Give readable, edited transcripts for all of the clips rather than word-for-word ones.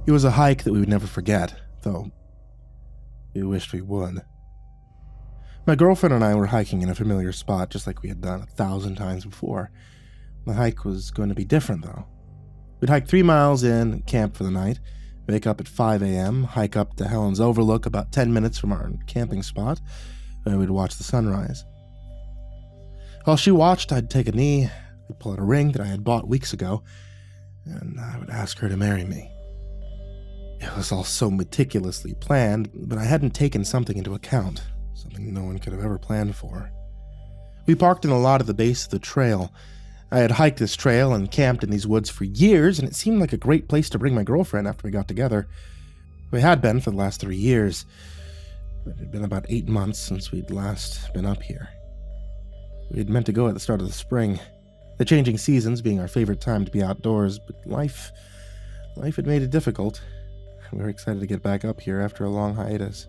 It was a hike that we would never forget, though we wished we would. My girlfriend and I were hiking in a familiar spot just like we had done 1,000 times before. The hike was going to be different, though. We'd hike 3 miles in, camp for the night, wake up at 5 a.m., hike up to Helen's Overlook about 10 minutes from our camping spot, where we'd watch the sunrise. While she watched, I'd take a knee, I'd pull out a ring that I had bought weeks ago, and I would ask her to marry me. It was all so meticulously planned, but I hadn't taken something into account, something no one could have ever planned for. We parked in a lot at the base of the trail. I had hiked this trail and camped in these woods for years, and it seemed like a great place to bring my girlfriend after we got together. We had been for the last 3 years, but it had been about 8 months since we'd last been up here. We had meant to go at the start of the spring, the changing seasons being our favorite time to be outdoors, but life had made it difficult. We were excited to get back up here after a long hiatus.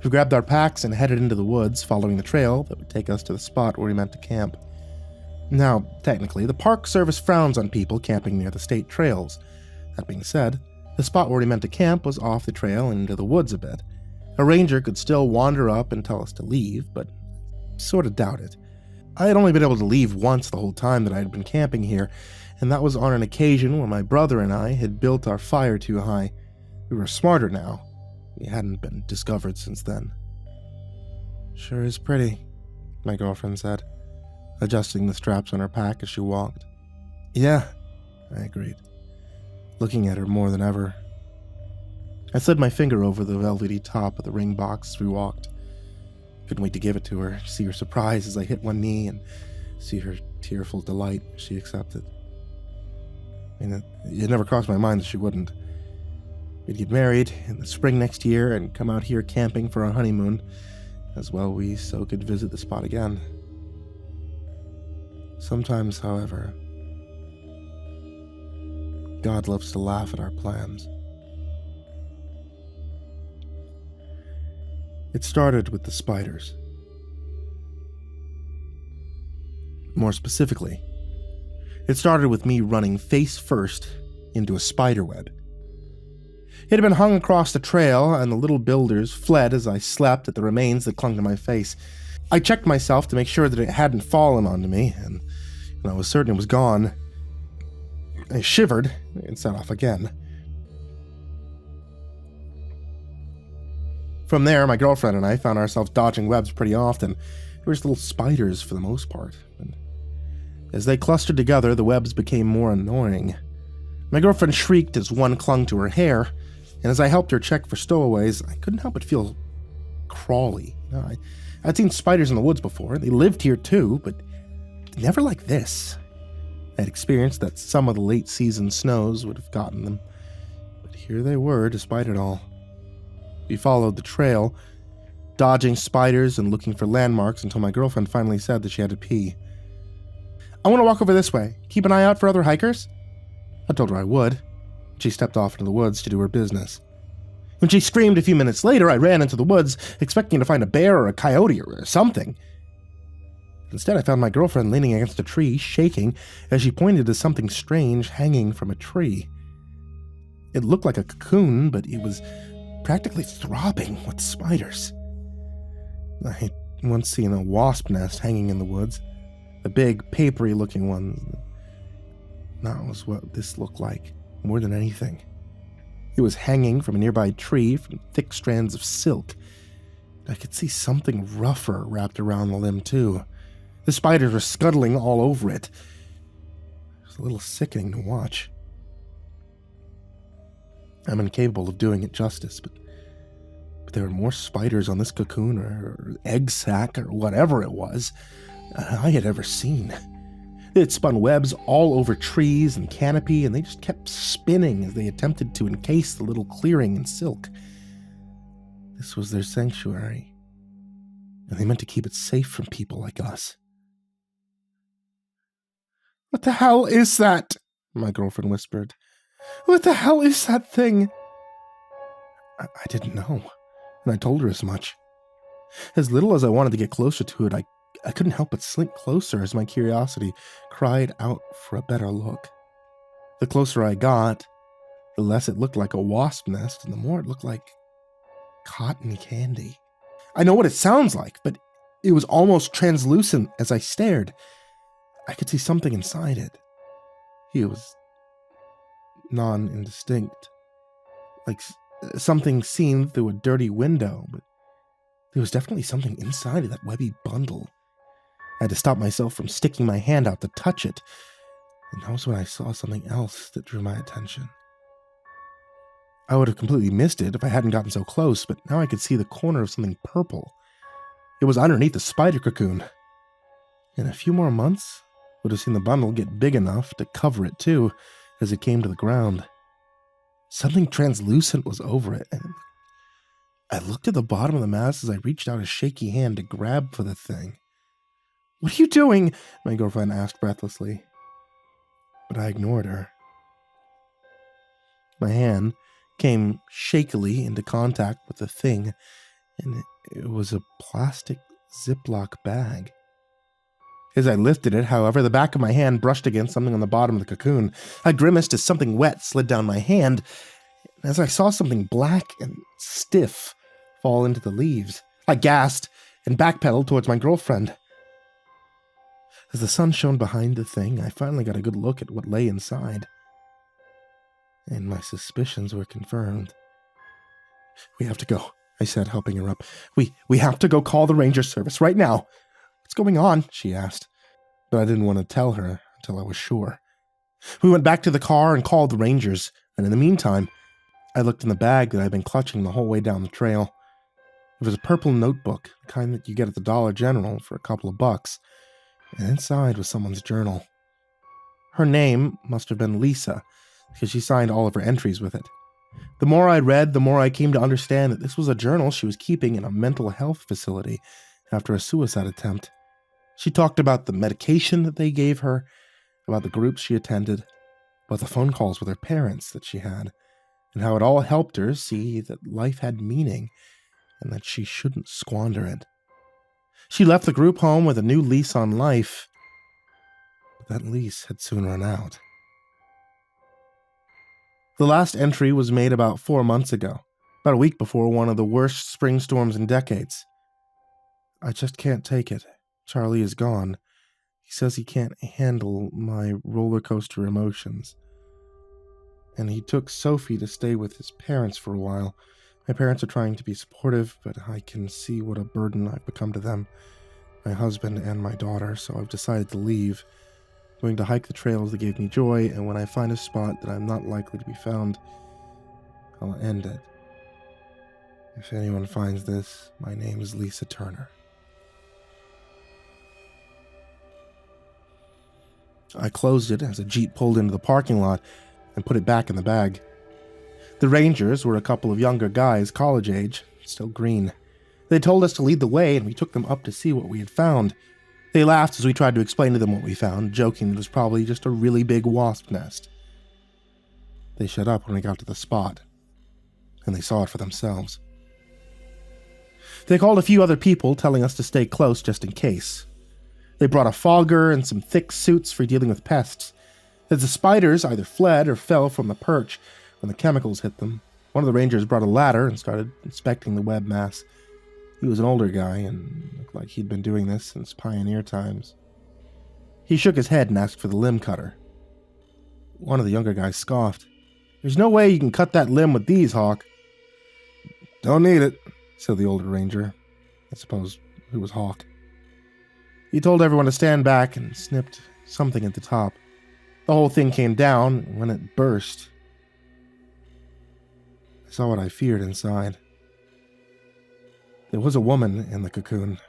We grabbed our packs and headed into the woods, following the trail that would take us to the spot where we meant to camp. Now, technically, the Park Service frowns on people camping near the state trails. That being said, the spot where we meant to camp was off the trail and into the woods a bit. A ranger could still wander up and tell us to leave, but sort of doubt it. I had only been able to leave once the whole time that I had been camping here, and that was on an occasion where my brother and I had built our fire too high. We were smarter now. We hadn't been discovered since then. "Sure is pretty," my girlfriend said, adjusting the straps on her pack as she walked. "Yeah," I agreed, looking at her more than ever. I slid my finger over the velvety top of the ring box as we walked. Couldn't wait to give it to her, see her surprise as I hit one knee, and see her tearful delight as she accepted. I mean, it never crossed my mind that she wouldn't. We'd get married in the spring next year and come out here camping for our honeymoon. As well, we so could visit the spot again. Sometimes, however, God loves to laugh at our plans. It started with the spiders. More specifically, it started with me running face first into a spider web. It had been hung across the trail, and the little builders fled as I slept at the remains that clung to my face. I checked myself to make sure that it hadn't fallen onto me, and when I was certain it was gone, I shivered and set off again. From there, my girlfriend and I found ourselves dodging webs pretty often. They were just little spiders for the most part. And as they clustered together, the webs became more annoying. My girlfriend shrieked as one clung to her hair, and as I helped her check for stowaways, I couldn't help but feel crawly. I'd seen spiders in the woods before. They lived here too, but never like this. I had experienced that some of the late season snows would have gotten them, but here they were despite it all. We followed the trail, dodging spiders and looking for landmarks until my girlfriend finally said that she had to pee. "I want to walk over this way. Keep an eye out for other hikers?" I told her I would. She stepped off into the woods to do her business. When she screamed a few minutes later, I ran into the woods, expecting to find a bear or a coyote or something. Instead, I found my girlfriend leaning against a tree, shaking, as she pointed to something strange hanging from a tree. It looked like a cocoon, but it was practically throbbing with spiders. I had once seen a wasp nest hanging in the woods, a big, papery-looking one. That was what this looked like, more than anything. It was hanging from a nearby tree from thick strands of silk. I could see something rougher wrapped around the limb, too. The spiders were scuttling all over it. It was a little sickening to watch. I'm incapable of doing it justice, but there were more spiders on this cocoon or egg sac or whatever it was I had ever seen. It spun webs all over trees and canopy, and they just kept spinning as they attempted to encase the little clearing in silk. This was their sanctuary, and they meant to keep it safe from people like us. "What the hell is that?" my girlfriend whispered. "What the hell is that thing?" I didn't know, and I told her as much. As little as I wanted to get closer to it, I couldn't help but slink closer as my curiosity cried out for a better look. The closer I got, the less it looked like a wasp nest, and the more it looked like cotton candy. I know what it sounds like, but it was almost translucent as I stared. I could see something inside it. It was non-indistinct, like something seen through a dirty window, but there was definitely something inside of that webby bundle. I had to stop myself from sticking my hand out to touch it, and that was when I saw something else that drew my attention. I would have completely missed it if I hadn't gotten so close, but now I could see the corner of something purple. It was underneath the spider cocoon. In a few more months, I would have seen the bundle get big enough to cover it too, as it came to the ground. Something translucent was over it, and I looked at the bottom of the mass as I reached out a shaky hand to grab for the thing. "What are you doing?" my girlfriend asked breathlessly. But I ignored her. My hand came shakily into contact with the thing, and it was a plastic Ziploc bag. As I lifted it, however, the back of my hand brushed against something on the bottom of the cocoon. I grimaced as something wet slid down my hand, and as I saw something black and stiff fall into the leaves, I gasped and backpedaled towards my girlfriend. As the sun shone behind the thing, I finally got a good look at what lay inside. And my suspicions were confirmed. "We have to go," I said, helping her up. We have to go call the ranger service right now." "What's going on?" she asked. But I didn't want to tell her until I was sure. We went back to the car and called the rangers, and in the meantime, I looked in the bag that I'd been clutching the whole way down the trail. It was a purple notebook, the kind that you get at the Dollar General for a couple of bucks, and inside was someone's journal. Her name must have been Lisa, because she signed all of her entries with it. The more I read, the more I came to understand that this was a journal she was keeping in a mental health facility after a suicide attempt. She talked about the medication that they gave her, about the groups she attended, about the phone calls with her parents that she had, and how it all helped her see that life had meaning and that she shouldn't squander it. She left the group home with a new lease on life, but that lease had soon run out. The last entry was made about 4 months ago, about a week before one of the worst spring storms in decades. "I just can't take it. Charlie is gone. He says he can't handle my roller coaster emotions. And he took Sophie to stay with his parents for a while. My parents are trying to be supportive, but I can see what a burden I've become to them, my husband and my daughter, so I've decided to leave. I'm going to hike the trails that gave me joy, and when I find a spot that I'm not likely to be found, I'll end it. If anyone finds this, my name is Lisa Turner." I closed it as a Jeep pulled into the parking lot and put it back in the bag. The rangers were a couple of younger guys, college age, still green. They told us to lead the way, and we took them up to see what we had found. They laughed as we tried to explain to them what we found, joking that it was probably just a really big wasp nest. They shut up when we got to the spot, and they saw it for themselves. They called a few other people, telling us to stay close just in case. They brought a fogger and some thick suits for dealing with pests. As the spiders either fled or fell from the perch when the chemicals hit them, one of the rangers brought a ladder and started inspecting the web mass. He was an older guy and looked like he'd been doing this since pioneer times. He shook his head and asked for the limb cutter. One of the younger guys scoffed. "There's no way you can cut that limb with these, Hawk." "Don't need it," said the older ranger. I suppose who was Hawk. He told everyone to stand back and snipped something at the top. The whole thing came down, and when it burst, I saw what I feared inside. There was a woman in the cocoon,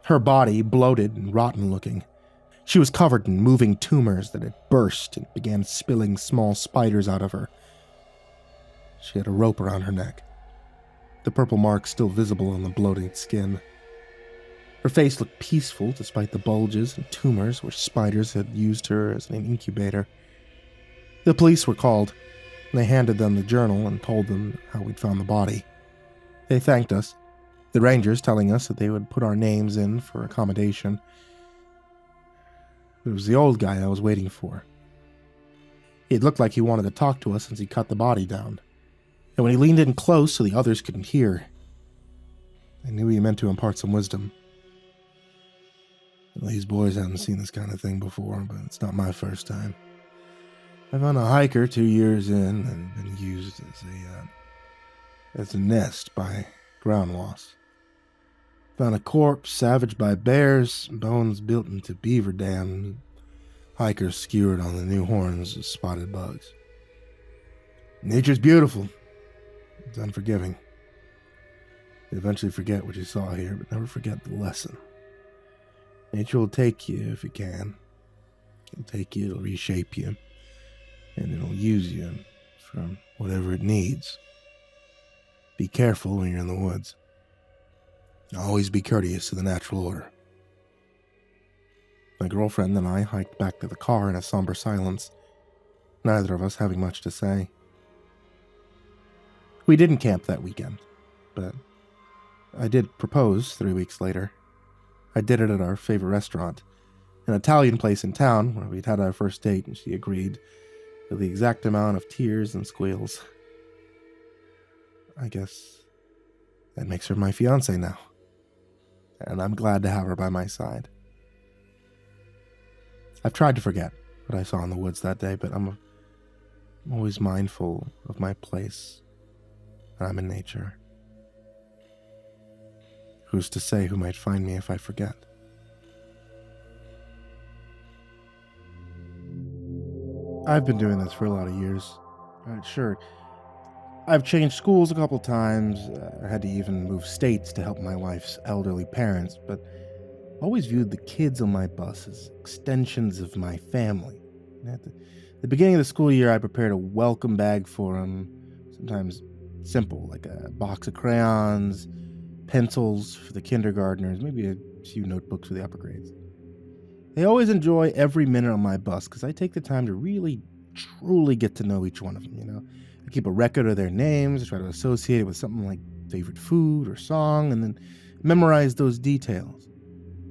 her body bloated and rotten looking. She was covered in moving tumors that had burst and began spilling small spiders out of her. She had a rope around her neck, the purple marks still visible on the bloated skin. Her face looked peaceful despite the bulges and tumors where spiders had used her as an incubator. The police were called, and they handed them the journal and told them how we'd found the body. They thanked us, the rangers telling us that they would put our names in for accommodation. It was the old guy I was waiting for. It looked like he wanted to talk to us since he cut the body down. And when he leaned in close so the others couldn't hear, I knew he meant to impart some wisdom. These boys haven't seen this kind of thing before, but it's not my first time. I found a hiker 2 years in and been used as a nest by ground wasps. Found a corpse savaged by bears, bones built into beaver dam. Hikers skewered on the new horns of spotted bugs. Nature's beautiful. It's unforgiving. You eventually forget what you saw here, but never forget the lesson. Nature will take you if it can. It'll take you, it'll reshape you, and it'll use you for whatever it needs. Be careful when you're in the woods. Always be courteous to the natural order. My girlfriend and I hiked back to the car in a somber silence, neither of us having much to say. We didn't camp that weekend, but I did propose 3 weeks later. I did it at our favorite restaurant, an Italian place in town where we'd had our first date, and she agreed with the exact amount of tears and squeals. I guess that makes her my fiancé now, and I'm glad to have her by my side. I've tried to forget what I saw in the woods that day, but I'm always mindful of my place when I'm in nature. Who's to say who might find me if I forget? I've been doing this for a lot of years. Sure, I've changed schools a couple times. I had to even move states to help my wife's elderly parents, but I always viewed the kids on my bus as extensions of my family. At the beginning of the school year, I prepared a welcome bag for them, sometimes simple, like a box of crayons, pencils for the kindergartners, maybe a few notebooks for the upper grades. They always enjoy every minute on my bus because I take the time to really, truly get to know each one of them, I keep a record of their names, I try to associate it with something like favorite food or song, and then memorize those details.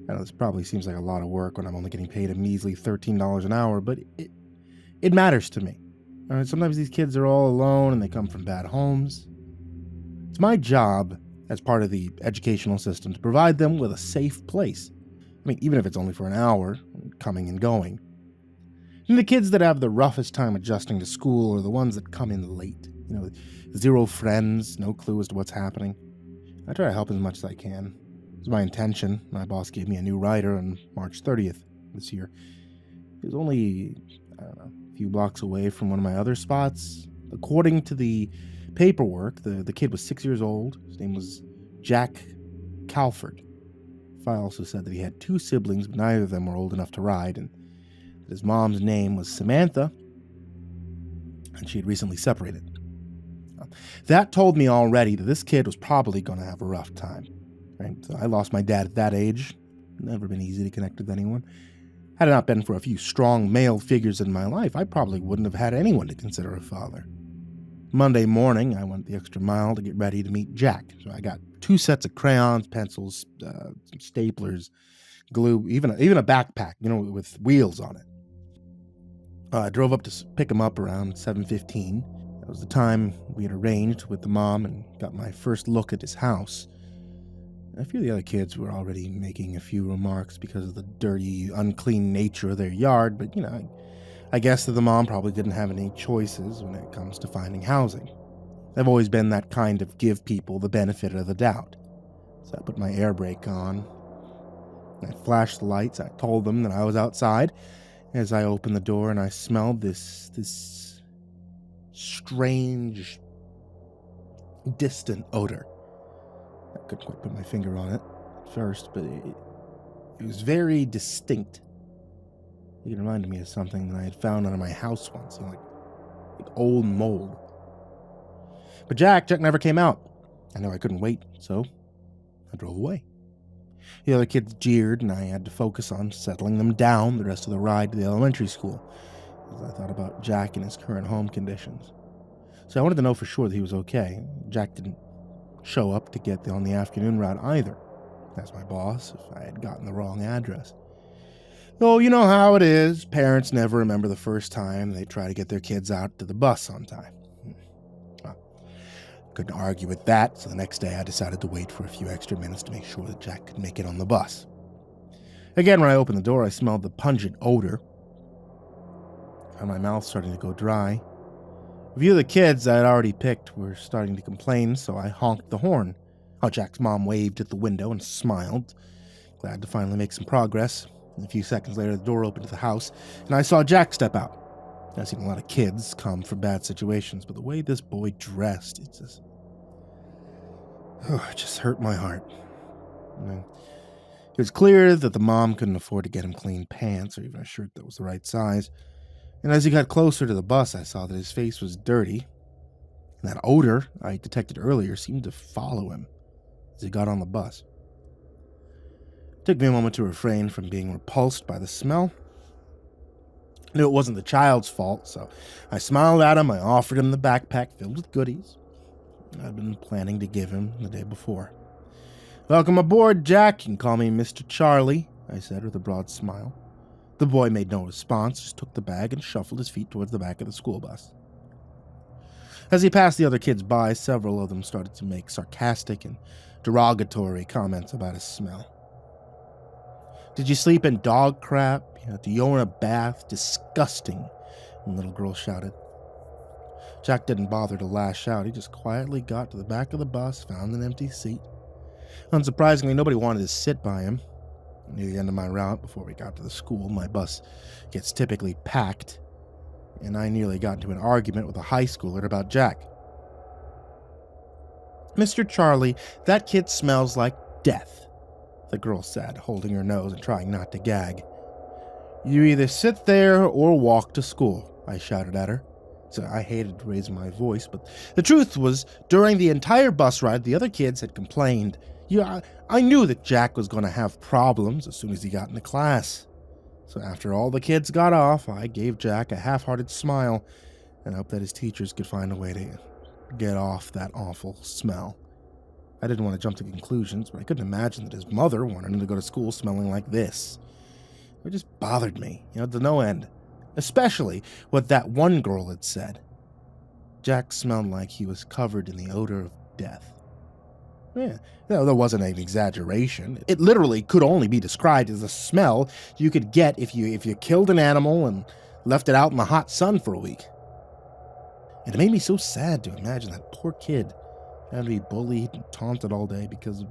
I know this probably seems like a lot of work when I'm only getting paid a measly $13 an hour, but it matters to me. All right, sometimes these kids are all alone and they come from bad homes. It's my job as part of the educational system to provide them with a safe place. I mean, even if it's only for an hour, coming and going. And the kids that have the roughest time adjusting to school are the ones that come in late. Zero friends, no clue as to what's happening. I try to help as much as I can. It's my intention. My boss gave me a new rider on March 30th this year. It was only, a few blocks away from one of my other spots. According to the paperwork, the kid was 6 years old. His name was Jack Calford. The file also said that he had 2 siblings, but neither of them were old enough to ride, and that his mom's name was Samantha, and she had recently separated. That told me already that this kid was probably going to have a rough time. Right? So I lost my dad at that age. Never been easy to connect with anyone. Had it not been for a few strong male figures in my life, I probably wouldn't have had anyone to consider a father. Monday morning, I went the extra mile to get ready to meet Jack. So I got 2 sets of crayons, pencils, some staplers, glue, even a backpack, with wheels on it. I drove up to pick him up around 7:15. That was the time we had arranged with the mom and got my first look at his house. A few of the other kids were already making a few remarks because of the dirty, unclean nature of their yard, but, I guess that the mom probably didn't have any choices when it comes to finding housing. I've always been that kind of give people the benefit of the doubt. So I put my air brake on. I flashed the lights. I told them that I was outside as I opened the door, and I smelled this strange, distant odor. I couldn't quite put my finger on it at first, but it was very distinct. It reminded me of something that I had found under my house once, like old mold. But Jack never came out. I knew I couldn't wait, so I drove away. The other kids jeered, and I had to focus on settling them down the rest of the ride to the elementary school, as I thought about Jack and his current home conditions. So I wanted to know for sure that he was okay. Jack didn't show up to get on the afternoon route either. Asked my boss if I had gotten the wrong address. Oh, you know how it is. Parents never remember the first time they try to get their kids out to the bus on time. Well, couldn't argue with that, so the next day I decided to wait for a few extra minutes to make sure that Jack could make it on the bus. Again, when I opened the door, I smelled the pungent odor, and my mouth starting to go dry. A few of the kids I had already picked were starting to complain, so I honked the horn. Oh, Jack's mom waved at the window and smiled, glad to finally make some progress. And a few seconds later, the door opened to the house, and I saw Jack step out. I've seen a lot of kids come from bad situations, but the way this boy dressed, it just hurt my heart. It was clear that the mom couldn't afford to get him clean pants or even a shirt that was the right size. And as he got closer to the bus, I saw that his face was dirty, and that odor I detected earlier seemed to follow him as he got on the bus. It took me a moment to refrain from being repulsed by the smell. I knew it wasn't the child's fault, so I smiled at him. I offered him the backpack filled with goodies I'd been planning to give him the day before. "Welcome aboard, Jack. You can call me Mr. Charlie," I said with a broad smile. The boy made no response, just took the bag and shuffled his feet towards the back of the school bus. As he passed the other kids by, several of them started to make sarcastic and derogatory comments about his smell. "Did you sleep in dog crap? Do you own a bath? Disgusting," the little girl shouted. Jack didn't bother to lash out. He just quietly got to the back of the bus, found an empty seat. Unsurprisingly, nobody wanted to sit by him. Near the end of my route, before we got to the school, my bus gets typically packed, and I nearly got into an argument with a high schooler about Jack. "Mr. Charlie, that kid smells like death," the girl said, holding her nose and trying not to gag. "You either sit there or walk to school," I shouted at her. So I hated raising my voice, but the truth was, during the entire bus ride, the other kids had complained. I knew that Jack was going to have problems as soon as he got into class. So after all the kids got off, I gave Jack a half-hearted smile and hoped that his teachers could find a way to get off that awful smell. I didn't want to jump to conclusions, but I couldn't imagine that his mother wanted him to go to school smelling like this. It just bothered me, to no end. Especially what that one girl had said. Jack smelled like he was covered in the odor of death. Yeah, there wasn't an exaggeration. It literally could only be described as a smell you could get if you killed an animal and left it out in the hot sun for a week. And it made me so sad to imagine that poor kid having to be bullied and taunted all day because of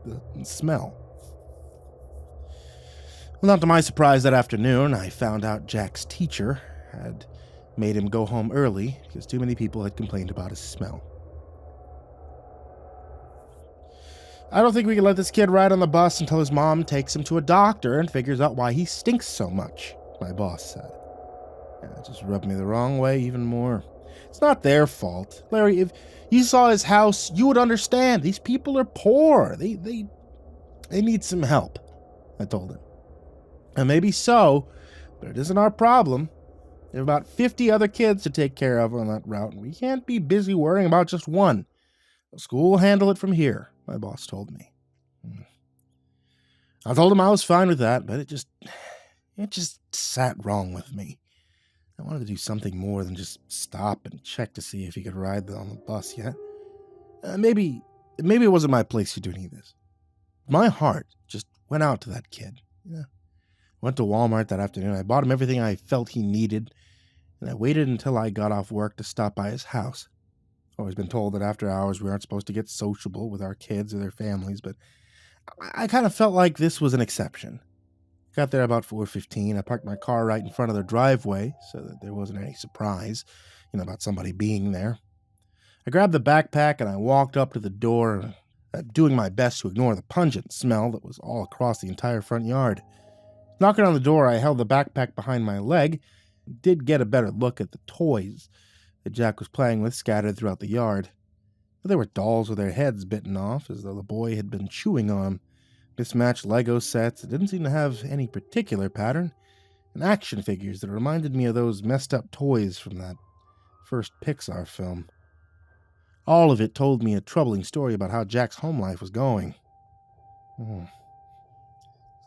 the smell. Well, not to my surprise, that afternoon, I found out Jack's teacher had made him go home early because too many people had complained about his smell. "I don't think we can let this kid ride on the bus until his mom takes him to a doctor and figures out why he stinks so much," my boss said. And it just rubbed me the wrong way even more. It's not their fault. Larry, if you saw his house, you would understand. These people are poor. They need some help, I told him. And maybe so, but it isn't our problem. There are about 50 other kids to take care of on that route, and we can't be busy worrying about just one. The school will handle it from here, my boss told me. I told him I was fine with that, but it just sat wrong with me. I wanted to do something more than just stop and check to see if he could ride on the bus yet. Maybe it wasn't my place to do any of this. My heart just went out to that kid. Went to Walmart that afternoon. I bought him everything I felt he needed, and I waited until I got off work to stop by his house. I've always been told that after hours we aren't supposed to get sociable with our kids or their families, but I kind of felt like this was an exception. Got there about 4:15. I parked my car right in front of their driveway so that there wasn't any surprise, about somebody being there. I grabbed the backpack and I walked up to the door, doing my best to ignore the pungent smell that was all across the entire front yard. Knocking on the door, I held the backpack behind my leg and did get a better look at the toys that Jack was playing with scattered throughout the yard. There were dolls with their heads bitten off, as though the boy had been chewing on them, mismatched Lego sets that didn't seem to have any particular pattern, and action figures that reminded me of those messed up toys from that first Pixar film. All of it told me a troubling story about how Jack's home life was going. Is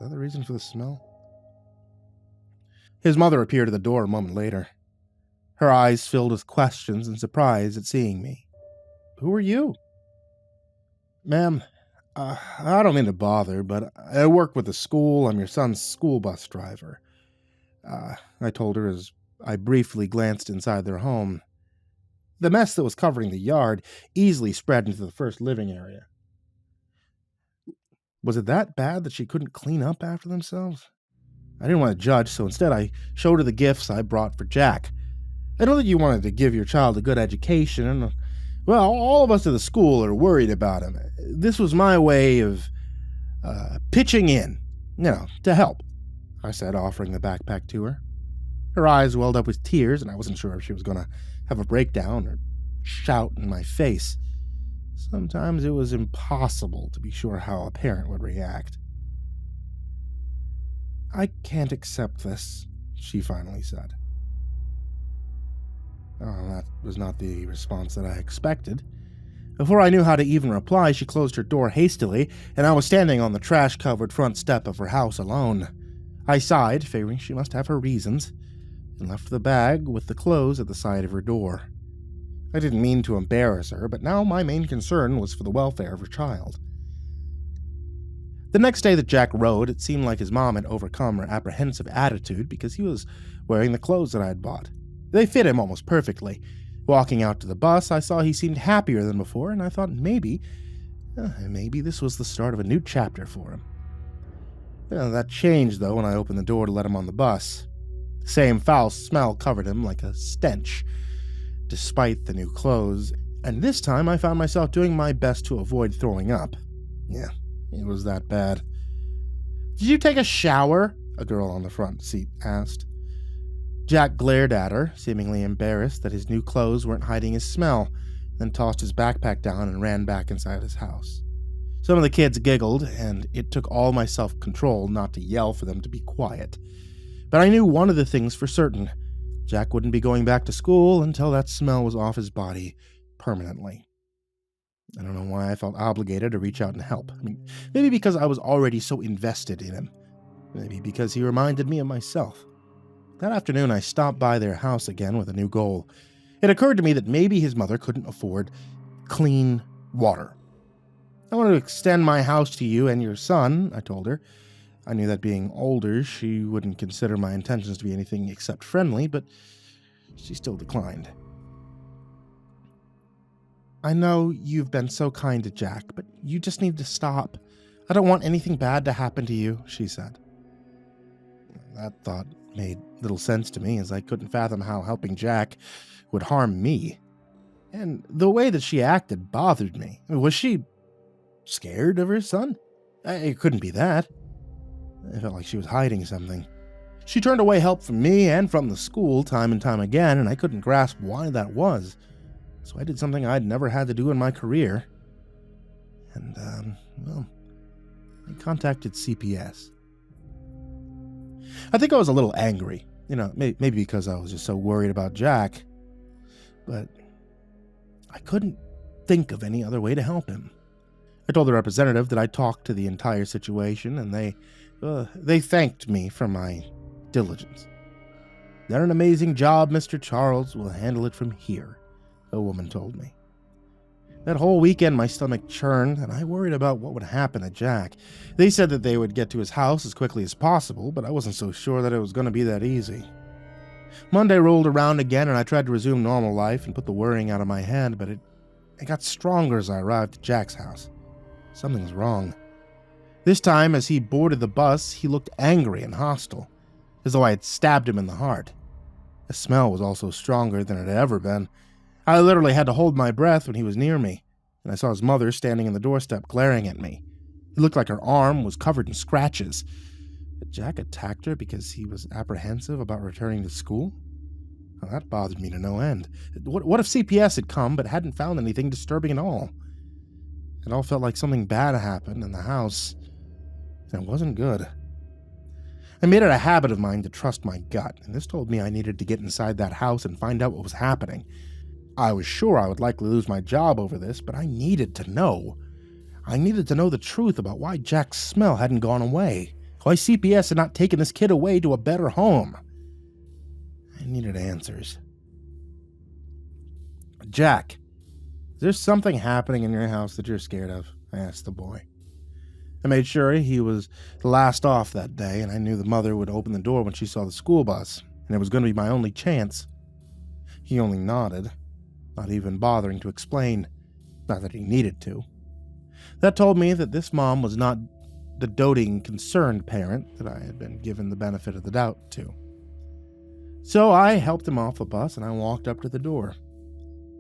that the reason for the smell? His mother appeared at the door a moment later. Her eyes filled with questions and surprise at seeing me. "Who are you?" "Ma'am, I don't mean to bother, but I work with the school. I'm your son's school bus driver," I told her as I briefly glanced inside their home. The mess that was covering the yard easily spread into the first living area. Was it that bad that she couldn't clean up after themselves? I didn't want to judge, so instead I showed her the gifts I brought for Jack. I know that you wanted to give your child a good education, and, well, all of us at the school are worried about him. This was my way of pitching in, to help, I said, offering the backpack to her. Her eyes welled up with tears, and I wasn't sure if she was going to have a breakdown or shout in my face. Sometimes it was impossible to be sure how a parent would react. "I can't accept this," she finally said. Oh, that was not the response that I expected. Before I knew how to even reply, she closed her door hastily, and I was standing on the trash-covered front step of her house alone. I sighed, figuring she must have her reasons, and left the bag with the clothes at the side of her door. I didn't mean to embarrass her, but now my main concern was for the welfare of her child. The next day that Jack rode, it seemed like his mom had overcome her apprehensive attitude because he was wearing the clothes that I had bought. They fit him almost perfectly. Walking out to the bus, I saw he seemed happier than before, and I thought maybe this was the start of a new chapter for him. That changed, though, when I opened the door to let him on the bus. The same foul smell covered him like a stench, despite the new clothes, and this time I found myself doing my best to avoid throwing up. Yeah, it was that bad. "Did you take a shower?" a girl on the front seat asked. Jack glared at her, seemingly embarrassed that his new clothes weren't hiding his smell, then tossed his backpack down and ran back inside his house. Some of the kids giggled, and it took all my self-control not to yell for them to be quiet. But I knew one of the things for certain. Jack wouldn't be going back to school until that smell was off his body permanently. I don't know why I felt obligated to reach out and help. Maybe because I was already so invested in him. Maybe because he reminded me of myself. That afternoon, I stopped by their house again with a new goal. It occurred to me that maybe his mother couldn't afford clean water. "I want to extend my house to you and your son," I told her. I knew that being older, she wouldn't consider my intentions to be anything except friendly, but she still declined. "I know you've been so kind to Jack, but you just need to stop. I don't want anything bad to happen to you," she said. That thought made little sense to me, as I couldn't fathom how helping Jack would harm me. And the way that she acted bothered me. Was she scared of her son? It couldn't be that. I felt like she was hiding something. She turned away help from me and from the school time and time again, and I couldn't grasp why that was. So I did something I'd never had to do in my career. And, I contacted CPS. I think I was a little angry, maybe because I was just so worried about Jack. But I couldn't think of any other way to help him. I told the representative that I'd talked to the entire situation, and they thanked me for my diligence. "Done an amazing job, Mr. Charles. We'll handle it from here," a woman told me. That whole weekend, my stomach churned, and I worried about what would happen to Jack. They said that they would get to his house as quickly as possible, but I wasn't so sure that it was going to be that easy. Monday rolled around again, and I tried to resume normal life and put the worrying out of my head, but it got stronger as I arrived at Jack's house. Something was wrong. This time, as he boarded the bus, he looked angry and hostile, as though I had stabbed him in the heart. The smell was also stronger than it had ever been. I literally had to hold my breath when he was near me, and I saw his mother standing in the doorstep glaring at me. It looked like her arm was covered in scratches. Had Jack attacked her because he was apprehensive about returning to school? Well, that bothered me to no end. What if CPS had come but hadn't found anything disturbing at all? It all felt like something bad happened in the house, and it wasn't good. I made it a habit of mine to trust my gut, and this told me I needed to get inside that house and find out what was happening. I was sure I would likely lose my job over this, but I needed to know. I needed to know the truth about why Jack's smell hadn't gone away, why CPS had not taken this kid away to a better home. I needed answers. Jack, is there something happening in your house that you're scared of? I asked the boy. I made sure he was the last off that day, and I knew the mother would open the door when she saw the school bus, and it was going to be my only chance. He only nodded, not even bothering to explain, not that he needed to. That told me that this mom was not the doting, concerned parent that I had been given the benefit of the doubt to. So I helped him off the bus, and I walked up to the door.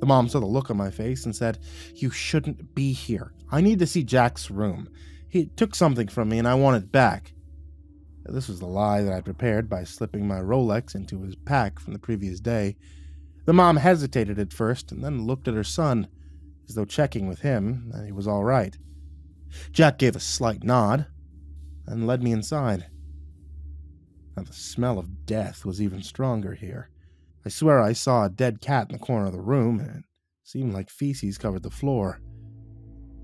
The mom saw the look on my face and said, "You shouldn't be here. I need to see Jack's room. He took something from me and I want it back." This was the lie that I prepared by slipping my Rolex into his pack from the previous day. The mom hesitated at first and then looked at her son, as though checking with him that he was all right. Jack gave a slight nod and led me inside. Now the smell of death was even stronger here. I swear I saw a dead cat in the corner of the room, and it seemed like feces covered the floor.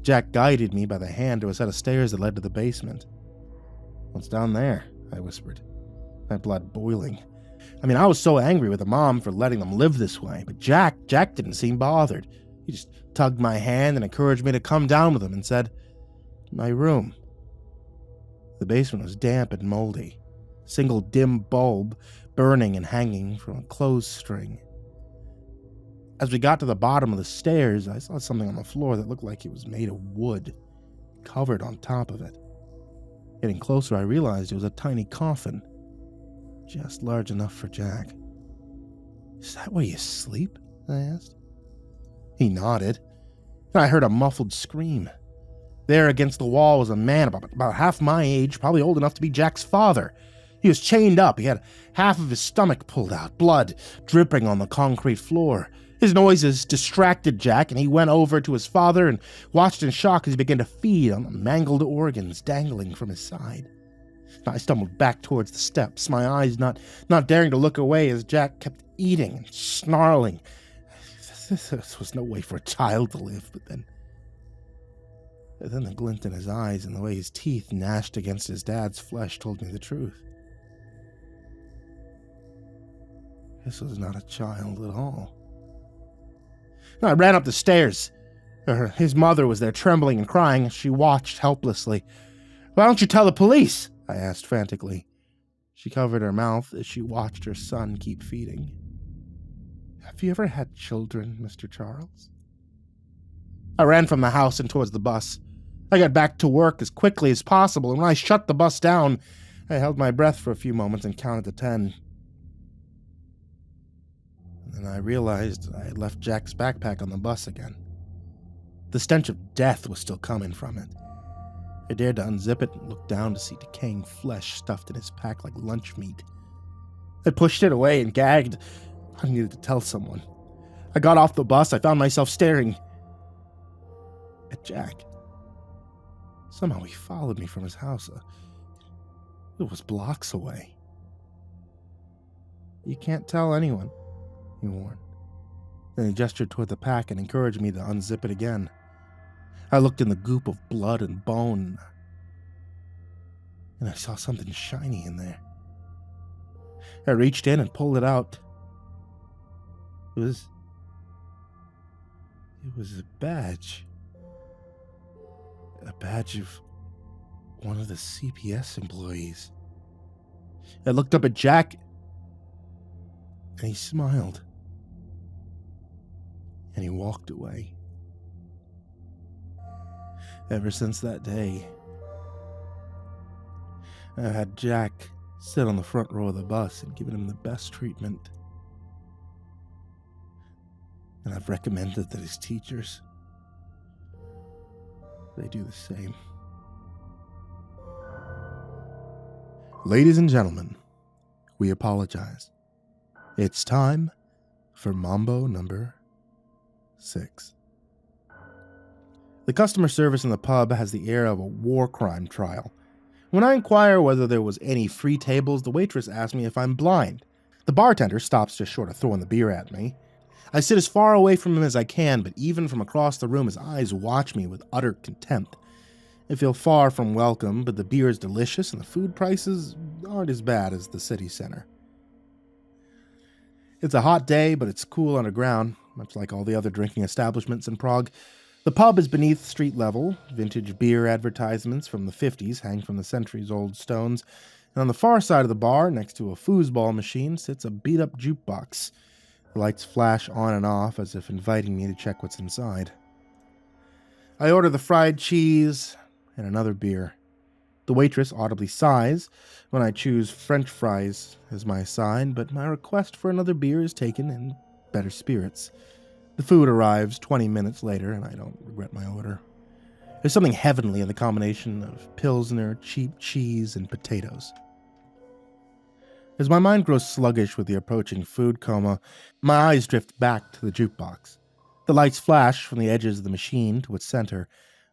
Jack guided me by the hand to a set of stairs that led to the basement. "What's down there?" I whispered, my blood boiling. I was so angry with the mom for letting them live this way, but Jack didn't seem bothered. He just tugged my hand and encouraged me to come down with him and said, "My room." The basement was damp and moldy, a single dim bulb burning and hanging from a clothesstring. As we got to the bottom of the stairs, I saw something on the floor that looked like it was made of wood, covered on top of it. Getting closer, I realized it was a tiny coffin, just large enough for Jack. "Is that where you sleep?" I asked. He nodded, and I heard a muffled scream. There against the wall was a man about half my age, probably old enough to be Jack's father. He was chained up. He had half of his stomach pulled out, blood dripping on the concrete floor. His noises distracted Jack, and he went over to his father and watched in shock as he began to feed on the mangled organs dangling from his side. I stumbled back towards the steps, my eyes not daring to look away as Jack kept eating and snarling. This was no way for a child to live, but then the glint in his eyes and the way his teeth gnashed against his dad's flesh told me the truth. This was not a child at all. I ran up the stairs. His mother was there, trembling and crying, as she watched helplessly. "Why don't you tell the police?" I asked frantically. She covered her mouth as she watched her son keep feeding. "Have you ever had children, Mr. Charles?" I ran from the house and towards the bus. I got back to work as quickly as possible, and when I shut the bus down, I held my breath for a few moments and counted to 10. And I realized I had left Jack's backpack on the bus again. The stench of death was still coming from it. I dared to unzip it and look down to see decaying flesh stuffed in his pack like lunch meat. I pushed it away and gagged. I needed to tell someone. I got off the bus. I found myself staring at Jack. Somehow he followed me from his house. It was blocks away. "You can't tell anyone," he warned. Then he gestured toward the pack and encouraged me to unzip it again. I looked in the goop of blood and bone, and I saw something shiny in there. I reached in and pulled it out. It was a badge. A badge of one of the CPS employees. I looked up at Jack, and he smiled. And he walked away. Ever since that day, I've had Jack sit on the front row of the bus and given him the best treatment. And I've recommended that his teachers, they do the same. Ladies and gentlemen, we apologize. It's time for Mambo number 6. The customer service in the pub has the air of a war crime trial. When I inquire whether there was any free tables, the waitress asks me if I'm blind. The bartender stops just short of throwing the beer at me. I sit as far away from him as I can, but even from across the room his eyes watch me with utter contempt. I feel far from welcome, but the beer is delicious and the food prices aren't as bad as the city center. It's a hot day, but it's cool underground, much like all the other drinking establishments in Prague. The pub is beneath street level. Vintage beer advertisements from the 50s hang from the centuries-old stones. And on the far side of the bar, next to a foosball machine, sits a beat-up jukebox. The lights flash on and off as if inviting me to check what's inside. I order the fried cheese and another beer. The waitress audibly sighs when I choose French fries as my side, but my request for another beer is taken in better spirits. The food arrives 20 minutes later, and I don't regret my order. There's something heavenly in the combination of Pilsner, cheap cheese, and potatoes. As my mind grows sluggish with the approaching food coma, my eyes drift back to the jukebox. The lights flash from the edges of the machine to its center.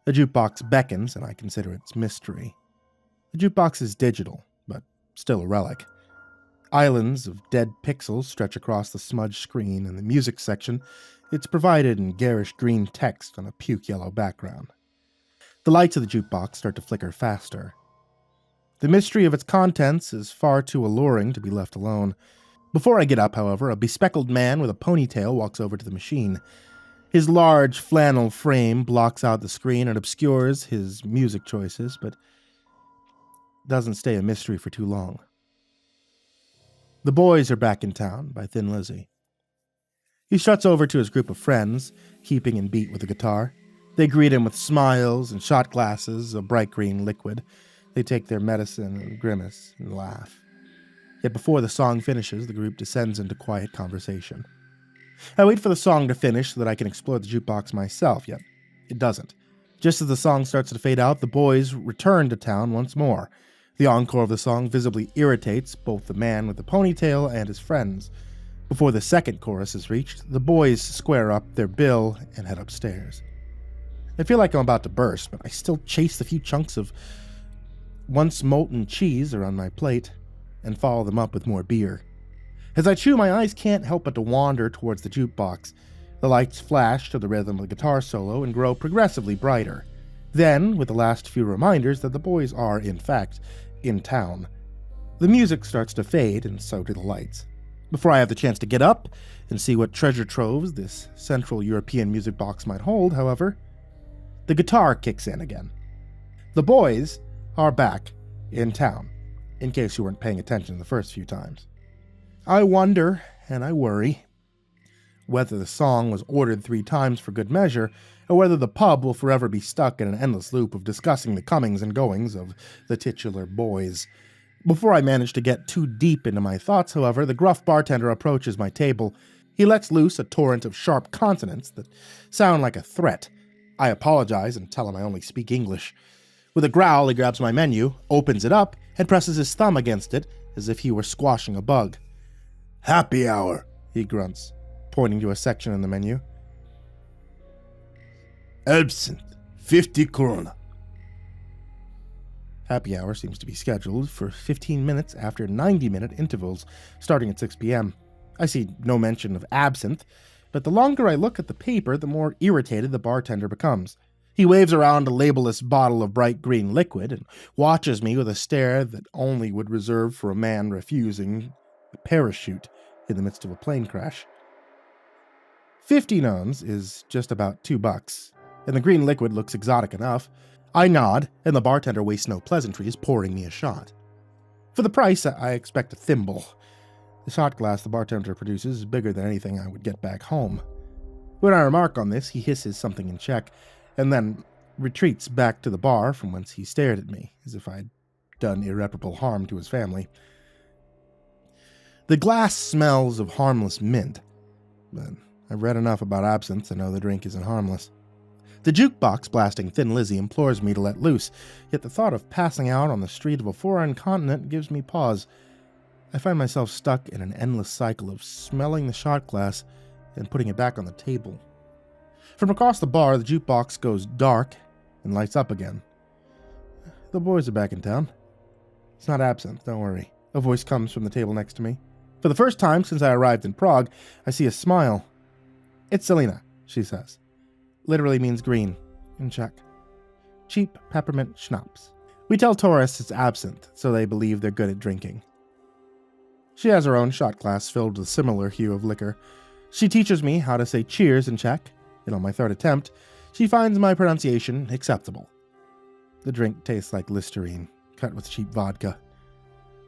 The jukebox beckons, and I consider its mystery. The jukebox is digital, but still a relic. Islands of dead pixels stretch across the smudged screen. In the music section, it's provided in garish green text on a puke-yellow background. The lights of the jukebox start to flicker faster. The mystery of its contents is far too alluring to be left alone. Before I get up, however, a bespectacled man with a ponytail walks over to the machine. His large flannel frame blocks out the screen and obscures his music choices, but doesn't stay a mystery for too long. The Boys Are Back in Town by Thin Lizzy. He struts over to his group of friends, keeping in beat with the guitar. They greet him with smiles and shot glasses of bright green liquid. They take their medicine and grimace and laugh. Yet before the song finishes, the group descends into quiet conversation. I wait for the song to finish so that I can explore the jukebox myself, yet it doesn't. Just as the song starts to fade out, the boys return to town once more. The encore of the song visibly irritates both the man with the ponytail and his friends. Before the second chorus is reached, the boys square up their bill and head upstairs. I feel like I'm about to burst, but I still chase the few chunks of once molten cheese around my plate and follow them up with more beer. As I chew, my eyes can't help but to wander towards the jukebox. The lights flash to the rhythm of the guitar solo and grow progressively brighter. Then, with the last few reminders that the boys are, in fact, in town, the music starts to fade, and so do the lights. Before I have the chance to get up and see what treasure troves this Central European music box might hold, however, the guitar kicks in again. The boys are back in town, in case you weren't paying attention the first few times. I wonder, and I worry, whether the song was ordered 3 times for good measure, or whether the pub will forever be stuck in an endless loop of discussing the comings and goings of the titular boys. Before I manage to get too deep into my thoughts, however, the gruff bartender approaches my table. He lets loose a torrent of sharp consonants that sound like a threat. I apologize and tell him I only speak English. With a growl, he grabs my menu, opens it up, and presses his thumb against it as if he were squashing a bug. "Happy hour," he grunts, pointing to a section in the menu. "Absinthe, 50 krona." Happy hour seems to be scheduled for 15 minutes after 90-minute intervals, starting at 6 p.m. I see no mention of absinthe, but the longer I look at the paper, the more irritated the bartender becomes. He waves around a labelless bottle of bright green liquid and watches me with a stare that only would reserve for a man refusing a parachute in the midst of a plane crash. 50 nons is just about $2, and the green liquid looks exotic enough. I nod, and the bartender wastes no pleasantries, pouring me a shot. For the price, I expect a thimble. The shot glass the bartender produces is bigger than anything I would get back home. When I remark on this, he hisses something in Czech, and then retreats back to the bar from whence he stared at me, as if I'd done irreparable harm to his family. The glass smells of harmless mint, but I've read enough about absinthe to know the drink isn't harmless. The jukebox blasting Thin Lizzy implores me to let loose, yet the thought of passing out on the street of a foreign continent gives me pause. I find myself stuck in an endless cycle of smelling the shot glass and putting it back on the table. From across the bar, the jukebox goes dark and lights up again. The boys are back in town. It's not absinthe, don't worry. A voice comes from the table next to me. For the first time since I arrived in Prague, I see a smile. "It's Selena," she says. Literally means green, in Czech. Cheap peppermint schnapps. We tell tourists it's absinthe, so they believe they're good at drinking. She has her own shot glass filled with a similar hue of liquor. She teaches me how to say cheers in Czech, and on my third attempt, she finds my pronunciation acceptable. The drink tastes like Listerine, cut with cheap vodka.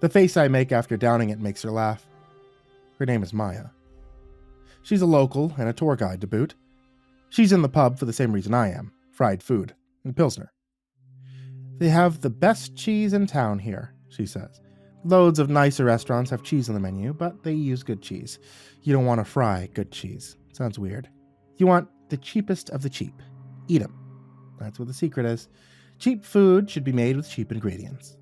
The face I make after downing it makes her laugh. Her name is Maya. She's a local and a tour guide to boot. She's in the pub for the same reason I am, fried food and Pilsner. They have the best cheese in town here, she says. Loads of nicer restaurants have cheese on the menu, but they use good cheese. You don't want to fry good cheese. Sounds weird. You want the cheapest of the cheap. Eat 'em. That's what the secret is. Cheap food should be made with cheap ingredients.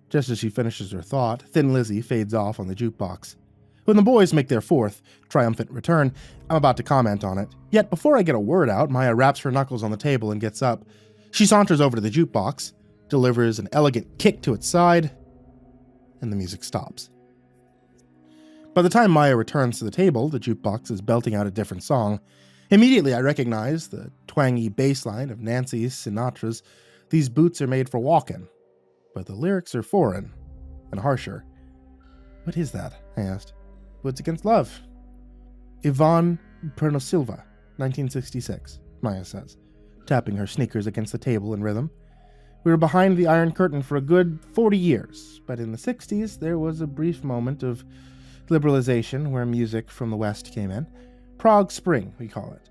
Just as she finishes her thought, Thin Lizzy fades off on the jukebox. When the boys make their fourth, triumphant return, I'm about to comment on it. Yet before I get a word out, Maya raps her knuckles on the table and gets up. She saunters over to the jukebox, delivers an elegant kick to its side, and the music stops. By the time Maya returns to the table, the jukebox is belting out a different song. Immediately I recognize the twangy bass line of Nancy Sinatra's "These Boots Are Made for Walkin'," but the lyrics are foreign and harsher. What is that? I asked. Boots Against Love. Ivan Pernosilva, 1966, Maya says, tapping her sneakers against the table in rhythm. We were behind the Iron Curtain for a good 40 years, but in the 60s there was a brief moment of liberalization where music from the West came in. Prague Spring, we call it.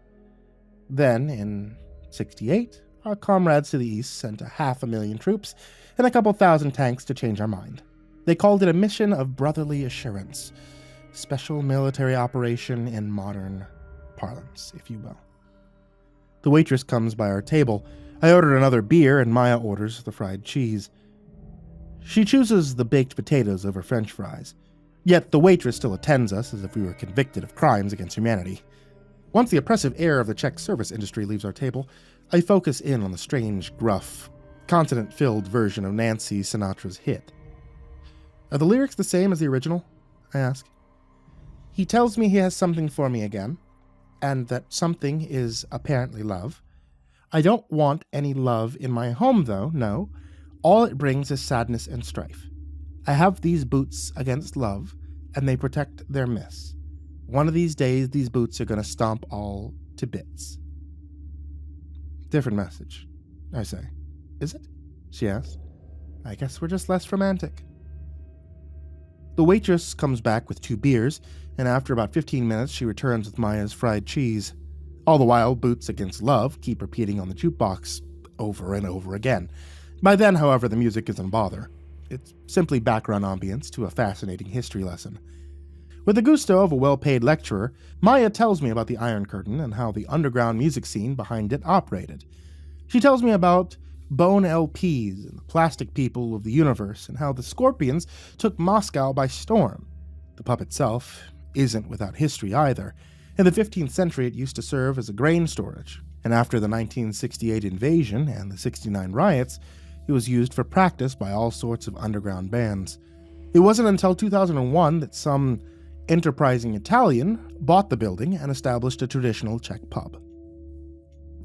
Then, in 68, our comrades to the East sent 500,000 troops and a couple thousand tanks to change our mind. They called it a mission of brotherly assurance. Special military operation in modern parlance, if you will. The waitress comes by our table. I ordered another beer, and Maya orders the fried cheese. She chooses the baked potatoes over French fries. Yet the waitress still attends us as if we were convicted of crimes against humanity. Once the oppressive air of the Czech service industry leaves our table, I focus in on the strange, gruff, consonant-filled version of Nancy Sinatra's hit. Are the lyrics the same as the original? I ask. He tells me he has something for me again, and that something is apparently love. I don't want any love in my home, though, no. All it brings is sadness and strife. I have these boots against love, and they protect their miss. One of these days, these boots are going to stomp all to bits. Different message, I say. Is it? She asks. I guess we're just less romantic. The waitress comes back with 2 beers, and after about 15 minutes she returns with Maya's fried cheese. All the while, Boots Against Love keep repeating on the jukebox over and over again. By then, however, the music isn't a bother. It's simply background ambience to a fascinating history lesson. With the gusto of a well-paid lecturer, Maya tells me about the Iron Curtain and how the underground music scene behind it operated. She tells me about Bone LPs and the Plastic People of the Universe and how the Scorpions took Moscow by storm. The pub itself isn't without history either. In the 15th century it used to serve as a grain storage, and after the 1968 invasion and the 69 riots, it was used for practice by all sorts of underground bands. It wasn't until 2001 that some enterprising Italian bought the building and established a traditional Czech pub.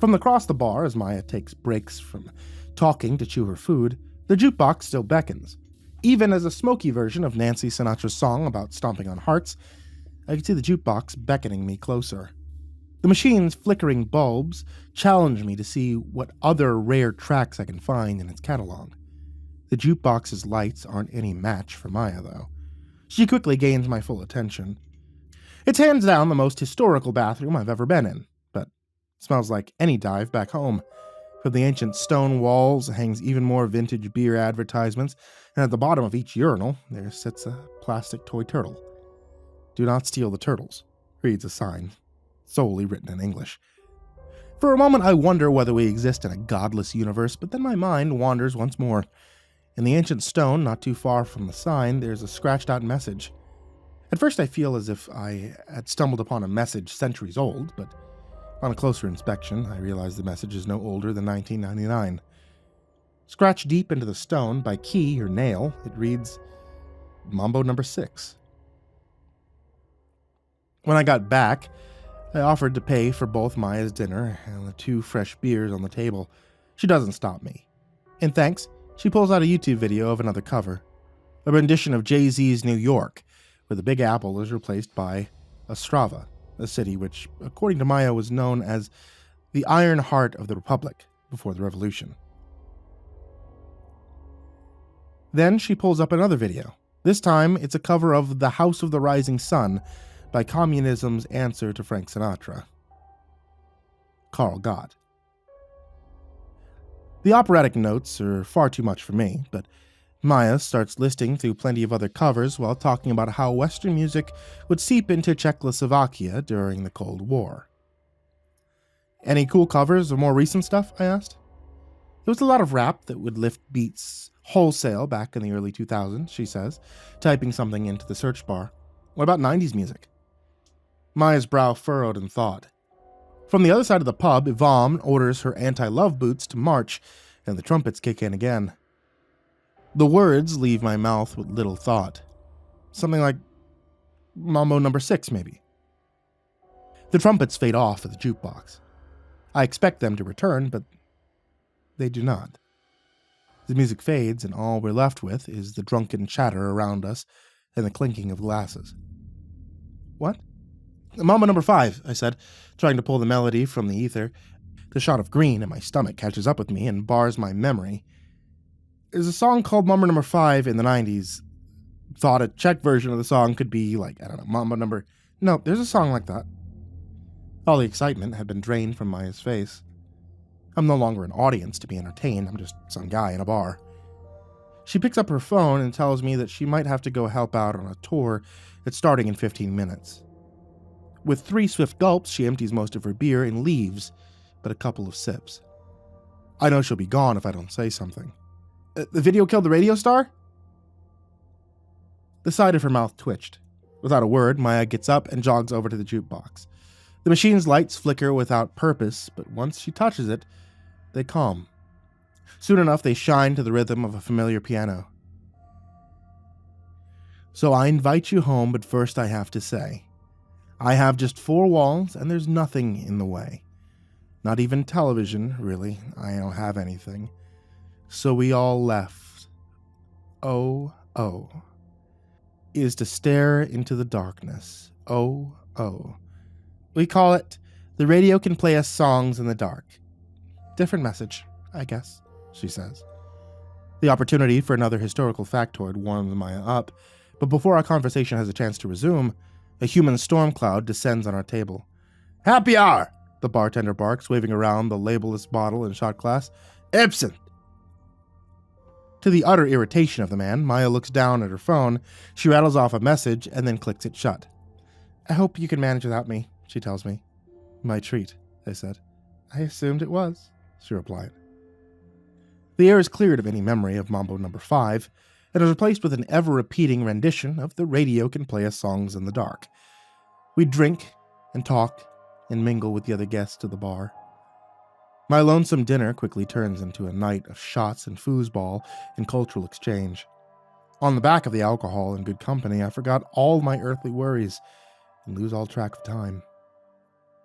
From across the bar, as Maya takes breaks from talking to chew her food, the jukebox still beckons. Even as a smoky version of Nancy Sinatra's song about stomping on hearts, I can see the jukebox beckoning me closer. The machine's flickering bulbs challenge me to see what other rare tracks I can find in its catalog. The jukebox's lights aren't any match for Maya, though. She quickly gains my full attention. It's hands down the most historical bathroom I've ever been in, but it smells like any dive back home. From the ancient stone walls hangs even more vintage beer advertisements, and at the bottom of each urinal there sits a plastic toy turtle. "Do not steal the turtles," reads a sign, solely written in English. For a moment I wonder whether we exist in a godless universe, but then my mind wanders once more. In the ancient stone, not too far from the sign, there's a scratched-out message. At first I feel as if I had stumbled upon a message centuries old, but on a closer inspection, I realize the message is no older than 1999. Scratched deep into the stone by key or nail, it reads, Mambo number 6. When I got back, I offered to pay for both Maya's dinner and the 2 fresh beers on the table. She doesn't stop me. In thanks, she pulls out a YouTube video of another cover, a rendition of Jay-Z's New York, where the Big Apple is replaced by Ostrava, a city which, according to Maya, was known as the Iron Heart of the Republic before the Revolution. Then she pulls up another video. This time, it's a cover of The House of the Rising Sun by communism's answer to Frank Sinatra, Karl Gott. The operatic notes are far too much for me, but Maya starts listing through plenty of other covers while talking about how Western music would seep into Czechoslovakia during the Cold War. Any cool covers or more recent stuff? I asked. There was a lot of rap that would lift beats wholesale back in the early 2000s, she says, typing something into the search bar. What about 90s music? Maya's brow furrowed in thought. From the other side of the pub, Yvonne orders her anti-love boots to march, and the trumpets kick in again. The words leave my mouth with little thought. Something like Mambo No. 6, maybe. The trumpets fade off at the jukebox. I expect them to return, but they do not. The music fades, and all we're left with is the drunken chatter around us and the clinking of glasses. What? Mambo No. 5, I said, trying to pull the melody from the ether. The shot of green in my stomach catches up with me and bars my memory. There's a song called Mambo No. 5 in the 90s. Thought a Czech version of the song could be like, I don't know, Mambo No. No, there's a song like that. All the excitement had been drained from Maya's face. I'm no longer an audience to be entertained, I'm just some guy in a bar. She picks up her phone and tells me that she might have to go help out on a tour that's starting in 15 minutes. With 3 swift gulps, she empties most of her beer and leaves, but a couple of sips. I know she'll be gone if I don't say something. The video killed the radio star? The side of her mouth twitched. Without a word, Maya gets up and jogs over to the jukebox. The machine's lights flicker without purpose, but once she touches it, they calm. Soon enough, they shine to the rhythm of a familiar piano. So I invite you home, but first I have to say, I have just 4 walls, and there's nothing in the way. Not even television, really. I don't have anything. So we all left. Oh, is to stare into the darkness. Oh. We call it, the radio can play us songs in the dark. Different message, I guess, she says. The opportunity for another historical factoid warms Maya up, but before our conversation has a chance to resume, a human storm cloud descends on our table. Happy hour, the bartender barks, waving around the labelless bottle and shot glass. Absinthe! To the utter irritation of the man, Maya looks down at her phone. She rattles off a message and then clicks it shut. I hope you can manage without me, she tells me. My treat, I said. I assumed it was, she replied. The air is cleared of any memory of Mambo No. 5, and is replaced with an ever-repeating rendition of The Radio Can Play Us Songs in the Dark. We drink and talk and mingle with the other guests of the bar. My lonesome dinner quickly turns into a night of shots and foosball and cultural exchange. On the back of the alcohol and good company, I forgot all my earthly worries and lose all track of time.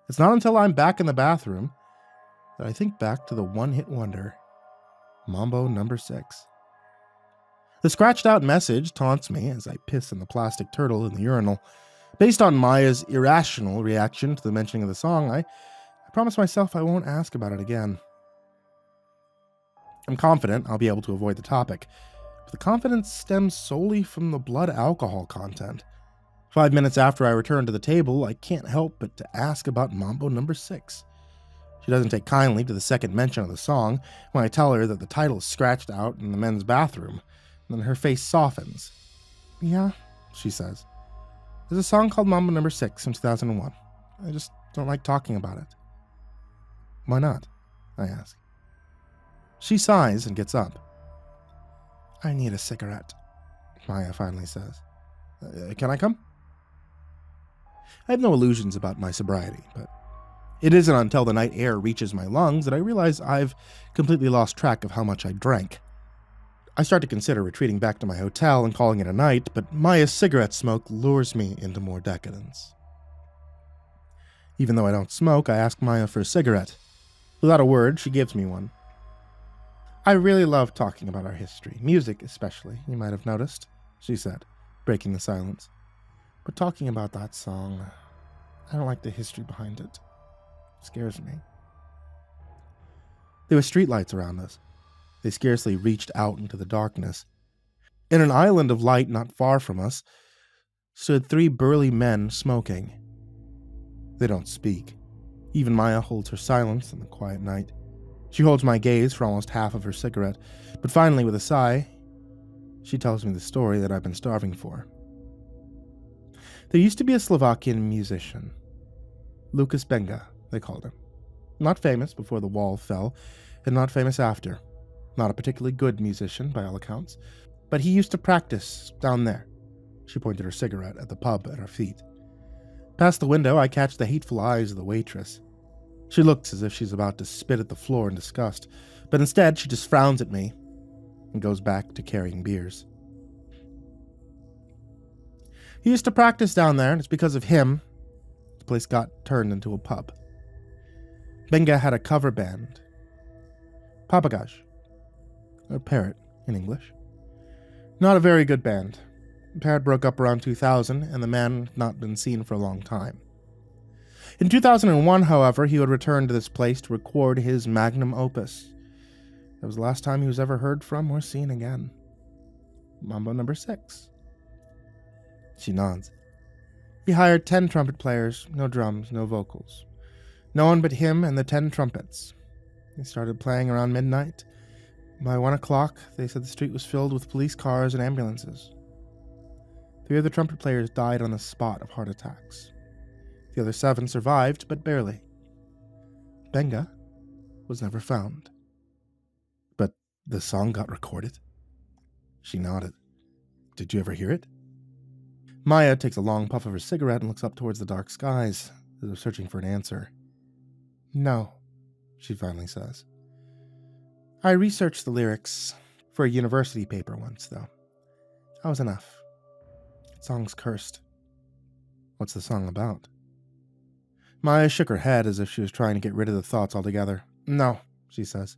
It's not until I'm back in the bathroom that I think back to the one-hit wonder, Mambo No. 6. The scratched-out message taunts me as I piss in the plastic turtle in the urinal. Based on Maya's irrational reaction to the mentioning of the song, I promise myself I won't ask about it again. I'm confident I'll be able to avoid the topic, but the confidence stems solely from the blood alcohol content. 5 minutes after I return to the table, I can't help but to ask about Mambo No. 6. She doesn't take kindly to the second mention of the song when I tell her that the title is scratched out in the men's bathroom. Then her face softens. Yeah, she says. There's a song called Mambo No. 6 from 2001. I just don't like talking about it. Why not? I ask. She sighs and gets up. I need a cigarette, Maya finally says. Can I come? I have no illusions about my sobriety, but it isn't until the night air reaches my lungs that I realize I've completely lost track of how much I drank. I start to consider retreating back to my hotel and calling it a night, but Maya's cigarette smoke lures me into more decadence. Even though I don't smoke, I ask Maya for a cigarette. Without a word, she gives me one. I really love talking about our history, music especially, you might have noticed, she said, breaking the silence. But talking about that song, I don't like the history behind it. It scares me. There were streetlights around us. They scarcely reached out into the darkness. In an island of light not far from us stood 3 burly men smoking. They don't speak. Even Maya holds her silence in the quiet night. She holds my gaze for almost half of her cigarette, but finally, with a sigh, she tells me the story that I've been starving for. There used to be a Slovakian musician. Lucas Benga, they called him. Not famous before the wall fell, and not famous after. Not a particularly good musician, by all accounts, but he used to practice down there. She pointed her cigarette at the pub at our feet. Past the window, I catch the hateful eyes of the waitress. She looks as if she's about to spit at the floor in disgust, but instead she just frowns at me and goes back to carrying beers. He used to practice down there, and it's because of him the place got turned into a pub. Benga had a cover band. Papagaj. Or parrot, in English. Not a very good band. Parrot broke up around 2000, and the man had not been seen for a long time. In 2001, however, he would return to this place to record his magnum opus. That was the last time he was ever heard from or seen again. Mambo number 6. She nods. He hired 10 trumpet players, no drums, no vocals. No one but him and the 10 trumpets. They started playing around midnight. By 1 o'clock, they said the street was filled with police cars and ambulances. 3 of the trumpet players died on the spot of heart attacks. The other 7 survived, but barely. Benga was never found. But the song got recorded? She nodded. Did you ever hear it? Maya takes a long puff of her cigarette and looks up towards the dark skies, as if searching for an answer. No, she finally says. I researched the lyrics for a university paper once, though. That was enough. The song's cursed. What's the song about? Maya shook her head as if she was trying to get rid of the thoughts altogether. No, she says.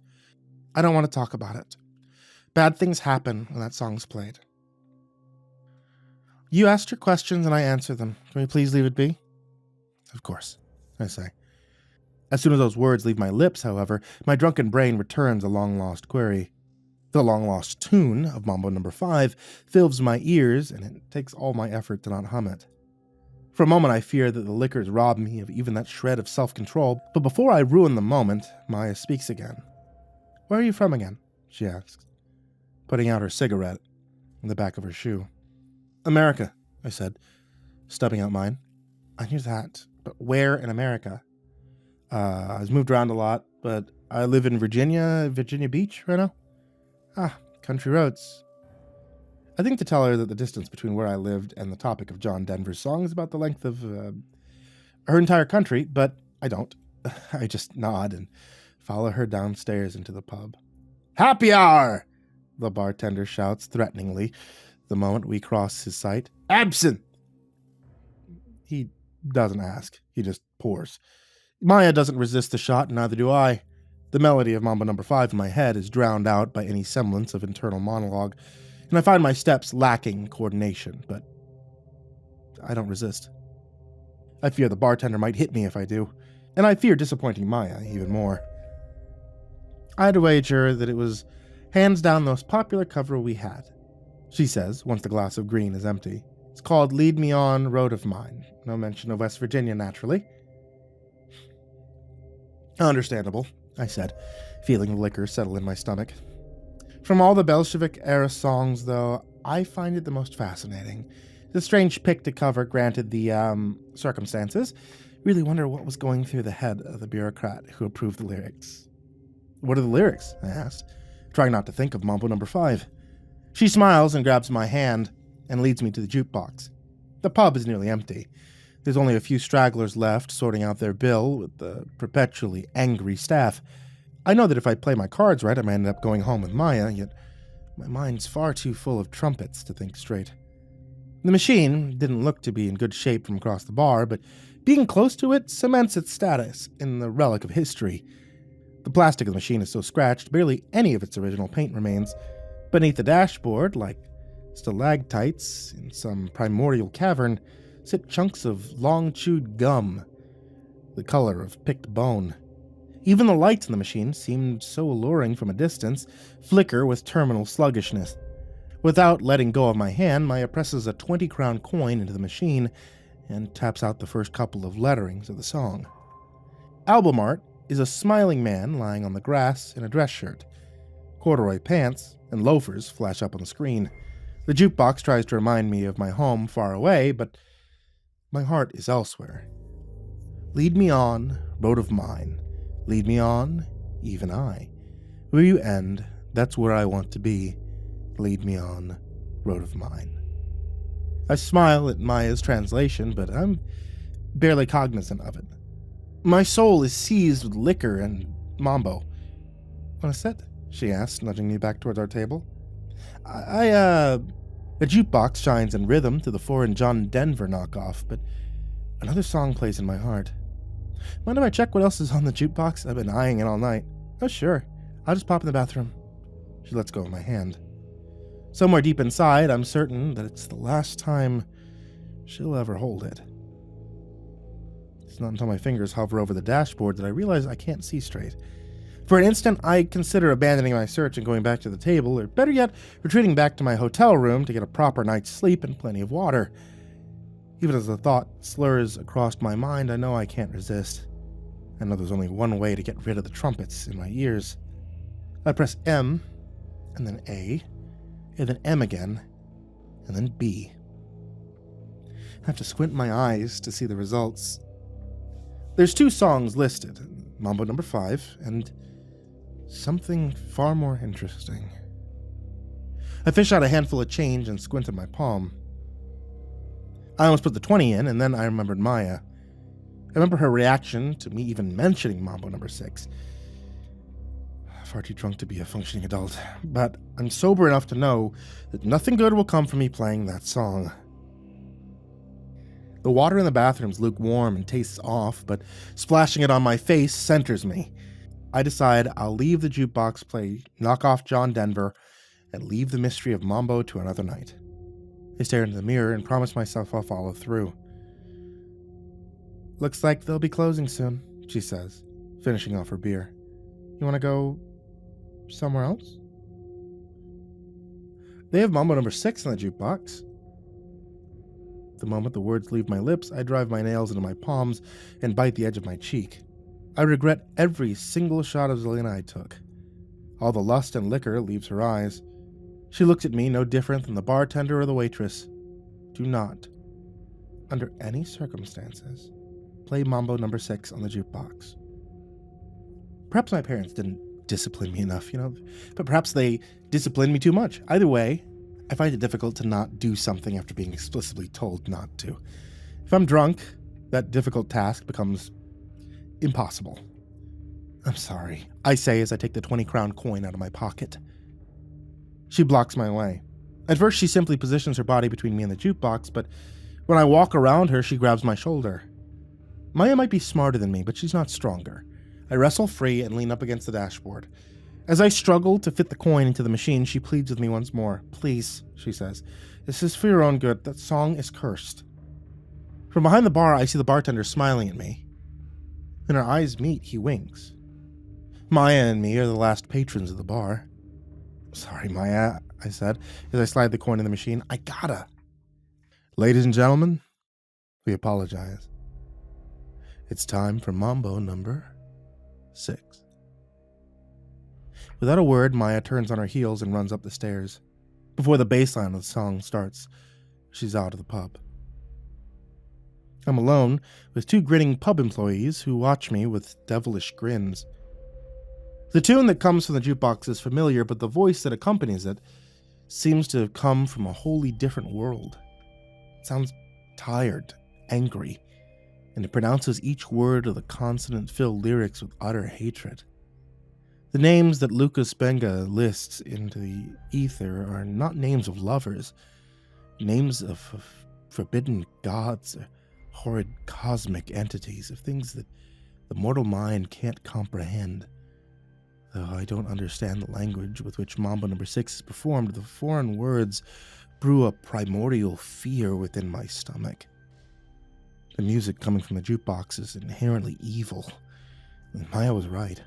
I don't want to talk about it. Bad things happen when that song's played. You asked your questions and I answered them. Can we please leave it be? Of course, I say. As soon as those words leave my lips, however, my drunken brain returns a long-lost query. The long-lost tune of Mambo number 5 fills my ears, and it takes all my effort to not hum it. For a moment I fear that the liquors rob me of even that shred of self-control, but before I ruin the moment, Maya speaks again. Where are you from again? She asks, putting out her cigarette in the back of her shoe. America, I said, stubbing out mine. I knew that, but where in America? I've moved around a lot, but I live in Virginia Beach right now. Country roads. I think to tell her that the distance between where I lived and the topic of John Denver's song is about the length of her entire country, but I don't. I just nod and follow her downstairs into the pub. Happy hour! The bartender shouts threateningly the moment we cross his sight. Absinthe! He doesn't ask. He just pours. Maya doesn't resist the shot, and neither do I. The melody of Mambo number 5 in my head is drowned out by any semblance of internal monologue, and I find my steps lacking coordination, but I don't resist. I fear the bartender might hit me if I do, and I fear disappointing Maya even more. I'd wager that it was hands down the most popular cover we had. She says, once the glass of green is empty. It's called Lead Me On, Road of Mine. No mention of West Virginia, naturally. Understandable, I said, feeling the liquor settle in my stomach. From all the Bolshevik-era songs, though, I find it the most fascinating. The strange pick to cover, granted the, circumstances. Really wonder what was going through the head of the bureaucrat who approved the lyrics. What are the lyrics? I asked, trying not to think of Mambo number 5. She smiles and grabs my hand and leads me to the jukebox. The pub is nearly empty. There's only a few stragglers left, sorting out their bill with the perpetually angry staff. I know that if I play my cards right, I might end up going home with Maya, yet my mind's far too full of trumpets to think straight. The machine didn't look to be in good shape from across the bar, but being close to it cements its status in the relic of history. The plastic of the machine is so scratched, barely any of its original paint remains. Beneath the dashboard, like stalactites in some primordial cavern, sit chunks of long-chewed gum, the color of picked bone. Even the lights in the machine seemed so alluring from a distance, flicker with terminal sluggishness. Without letting go of my hand, Maya presses a 20-crown coin into the machine and taps out the first couple of letterings of the song. Album art is a smiling man lying on the grass in a dress shirt. Corduroy pants and loafers flash up on the screen. The jukebox tries to remind me of my home far away, but my heart is elsewhere. Lead me on, road of mine. Lead me on, even I. Where you end, that's where I want to be. Lead me on, road of mine. I smile at Maya's translation, but I'm barely cognizant of it. My soul is seized with liquor and mambo. Want to sit? She asked, nudging me back towards our table. The jukebox shines in rhythm to the foreign John Denver knockoff, but another song plays in my heart. Mind if I check what else is on the jukebox? I've been eyeing it all night. Oh, sure. I'll just pop in the bathroom. She lets go of my hand. Somewhere deep inside, I'm certain that it's the last time she'll ever hold it. It's not until my fingers hover over the dashboard that I realize I can't see straight. For an instant, I consider abandoning my search and going back to the table, or better yet, retreating back to my hotel room to get a proper night's sleep and plenty of water. Even as the thought slurs across my mind, I know I can't resist. I know there's only one way to get rid of the trumpets in my ears. I press M, and then A, and then M again, and then B. I have to squint my eyes to see the results. There's 2 songs listed, Mambo number 5, and something far more interesting. I fish out a handful of change and squint at my palm. I almost put the 20 in, and then I remembered Maya. I remember her reaction to me even mentioning Mambo number 6. Far too drunk to be a functioning adult, but I'm sober enough to know that nothing good will come from me playing that song. The water in the bathroom's lukewarm and tastes off, but splashing it on my face centers me. I decide I'll leave the jukebox play, knock off John Denver, and leave the mystery of Mambo to another night. I stare into the mirror and promise myself I'll follow through. Looks like they'll be closing soon, she says, finishing off her beer. You want to go somewhere else? They have Mambo number 6 in the jukebox. The moment the words leave my lips, I drive my nails into my palms and bite the edge of my cheek. I regret every single shot of Zelina I took. All the lust and liquor leaves her eyes. She looks at me no different than the bartender or the waitress. Do not, under any circumstances, play Mambo number 6 on the jukebox. Perhaps my parents didn't discipline me enough, but perhaps they disciplined me too much. Either way, I find it difficult to not do something after being explicitly told not to. If I'm drunk, that difficult task becomes impossible. I'm sorry, I say as I take the 20-crown coin out of my pocket. She blocks my way. At first, she simply positions her body between me and the jukebox, but when I walk around her, she grabs my shoulder. Maya might be smarter than me, but she's not stronger. I wrestle free and lean up against the dashboard. As I struggle to fit the coin into the machine, she pleads with me once more. Please, she says. This is for your own good. That song is cursed. From behind the bar, I see the bartender smiling at me. When our eyes meet, he winks. Maya and me are the last patrons of the bar. Sorry, Maya, I said, as I slide the coin in the machine. I gotta. Ladies and gentlemen, we apologize. It's time for Mambo number 6. Without a word, Maya turns on her heels and runs up the stairs. Before the bass line of the song starts, she's out of the pub. I'm alone with 2 grinning pub employees who watch me with devilish grins. The tune that comes from the jukebox is familiar, but the voice that accompanies it seems to have come from a wholly different world. It sounds tired, angry, and it pronounces each word of the consonant-filled lyrics with utter hatred. The names that Lucas Benga lists into the ether are not names of lovers, names of forbidden gods, or horrid cosmic entities, of things that the mortal mind can't comprehend. Though I don't understand the language with which Mambo number 6 is performed, the foreign words brew a primordial fear within my stomach. The music coming from the jukebox is inherently evil. And Maya was right.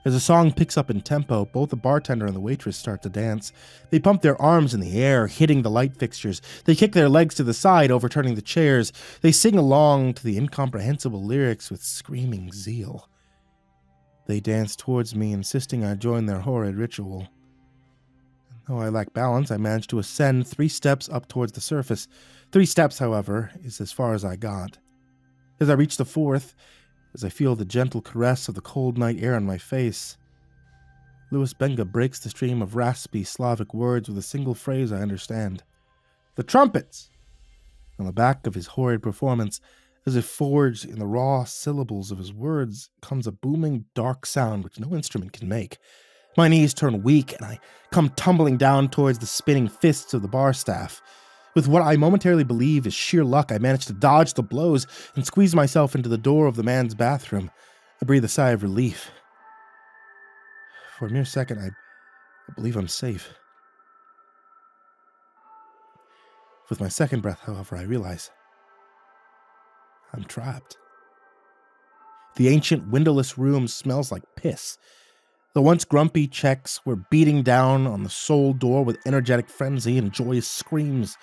As the song picks up in tempo, both the bartender and the waitress start to dance. They pump their arms in the air, hitting the light fixtures. They kick their legs to the side, overturning the chairs. They sing along to the incomprehensible lyrics with screaming zeal. They dance towards me, insisting I join their horrid ritual. Though I lack balance, I manage to ascend 3 steps up towards the surface. 3 steps, however, is as far as I got. As I reach the 4th, as I feel the gentle caress of the cold night air on my face, Louis Benga breaks the stream of raspy Slavic words with a single phrase I understand. The trumpets! On the back of his horrid performance, as if forged in the raw syllables of his words, comes a booming, dark sound which no instrument can make. My knees turn weak, and I come tumbling down towards the spinning fists of the bar staff. With what I momentarily believe is sheer luck, I manage to dodge the blows and squeeze myself into the door of the man's bathroom. I breathe a sigh of relief. For a mere second, I believe I'm safe. With my second breath, however, I realize I'm trapped. The ancient windowless room smells like piss. The once grumpy Czechs were beating down on the sole door with energetic frenzy and joyous screams.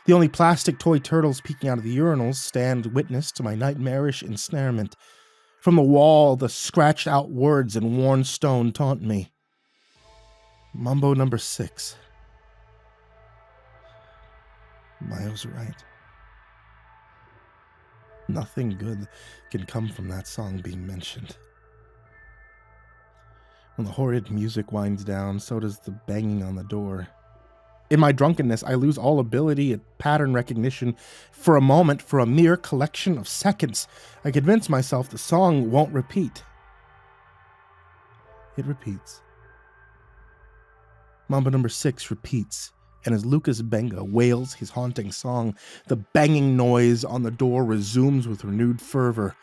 The only plastic toy turtles peeking out of the urinals stand witness to my nightmarish ensnarement. From the wall, the scratched-out words in worn stone taunt me. Mambo number 6. Mayo's right. Nothing good can come from that song being mentioned. When the horrid music winds down, so does the banging on the door. In my drunkenness, I lose all ability at pattern recognition. For a moment, for a mere collection of seconds, I convince myself the song won't repeat. It repeats. Mambo number 6 repeats, and as Lucas Benga wails his haunting song, the banging noise on the door resumes with renewed fervor.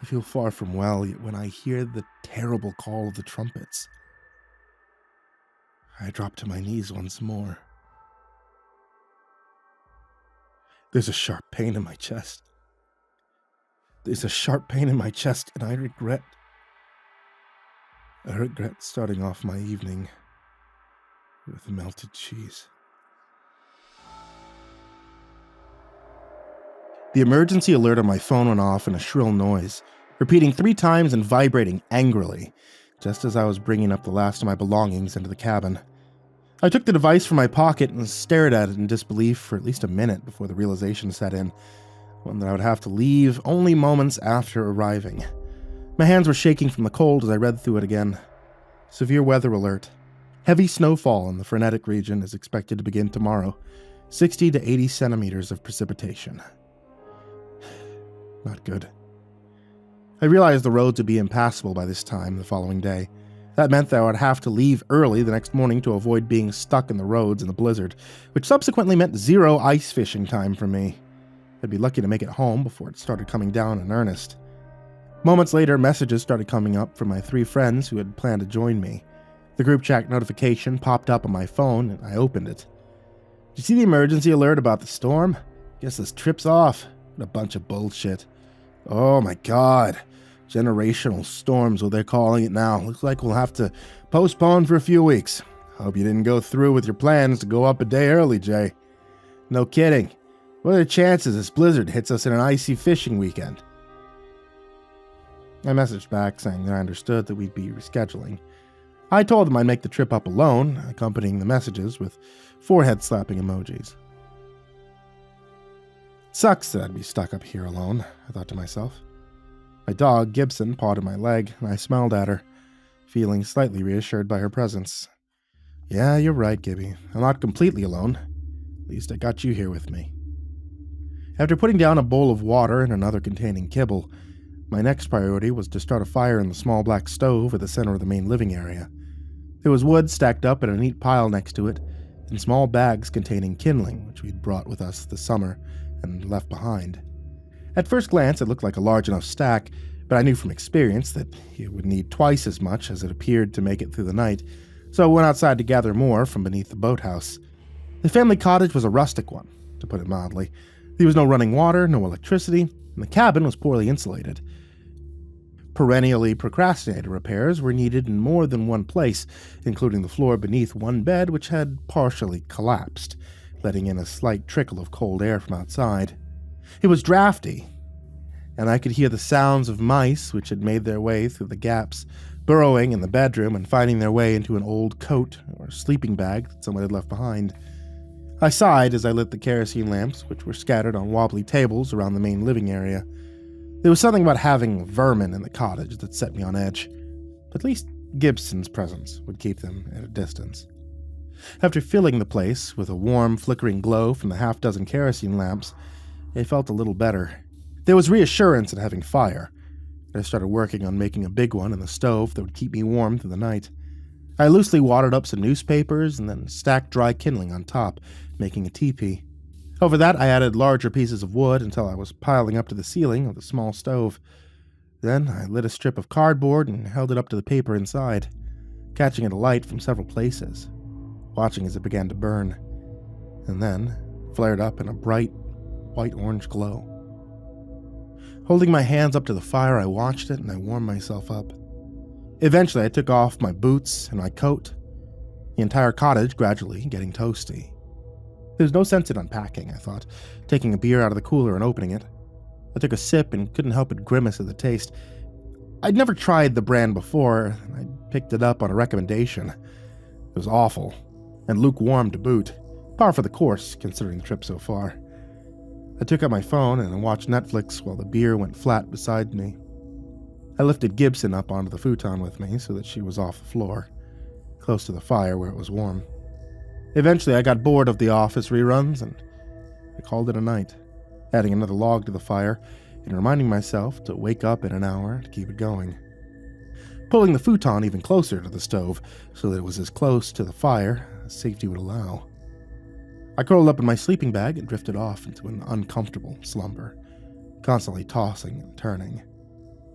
I feel far from well, yet when I hear the terrible call of the trumpets, I drop to my knees once more. There's a sharp pain in my chest. There's a sharp pain in my chest, and I regret starting off my evening with melted cheese. The emergency alert on my phone went off in a shrill noise, repeating 3 times and vibrating angrily, just as I was bringing up the last of my belongings into the cabin. I took the device from my pocket and stared at it in disbelief for at least a minute before the realization set in, one that I would have to leave only moments after arriving. My hands were shaking from the cold as I read through it again. Severe weather alert. Heavy snowfall in the Frenetic region is expected to begin tomorrow. 60 to 80 centimeters of precipitation. Not good. I realized the roads would be impassable by this time the following day. That meant that I would have to leave early the next morning to avoid being stuck in the roads in the blizzard, which subsequently meant 0 ice fishing time for me. I'd be lucky to make it home before it started coming down in earnest. Moments later, messages started coming up from my 3 friends who had planned to join me. The group chat notification popped up on my phone, and I opened it. Did you see the emergency alert about the storm? Guess this trip's off. What a bunch of bullshit. Oh my god. Generational storms, what they're calling it now. Looks like we'll have to postpone for a few weeks. Hope you didn't go through with your plans to go up a day early, Jay. No kidding. What are the chances this blizzard hits us in an icy fishing weekend? I messaged back saying that I understood that we'd be rescheduling. I told them I'd make the trip up alone, accompanying the messages with forehead-slapping emojis. Sucks that I'd be stuck up here alone, I thought to myself. My dog, Gibson, pawed at my leg, and I smiled at her, feeling slightly reassured by her presence. Yeah, you're right, Gibby. I'm not completely alone. At least I got you here with me. After putting down a bowl of water and another containing kibble, my next priority was to start a fire in the small black stove at the center of the main living area. There was wood stacked up in a neat pile next to it, and small bags containing kindling, which we'd brought with us this summer and left behind. At first glance, it looked like a large enough stack, but I knew from experience that it would need twice as much as it appeared to make it through the night, so I went outside to gather more from beneath the boathouse. The family cottage was a rustic one, to put it mildly. There was no running water, no electricity, and the cabin was poorly insulated. Perennially procrastinated repairs were needed in more than one place, including the floor beneath one bed which had partially collapsed, letting in a slight trickle of cold air from outside. It was drafty, and I could hear the sounds of mice which had made their way through the gaps, burrowing in the bedroom and finding their way into an old coat or sleeping bag that someone had left behind. I sighed as I lit the kerosene lamps, which were scattered on wobbly tables around the main living area. There was something about having vermin in the cottage that set me on edge. At least Gibson's presence would keep them at a distance. After filling the place with a warm, flickering glow from the half-dozen kerosene lamps, it felt a little better. There was reassurance in having fire. I started working on making a big one in the stove that would keep me warm through the night. I loosely wadded up some newspapers and then stacked dry kindling on top, making a teepee. Over that, I added larger pieces of wood until I was piling up to the ceiling of the small stove. Then I lit a strip of cardboard and held it up to the paper inside, catching it alight from several places, watching as it began to burn, and then flared up in a bright, white-orange glow. Holding my hands up to the fire, I watched it and I warmed myself up. Eventually, I took off my boots and my coat, the entire cottage gradually getting toasty. There's no sense in unpacking, I thought, taking a beer out of the cooler and opening it. I took a sip and couldn't help but grimace at the taste. I'd never tried the brand before, and I picked it up on a recommendation. It was awful, and lukewarm to boot, par for the course considering the trip so far. I took out my phone and watched Netflix while the beer went flat beside me. I lifted Gibson up onto the futon with me so that she was off the floor, close to the fire where it was warm. Eventually, I got bored of the Office reruns, and I called it a night, adding another log to the fire and reminding myself to wake up in an hour to keep it going. Pulling the futon even closer to the stove so that it was as close to the fire as safety would allow. I curled up in my sleeping bag and drifted off into an uncomfortable slumber, constantly tossing and turning,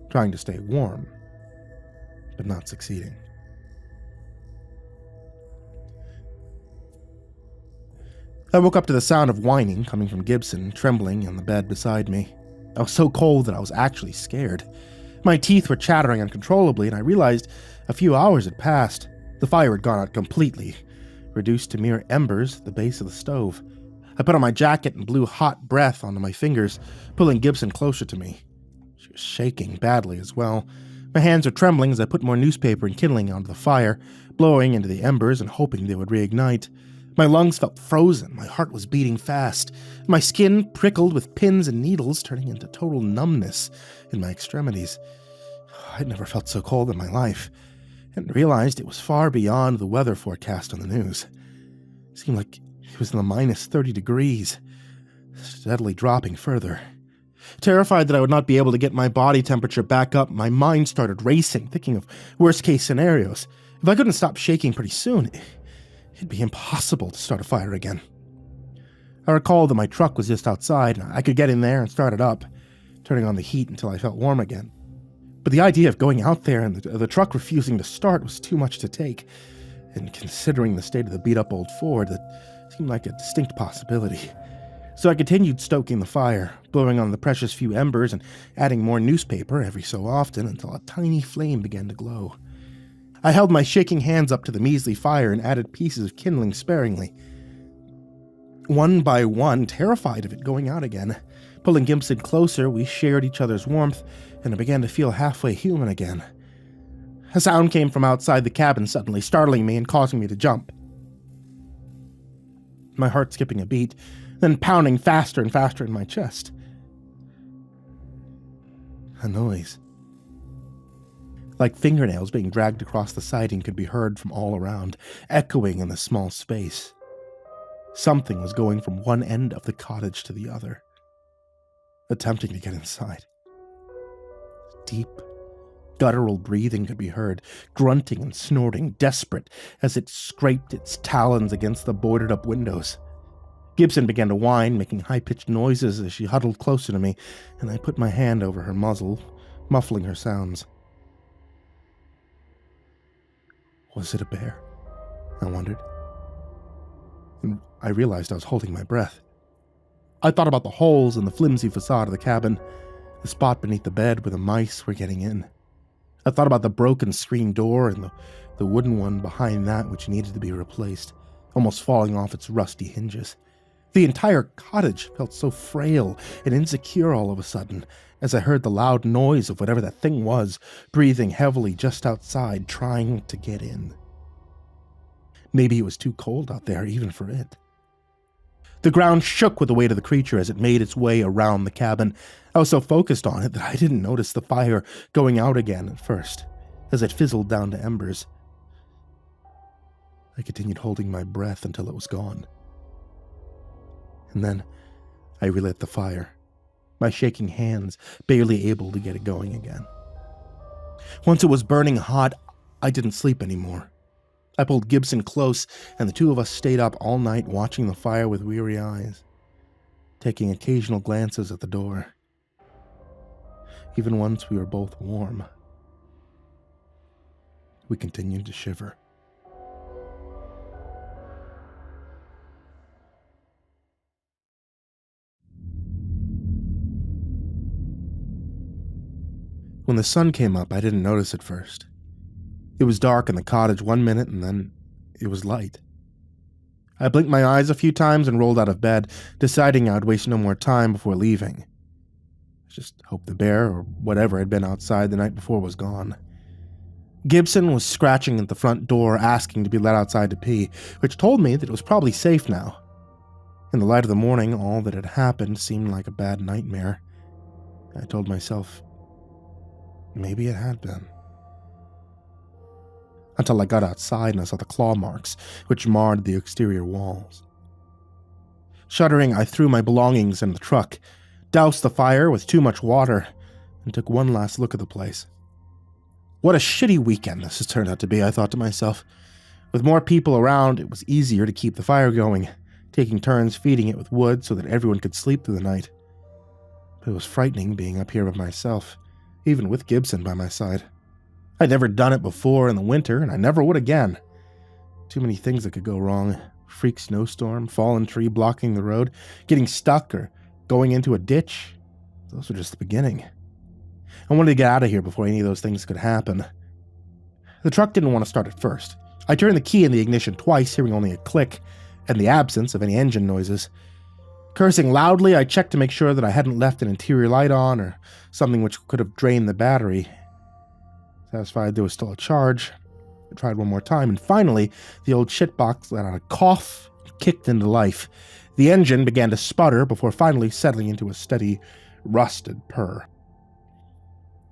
trying to stay warm, but not succeeding. I woke up to the sound of whining coming from Gibson, trembling in the bed beside me. I was so cold that I was actually scared. My teeth were chattering uncontrollably, and I realized a few hours had passed. The fire had gone out completely, reduced to mere embers at the base of the stove. I put on my jacket and blew hot breath onto my fingers, pulling Gibson closer to me. She was shaking badly as well. My hands were trembling as I put more newspaper and kindling onto the fire, blowing into the embers and hoping they would reignite. My lungs felt frozen, my heart was beating fast, my skin prickled with pins and needles, turning into total numbness in my extremities. I'd never felt so cold in my life, and realized it was far beyond the weather forecast on the news. It seemed like it was in the minus 30 degrees, steadily dropping further. Terrified that I would not be able to get my body temperature back up, my mind started racing, thinking of worst-case scenarios. If I couldn't stop shaking pretty soon, it'd be impossible to start a fire again. I recalled that my truck was just outside, and I could get in there and start it up, turning on the heat until I felt warm again. But the idea of going out there and the truck refusing to start was too much to take, and considering the state of the beat-up old Ford, that seemed like a distinct possibility. So I continued stoking the fire, blowing on the precious few embers and adding more newspaper every so often until a tiny flame began to glow. I held my shaking hands up to the measly fire and added pieces of kindling sparingly. One by one, terrified of it going out again. Pulling Gibson closer, we shared each other's warmth, and I began to feel halfway human again. A sound came from outside the cabin suddenly, startling me and causing me to jump. My heart skipping a beat, then pounding faster and faster in my chest. A noise. Like fingernails being dragged across the siding could be heard from all around, echoing in the small space. Something was going from one end of the cottage to the other, attempting to get inside. Deep, guttural breathing could be heard, grunting and snorting, desperate, as it scraped its talons against the boarded-up windows. Gibson began to whine, making high-pitched noises as she huddled closer to me, and I put my hand over her muzzle, muffling her sounds. Was it a bear? I wondered. And I realized I was holding my breath. I thought about the holes in the flimsy facade of the cabin, the spot beneath the bed where the mice were getting in. I thought about the broken screen door and the wooden one behind that which needed to be replaced, almost falling off its rusty hinges. The entire cottage felt so frail and insecure all of a sudden, as I heard the loud noise of whatever that thing was, breathing heavily just outside, trying to get in. Maybe it was too cold out there, even for it. The ground shook with the weight of the creature as it made its way around the cabin. I was so focused on it that I didn't notice the fire going out again at first, as it fizzled down to embers. I continued holding my breath until it was gone. And then I relit the fire, my shaking hands barely able to get it going again. Once it was burning hot, I didn't sleep anymore. I pulled Gibson close, and the two of us stayed up all night watching the fire with weary eyes, taking occasional glances at the door. Even once we were both warm, we continued to shiver. When the sun came up, I didn't notice it first. It was dark in the cottage 1 minute, and then it was light. I blinked my eyes a few times and rolled out of bed, deciding I'd waste no more time before leaving. I just hoped the bear, or whatever had been outside the night before, was gone. Gibson was scratching at the front door, asking to be let outside to pee, which told me that it was probably safe now. In the light of the morning, all that had happened seemed like a bad nightmare. I told myself, maybe it had been. Until I got outside and I saw the claw marks, which marred the exterior walls. Shuddering, I threw my belongings in the truck, doused the fire with too much water, and took one last look at the place. What a shitty weekend this has turned out to be, I thought to myself. With more people around, it was easier to keep the fire going, taking turns feeding it with wood so that everyone could sleep through the night. But it was frightening being up here by myself, even with Gibson by my side. I'd never done it before in the winter, and I never would again. Too many things that could go wrong. Freak snowstorm, fallen tree blocking the road, getting stuck, or going into a ditch. Those were just the beginning. I wanted to get out of here before any of those things could happen. The truck didn't want to start at first. I turned the key in the ignition twice, hearing only a click, and the absence of any engine noises. Cursing loudly, I checked to make sure that I hadn't left an interior light on, or something which could have drained the battery. Satisfied there was still a charge, I tried one more time, and finally, the old shitbox let out a cough and kicked into life. The engine began to sputter before finally settling into a steady, rusted purr.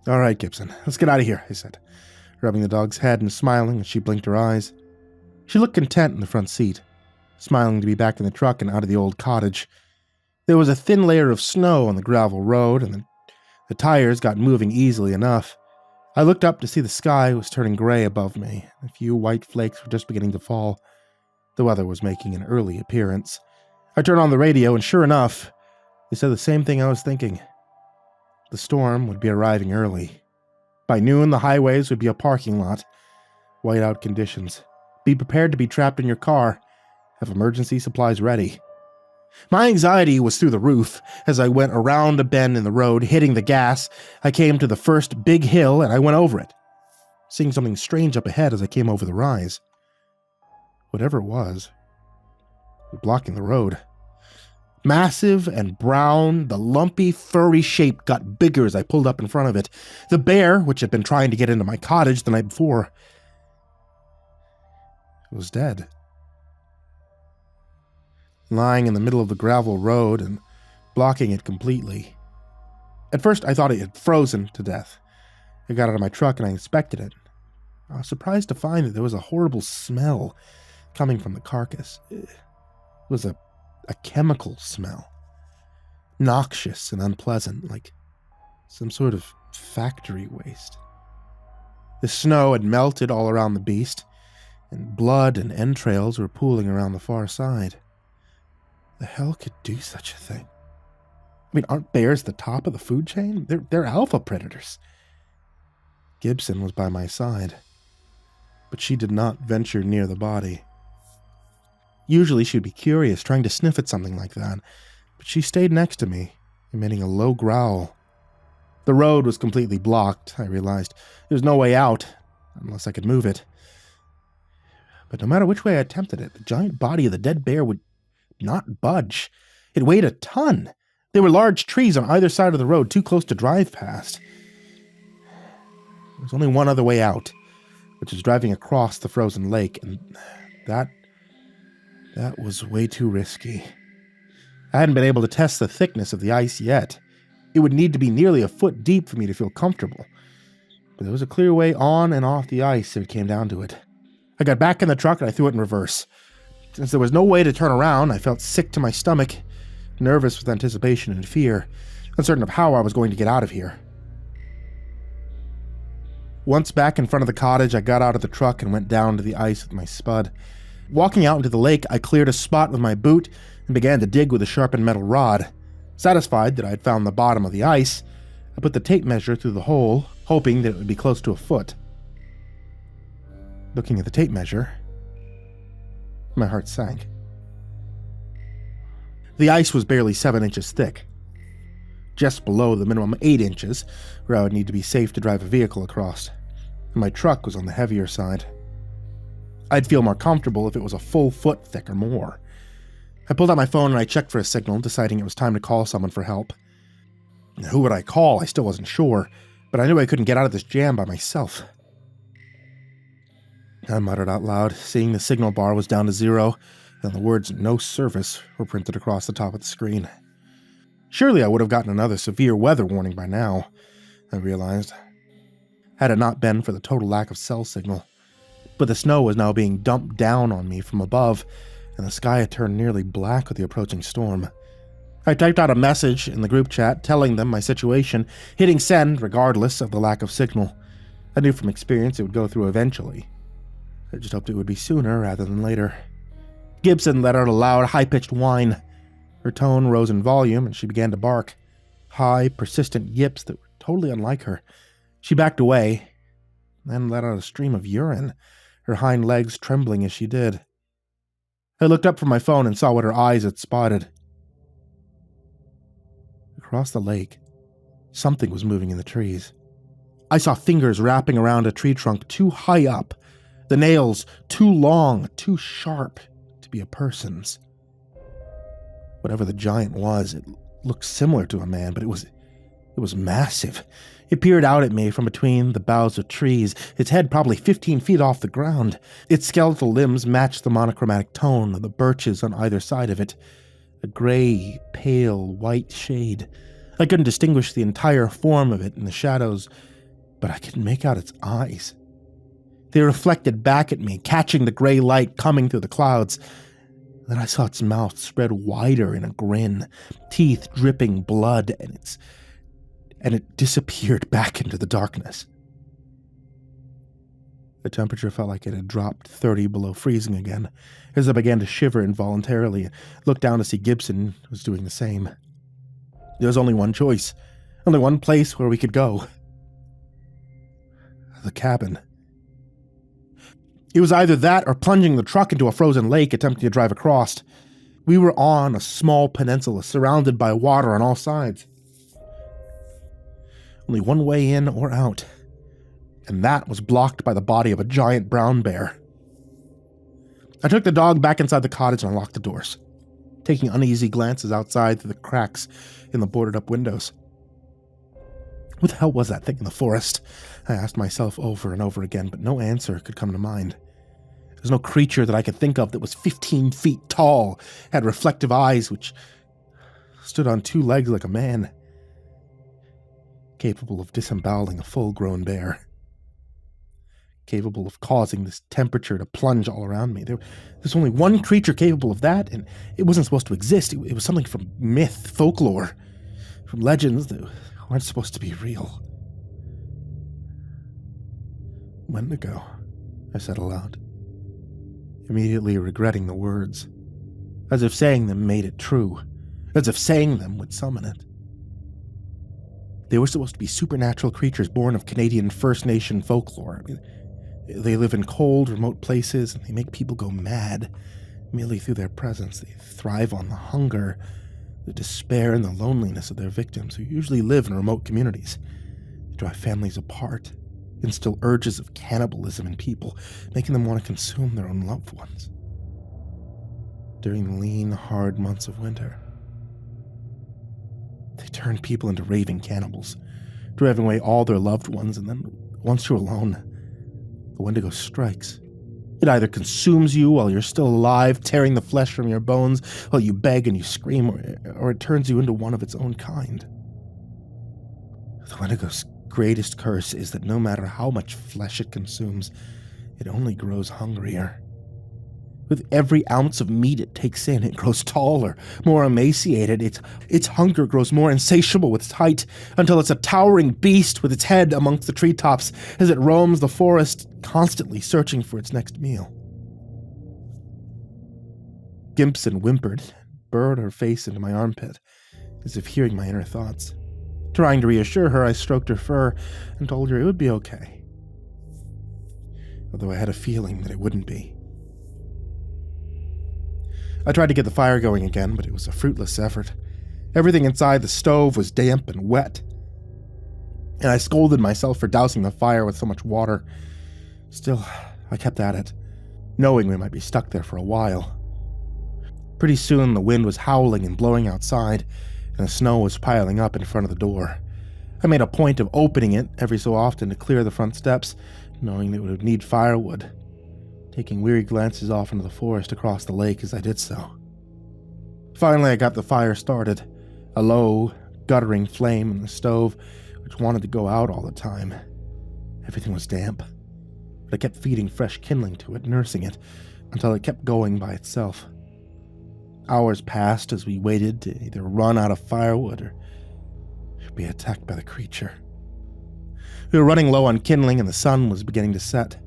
"All right, Gibson, let's get out of here," I said, rubbing the dog's head and smiling as she blinked her eyes. She looked content in the front seat, smiling to be back in the truck and out of the old cottage. There was a thin layer of snow on the gravel road, and the tires got moving easily enough. I looked up to see the sky was turning gray above me. A few white flakes were just beginning to fall. The weather was making an early appearance. I turned on the radio, and sure enough, they said the same thing I was thinking. The storm would be arriving early. By noon, the highways would be a parking lot. Whiteout conditions. Be prepared to be trapped in your car. Have emergency supplies ready. My anxiety was through the roof. As I went around a bend in the road, hitting the gas, I came to the first big hill and I went over it, seeing something strange up ahead as I came over the rise. Whatever it was blocking the road. Massive and brown, the lumpy, furry shape got bigger as I pulled up in front of it. The bear, which had been trying to get into my cottage the night before, was dead. Lying in the middle of the gravel road and blocking it completely. At first, I thought it had frozen to death. I got out of my truck and I inspected it. I was surprised to find that there was a horrible smell coming from the carcass. It was a chemical smell. Noxious and unpleasant, like some sort of factory waste. The snow had melted all around the beast, and blood and entrails were pooling around the far side. The hell could do such a thing? I mean, aren't bears the top of the food chain? They're alpha predators. Gibson was by my side, but she did not venture near the body. Usually she'd be curious, trying to sniff at something like that, but but she stayed next to me, emitting a low growl. The road was completely blocked, I realized. There was no way out, unless I could move it. But no matter which way I attempted it, the giant body of the dead bear would not budge. It weighed a ton. There were large trees on either side of the road, too close to drive past. There was only one other way out, which was driving across the frozen lake, and that was way too risky. I hadn't been able to test the thickness of the ice yet. It would need to be nearly a foot deep for me to feel comfortable. But there was a clear way on and off the ice if it came down to it. I got back in the truck and I threw it in reverse. Since there was no way to turn around, I felt sick to my stomach, nervous with anticipation and fear, uncertain of how I was going to get out of here. Once back in front of the cottage, I got out of the truck and went down to the ice with my spud. Walking out into the lake, I cleared a spot with my boot and began to dig with a sharpened metal rod. Satisfied that I had found the bottom of the ice, I put the tape measure through the hole, hoping that it would be close to a foot. Looking at the tape measure, my heart sank. The ice was barely 7 inches thick, just below the minimum 8 inches, where I would need to be safe to drive a vehicle across, and my truck was on the heavier side. I'd feel more comfortable if it was a full foot thick or more. I pulled out my phone and I checked for a signal, deciding it was time to call someone for help. Who would I call? I still wasn't sure, but I knew I couldn't get out of this jam by myself. I muttered out loud, seeing the signal bar was down to 0, and the words "no service" were printed across the top of the screen. Surely I would have gotten another severe weather warning by now, I realized, had it not been for the total lack of cell signal. But the snow was now being dumped down on me from above, and the sky had turned nearly black with the approaching storm. I typed out a message in the group chat telling them my situation, hitting send regardless of the lack of signal. I knew from experience it would go through eventually. I just hoped it would be sooner rather than later. Gibson let out a loud, high-pitched whine. Her tone rose in volume, and she began to bark. High, persistent yips that were totally unlike her. She backed away, then let out a stream of urine, her hind legs trembling as she did. I looked up from my phone and saw what her eyes had spotted. Across the lake, something was moving in the trees. I saw fingers wrapping around a tree trunk too high up, the nails too long, too sharp to be a person's. Whatever the giant was, it looked similar to a man, but it was massive. It peered out at me from between the boughs of trees, its head probably 15 feet off the ground. Its skeletal limbs matched the monochromatic tone of the birches on either side of it, a gray, pale, white shade. I couldn't distinguish the entire form of it in the shadows, but I could make out its eyes. They reflected back at me, catching the gray light coming through the clouds. Then I saw its mouth spread wider in a grin, teeth dripping blood, and it disappeared back into the darkness. The temperature felt like it had dropped 30 below freezing again, as I began to shiver involuntarily and looked down to see Gibson was doing the same. There was only one choice, only one place where we could go. The cabin. It was either that or plunging the truck into a frozen lake attempting to drive across. We were on a small peninsula surrounded by water on all sides. Only one way in or out, and that was blocked by the body of a giant brown bear. I took the dog back inside the cottage and unlocked the doors, taking uneasy glances outside through the cracks in the boarded-up windows. What the hell was that thing in the forest? I asked myself over and over again, but no answer could come to mind. There was no creature that I could think of that was 15 feet tall, had reflective eyes which stood on 2 legs like a man, capable of disemboweling a full-grown bear, capable of causing this temperature to plunge all around me. There's only one creature capable of that, and it wasn't supposed to exist. It was something from myth, folklore, from legends that weren't supposed to be real. When to go, I said aloud, immediately regretting the words, as if saying them made it true, as if saying them would summon it. They were supposed to be supernatural creatures born of Canadian First Nation folklore. I mean, they live in cold, remote places, and they make people go mad merely through their presence. They thrive on the hunger, the despair and the loneliness of their victims who usually live in remote communities. They drive families apart, instill urges of cannibalism in people, making them want to consume their own loved ones. During the lean, hard months of winter, they turn people into raving cannibals, driving away all their loved ones, and then, once you're alone, the Wendigo strikes. It either consumes you while you're still alive, tearing the flesh from your bones while you beg and you scream, or it turns you into one of its own kind. The Wendigo's greatest curse is that no matter how much flesh it consumes, it only grows hungrier. With every ounce of meat it takes in, it grows taller, more emaciated. Its hunger grows more insatiable with its height, until it's a towering beast with its head amongst the treetops as it roams the forest, constantly searching for its next meal. Gimpson whimpered, burrowed her face into my armpit, as if hearing my inner thoughts. Trying to reassure her, I stroked her fur and told her it would be okay, although I had a feeling that it wouldn't be. I tried to get the fire going again, but it was a fruitless effort. Everything inside the stove was damp and wet, and I scolded myself for dousing the fire with so much water. Still, I kept at it, knowing we might be stuck there for a while. Pretty soon the wind was howling and blowing outside, and the snow was piling up in front of the door. I made a point of opening it every so often to clear the front steps, knowing that it would need firewood, taking weary glances off into the forest across the lake as I did so. Finally, I got the fire started, a low, guttering flame in the stove, which wanted to go out all the time. Everything was damp, but I kept feeding fresh kindling to it, nursing it, until it kept going by itself. Hours passed as we waited to either run out of firewood or be attacked by the creature. We were running low on kindling and the sun was beginning to set.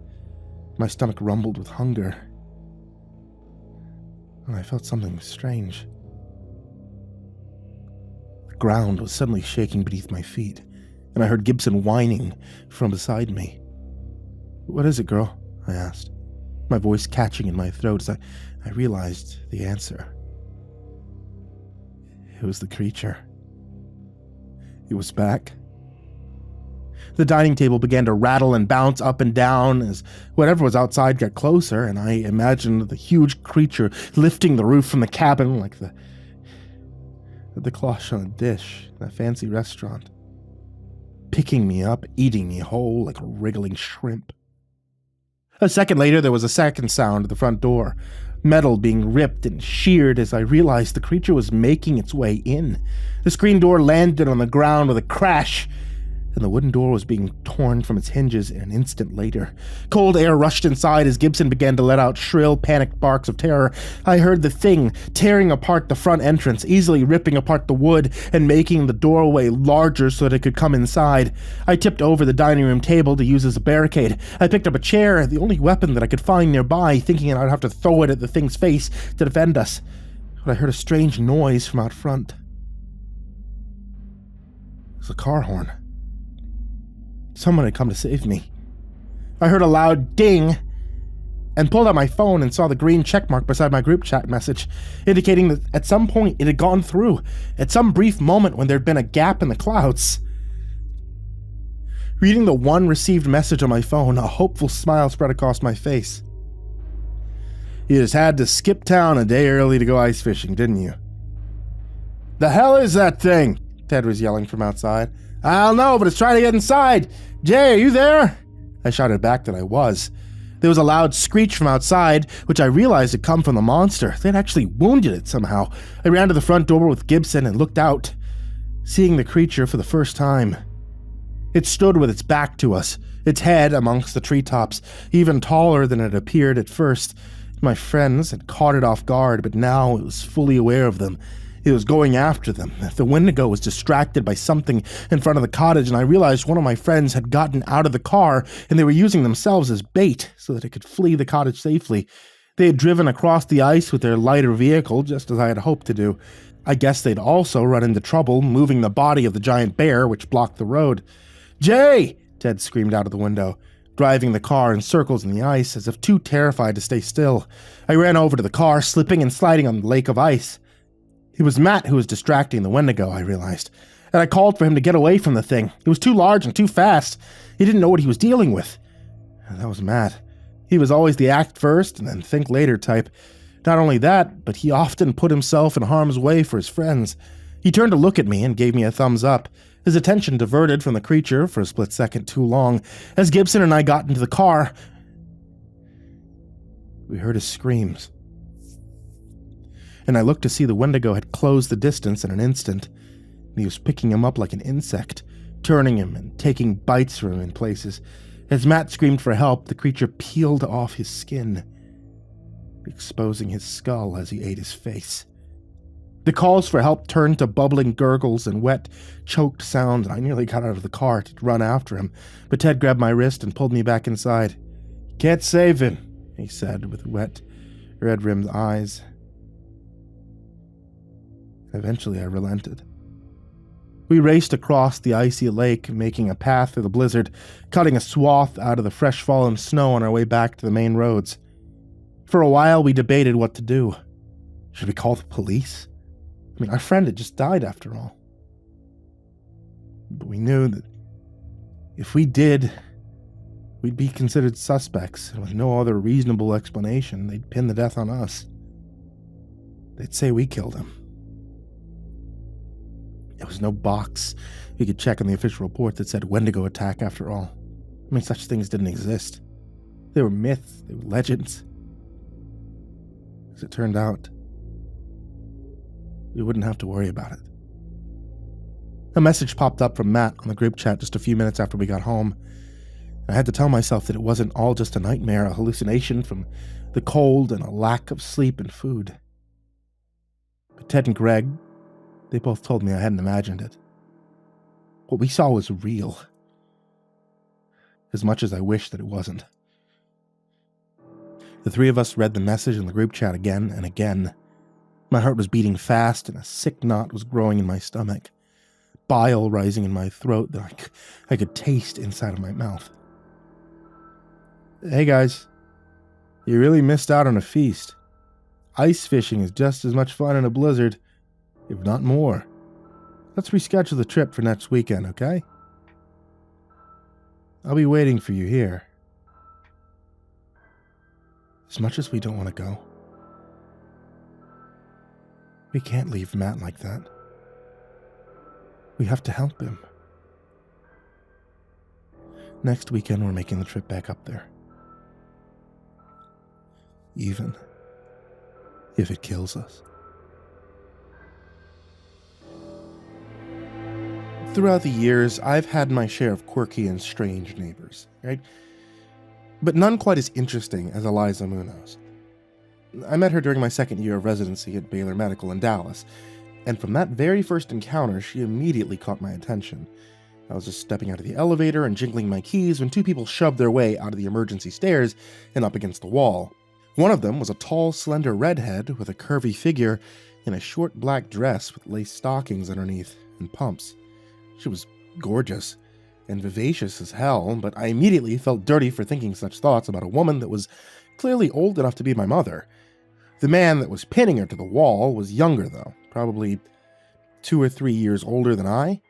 My stomach rumbled with hunger, and I felt something strange. The ground was suddenly shaking beneath my feet, and I heard Gibson whining from beside me. "What is it, girl?" I asked, my voice catching in my throat as I realized the answer. It was the creature. It was back. The dining table began to rattle and bounce up and down as whatever was outside got closer, and I imagined the huge creature lifting the roof from the cabin like the cloche on a dish in a fancy restaurant, picking me up, eating me whole like a wriggling shrimp. A second later, there was a second sound at the front door, metal being ripped and sheared as I realized the creature was making its way in. The screen door landed on the ground with a crash, and the wooden door was being torn from its hinges an instant later. Cold air rushed inside as Gibson began to let out shrill, panicked barks of terror. I heard the thing tearing apart the front entrance, easily ripping apart the wood and making the doorway larger so that it could come inside. I tipped over the dining room table to use as a barricade. I picked up a chair, the only weapon that I could find nearby, thinking I'd have to throw it at the thing's face to defend us. But I heard a strange noise from out front. It was a car horn. Someone had come to save me. I heard a loud ding and pulled out my phone and saw the green checkmark beside my group chat message, indicating that at some point it had gone through, at some brief moment when there'd been a gap in the clouds. Reading the one received message on my phone, a hopeful smile spread across my face. You just had to skip town a day early to go ice fishing, didn't you? The hell is that thing? Ted was yelling from outside. I don't know, but it's trying to get inside. Jay, are you there? I shouted back that I was. There was a loud screech from outside, which I realized had come from the monster. They'd actually wounded it somehow. I ran to the front door with Gibson and looked out, seeing the creature for the first time. It stood with its back to us, its head amongst the treetops, even taller than it appeared at first. My friends had caught it off guard, but now it was fully aware of them. It was going after them. The Wendigo was distracted by something in front of the cottage, and I realized one of my friends had gotten out of the car, and they were using themselves as bait so that it could flee the cottage safely. They had driven across the ice with their lighter vehicle, just as I had hoped to do. I guess they'd also run into trouble moving the body of the giant bear, which blocked the road. Jay! Ted screamed out of the window, driving the car in circles in the ice, as if too terrified to stay still. I ran over to the car, slipping and sliding on the lake of ice. It was Matt who was distracting the Wendigo, I realized, and I called for him to get away from the thing. It was too large and too fast. He didn't know what he was dealing with. And that was Matt. He was always the act first and then think later type. Not only that, but he often put himself in harm's way for his friends. He turned to look at me and gave me a thumbs up, his attention diverted from the creature for a split second too long, as Gibson and I got into the car. We heard his screams, and I looked to see the Wendigo had closed the distance in an instant. He was picking him up like an insect, turning him and taking bites from him in places. As Matt screamed for help, the creature peeled off his skin, exposing his skull as he ate his face. The calls for help turned to bubbling gurgles and wet, choked sounds, and I nearly got out of the car to run after him, but Ted grabbed my wrist and pulled me back inside. "Can't save him," he said with wet, red-rimmed eyes. Eventually I relented. We raced across the icy lake, making a path through the blizzard, cutting a swath out of the fresh-fallen snow on our way back to the main roads. For a while we debated what to do. Should we call the police? I mean, our friend had just died after all. But we knew that if we did, we'd be considered suspects, and with no other reasonable explanation, they'd pin the death on us. They'd say we killed him. There was no box we could check on the official report that said Wendigo attack after all. I mean, such things didn't exist. They were myths, they were legends. As it turned out, we wouldn't have to worry about it. A message popped up from Matt on the group chat just a few minutes after we got home. I had to tell myself that it wasn't all just a nightmare, a hallucination from the cold and a lack of sleep and food. But Ted and Greg, they both told me I hadn't imagined it. What we saw was real, as much as I wished that it wasn't. The three of us read the message in the group chat again and again. My heart was beating fast and a sick knot was growing in my stomach, bile rising in my throat that I could taste inside of my mouth. Hey guys, you really missed out on a feast. Ice fishing is just as much fun in a blizzard, if not more. Let's reschedule the trip for next weekend, okay? I'll be waiting for you here. As much as we don't want to go, we can't leave Matt like that. We have to help him. Next weekend, we're making the trip back up there. Even if it kills us. Throughout the years, I've had my share of quirky and strange neighbors, right? But none quite as interesting as Eliza Munoz. I met her during my second year of residency at Baylor Medical in Dallas, and from that very first encounter, she immediately caught my attention. I was just stepping out of the elevator and jingling my keys when two people shoved their way out of the emergency stairs and up against the wall. One of them was a tall, slender redhead with a curvy figure in a short black dress with lace stockings underneath and pumps. She was gorgeous and vivacious as hell, but I immediately felt dirty for thinking such thoughts about a woman that was clearly old enough to be my mother. The man that was pinning her to the wall was younger, though, probably 2 or 3 years older than I,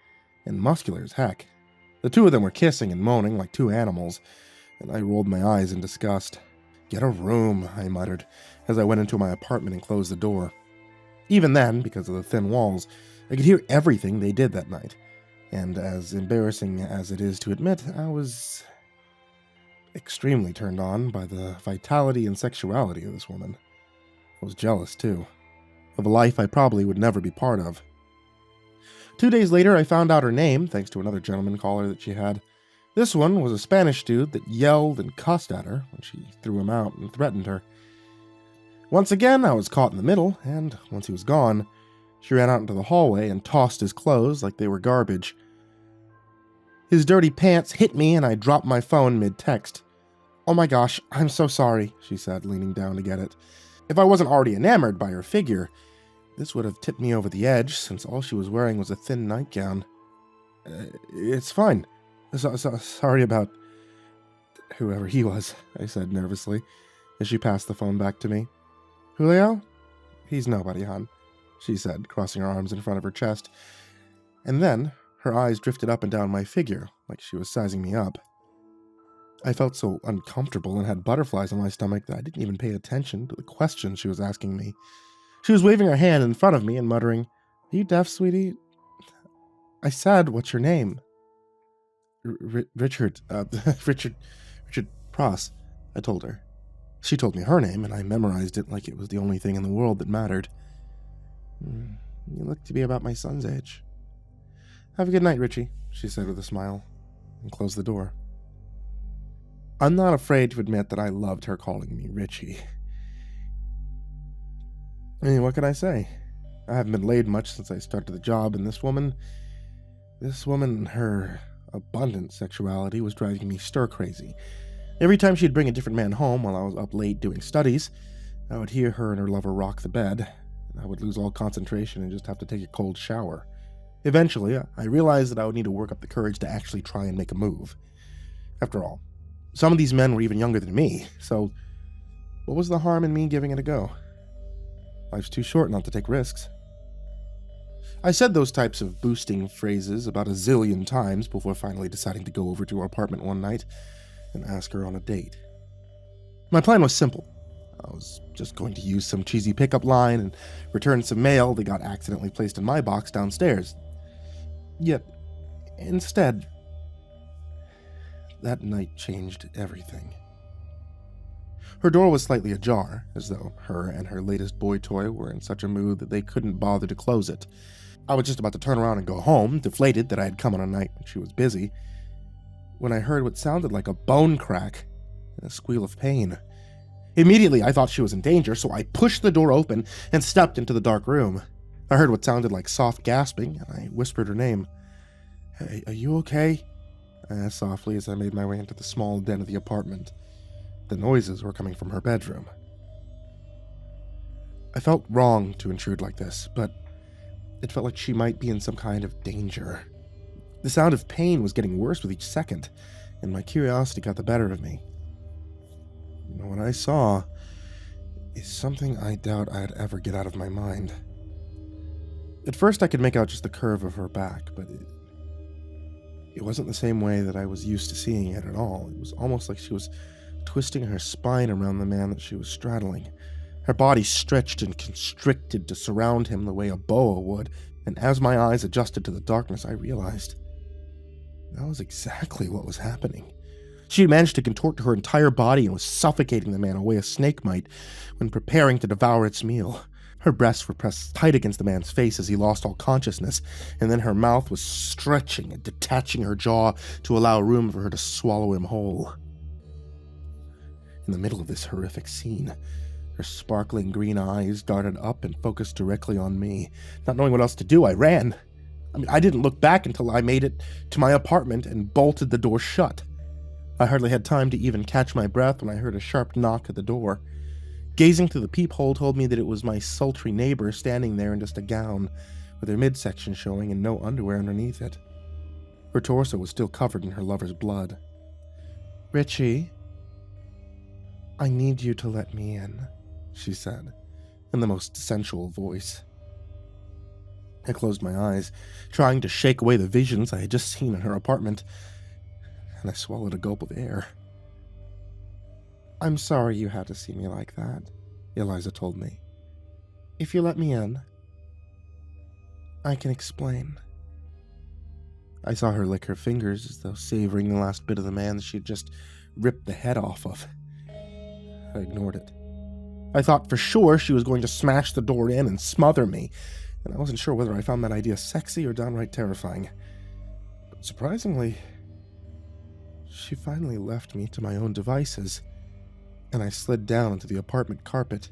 and muscular as heck. The two of them were kissing and moaning like two animals, and I rolled my eyes in disgust. "Get a room," I muttered, as I went into my apartment and closed the door. Even then, because of the thin walls, I could hear everything they did that night. And as embarrassing as it is to admit, I was extremely turned on by the vitality and sexuality of this woman. I was jealous, too, of a life I probably would never be part of. 2 days later, I found out her name, thanks to another gentleman caller that she had. This one was a Spanish dude that yelled and cussed at her when she threw him out and threatened her. Once again, I was caught in the middle, and once he was gone, she ran out into the hallway and tossed his clothes like they were garbage. His dirty pants hit me and I dropped my phone mid-text. "Oh my gosh, I'm so sorry," she said, leaning down to get it. If I wasn't already enamored by her figure, this would have tipped me over the edge since all she was wearing was a thin nightgown. It's fine. Sorry about whoever he was, I said nervously as she passed the phone back to me. Julio? He's nobody, hon. she said, crossing her arms in front of her chest. And then her eyes drifted up and down my figure, like she was sizing me up. I felt so uncomfortable and had butterflies on my stomach that I didn't even pay attention to the questions she was asking me. She was waving her hand in front of me and muttering, "Are you deaf, sweetie?" I said, "What's your name?" Richard Pross, I told her. She told me her name, and I memorized it like it was the only thing in the world that mattered. You look to be about my son's age. Have a good night, Richie, she said with a smile, and closed the door. I'm not afraid to admit that I loved her calling me Richie. I mean, what can I say? I haven't been laid much since I started the job, and this woman and her abundant sexuality was driving me stir-crazy. Every time she'd bring a different man home while I was up late doing studies, I would hear her and her lover rock the bed, and I would lose all concentration and just have to take a cold shower. Eventually, I realized that I would need to work up the courage to actually try and make a move. After all, some of these men were even younger than me, so what was the harm in me giving it a go? Life's too short not to take risks. I said those types of boosting phrases about a zillion times before finally deciding to go over to her apartment one night and ask her on a date. My plan was simple. I was just going to use some cheesy pickup line and return some mail that got accidentally placed in my box downstairs. Yet, instead, that night changed everything. Her door was slightly ajar, as though her and her latest boy toy were in such a mood that they couldn't bother to close it. I was just about to turn around and go home, deflated that I had come on a night when she was busy, when I heard what sounded like a bone crack and a squeal of pain. Immediately, I thought she was in danger, so I pushed the door open and stepped into the dark room. I heard what sounded like soft gasping, and I whispered her name. "Hey, are you okay?" I asked softly as I made my way into the small den of the apartment. The noises were coming from her bedroom. I felt wrong to intrude like this, but it felt like she might be in some kind of danger. The sound of pain was getting worse with each second, and my curiosity got the better of me. What I saw is something I doubt I'd ever get out of my mind. At first I could make out just the curve of her back, but it wasn't the same way that I was used to seeing it at all. It was almost like she was twisting her spine around the man that she was straddling. Her body stretched and constricted to surround him the way a boa would, and as my eyes adjusted to the darkness, I realized that was exactly what was happening. She had managed to contort her entire body and was suffocating the man the way a snake might when preparing to devour its meal. Her breasts were pressed tight against the man's face as he lost all consciousness, and then her mouth was stretching and detaching her jaw to allow room for her to swallow him whole. In the middle of this horrific scene, her sparkling green eyes darted up and focused directly on me. Not knowing what else to do, I ran. I didn't look back until I made it to my apartment and bolted the door shut. I hardly had time to even catch my breath when I heard a sharp knock at the door. Gazing through the peephole told me that it was my sultry neighbor standing there in just a gown, with her midsection showing and no underwear underneath it. Her torso was still covered in her lover's blood. "Richie, I need you to let me in," she said, in the most sensual voice. I closed my eyes, trying to shake away the visions I had just seen in her apartment, and I swallowed a gulp of air. "I'm sorry you had to see me like that," Eliza told me. "If you let me in, I can explain." I saw her lick her fingers as though savoring the last bit of the man that she had just ripped the head off of. I ignored it. I thought for sure she was going to smash the door in and smother me, and I wasn't sure whether I found that idea sexy or downright terrifying. But surprisingly, she finally left me to my own devices, and I slid down onto the apartment carpet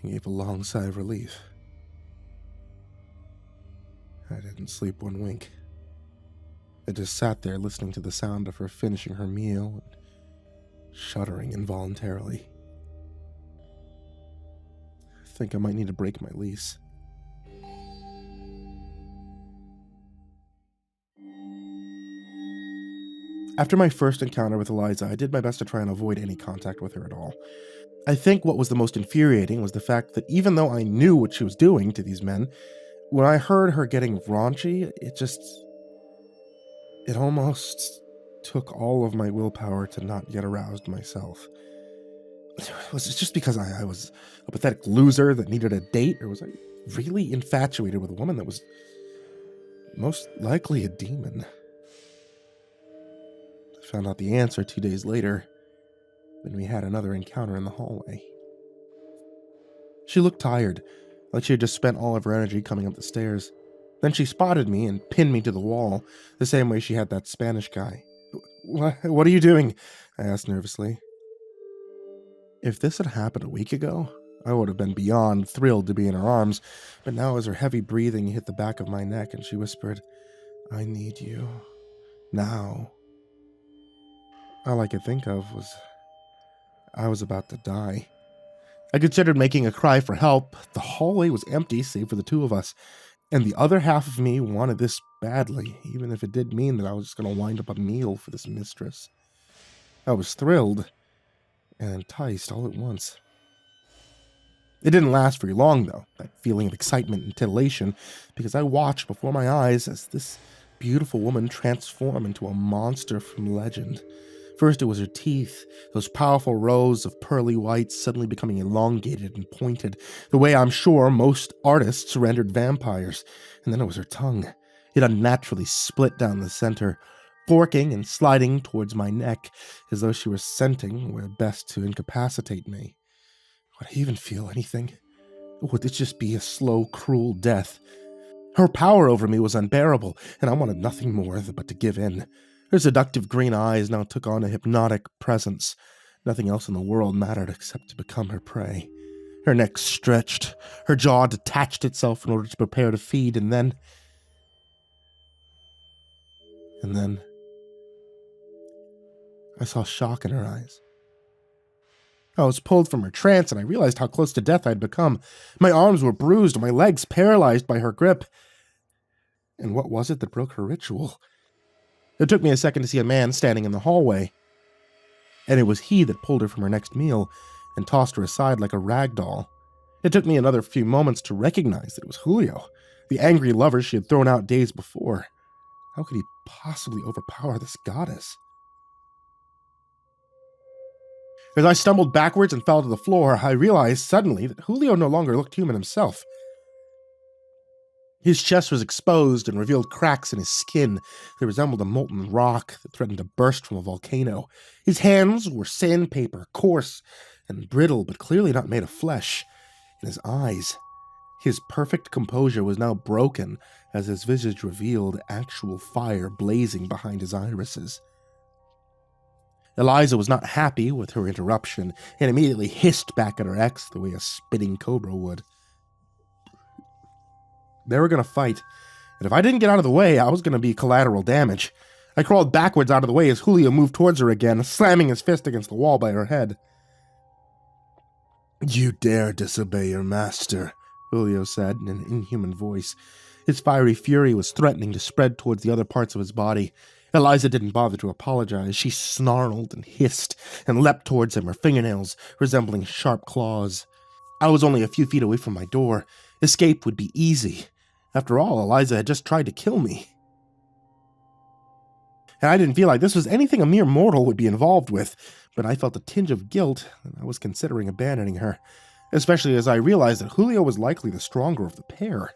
and gave a long sigh of relief. I didn't sleep one wink. I just sat there listening to the sound of her finishing her meal and shuddering involuntarily. I think I might need to break my lease. After my first encounter with Eliza, I did my best to try and avoid any contact with her at all. I think what was the most infuriating was the fact that even though I knew what she was doing to these men, when I heard her getting raunchy, it almost took all of my willpower to not get aroused myself. Was it just because I was a pathetic loser that needed a date, or was I really infatuated with a woman that was most likely a demon? I found out the answer 2 days later when we had another encounter in the hallway. She looked tired, like she had just spent all of her energy coming up the stairs. Then she spotted me and pinned me to the wall, the same way she had that Spanish guy. What are you doing? I asked nervously. If this had happened a week ago, I would have been beyond thrilled to be in her arms, but now as her heavy breathing hit the back of my neck and she whispered, "I need you. Now." All I could think of was I was about to die. I considered making a cry for help. The hallway was empty, save for the two of us, and the other half of me wanted this badly, even if it did mean that I was just going to wind up a meal for this mistress. I was thrilled and enticed all at once. It didn't last very long, though, that feeling of excitement and titillation, because I watched before my eyes as this beautiful woman transformed into a monster from legend. First it was her teeth, those powerful rows of pearly whites suddenly becoming elongated and pointed, the way I'm sure most artists rendered vampires. And then it was her tongue. It unnaturally split down the center, forking and sliding towards my neck, as though she were scenting where best to incapacitate me. Would I even feel anything? Or would this just be a slow, cruel death? Her power over me was unbearable, and I wanted nothing more but to give in. Her seductive green eyes now took on a hypnotic presence. Nothing else in the world mattered except to become her prey. Her neck stretched, her jaw detached itself in order to prepare to feed, and then I saw shock in her eyes. I was pulled from her trance, and I realized how close to death I'd become. My arms were bruised, my legs paralyzed by her grip. And what was it that broke her ritual? It took me a second to see a man standing in the hallway, and it was he that pulled her from her next meal and tossed her aside like a rag doll. It took me another few moments to recognize that it was Julio, the angry lover she had thrown out days before. How could he possibly overpower this goddess? As I stumbled backwards and fell to the floor, I realized suddenly that Julio no longer looked human himself. His chest was exposed and revealed cracks in his skin that resembled a molten rock that threatened to burst from a volcano. His hands were sandpaper, coarse and brittle, but clearly not made of flesh. And his eyes, his perfect composure was now broken as his visage revealed actual fire blazing behind his irises. Eliza was not happy with her interruption and immediately hissed back at her ex the way a spitting cobra would. They were going to fight, and if I didn't get out of the way, I was going to be collateral damage. I crawled backwards out of the way as Julio moved towards her again, slamming his fist against the wall by her head. "You dare disobey your master," Julio said in an inhuman voice. His fiery fury was threatening to spread towards the other parts of his body. Eliza didn't bother to apologize. She snarled and hissed and leapt towards him, her fingernails resembling sharp claws. I was only a few feet away from my door. Escape would be easy. After all, Eliza had just tried to kill me. And I didn't feel like this was anything a mere mortal would be involved with, but I felt a tinge of guilt, and I was considering abandoning her, especially as I realized that Julio was likely the stronger of the pair.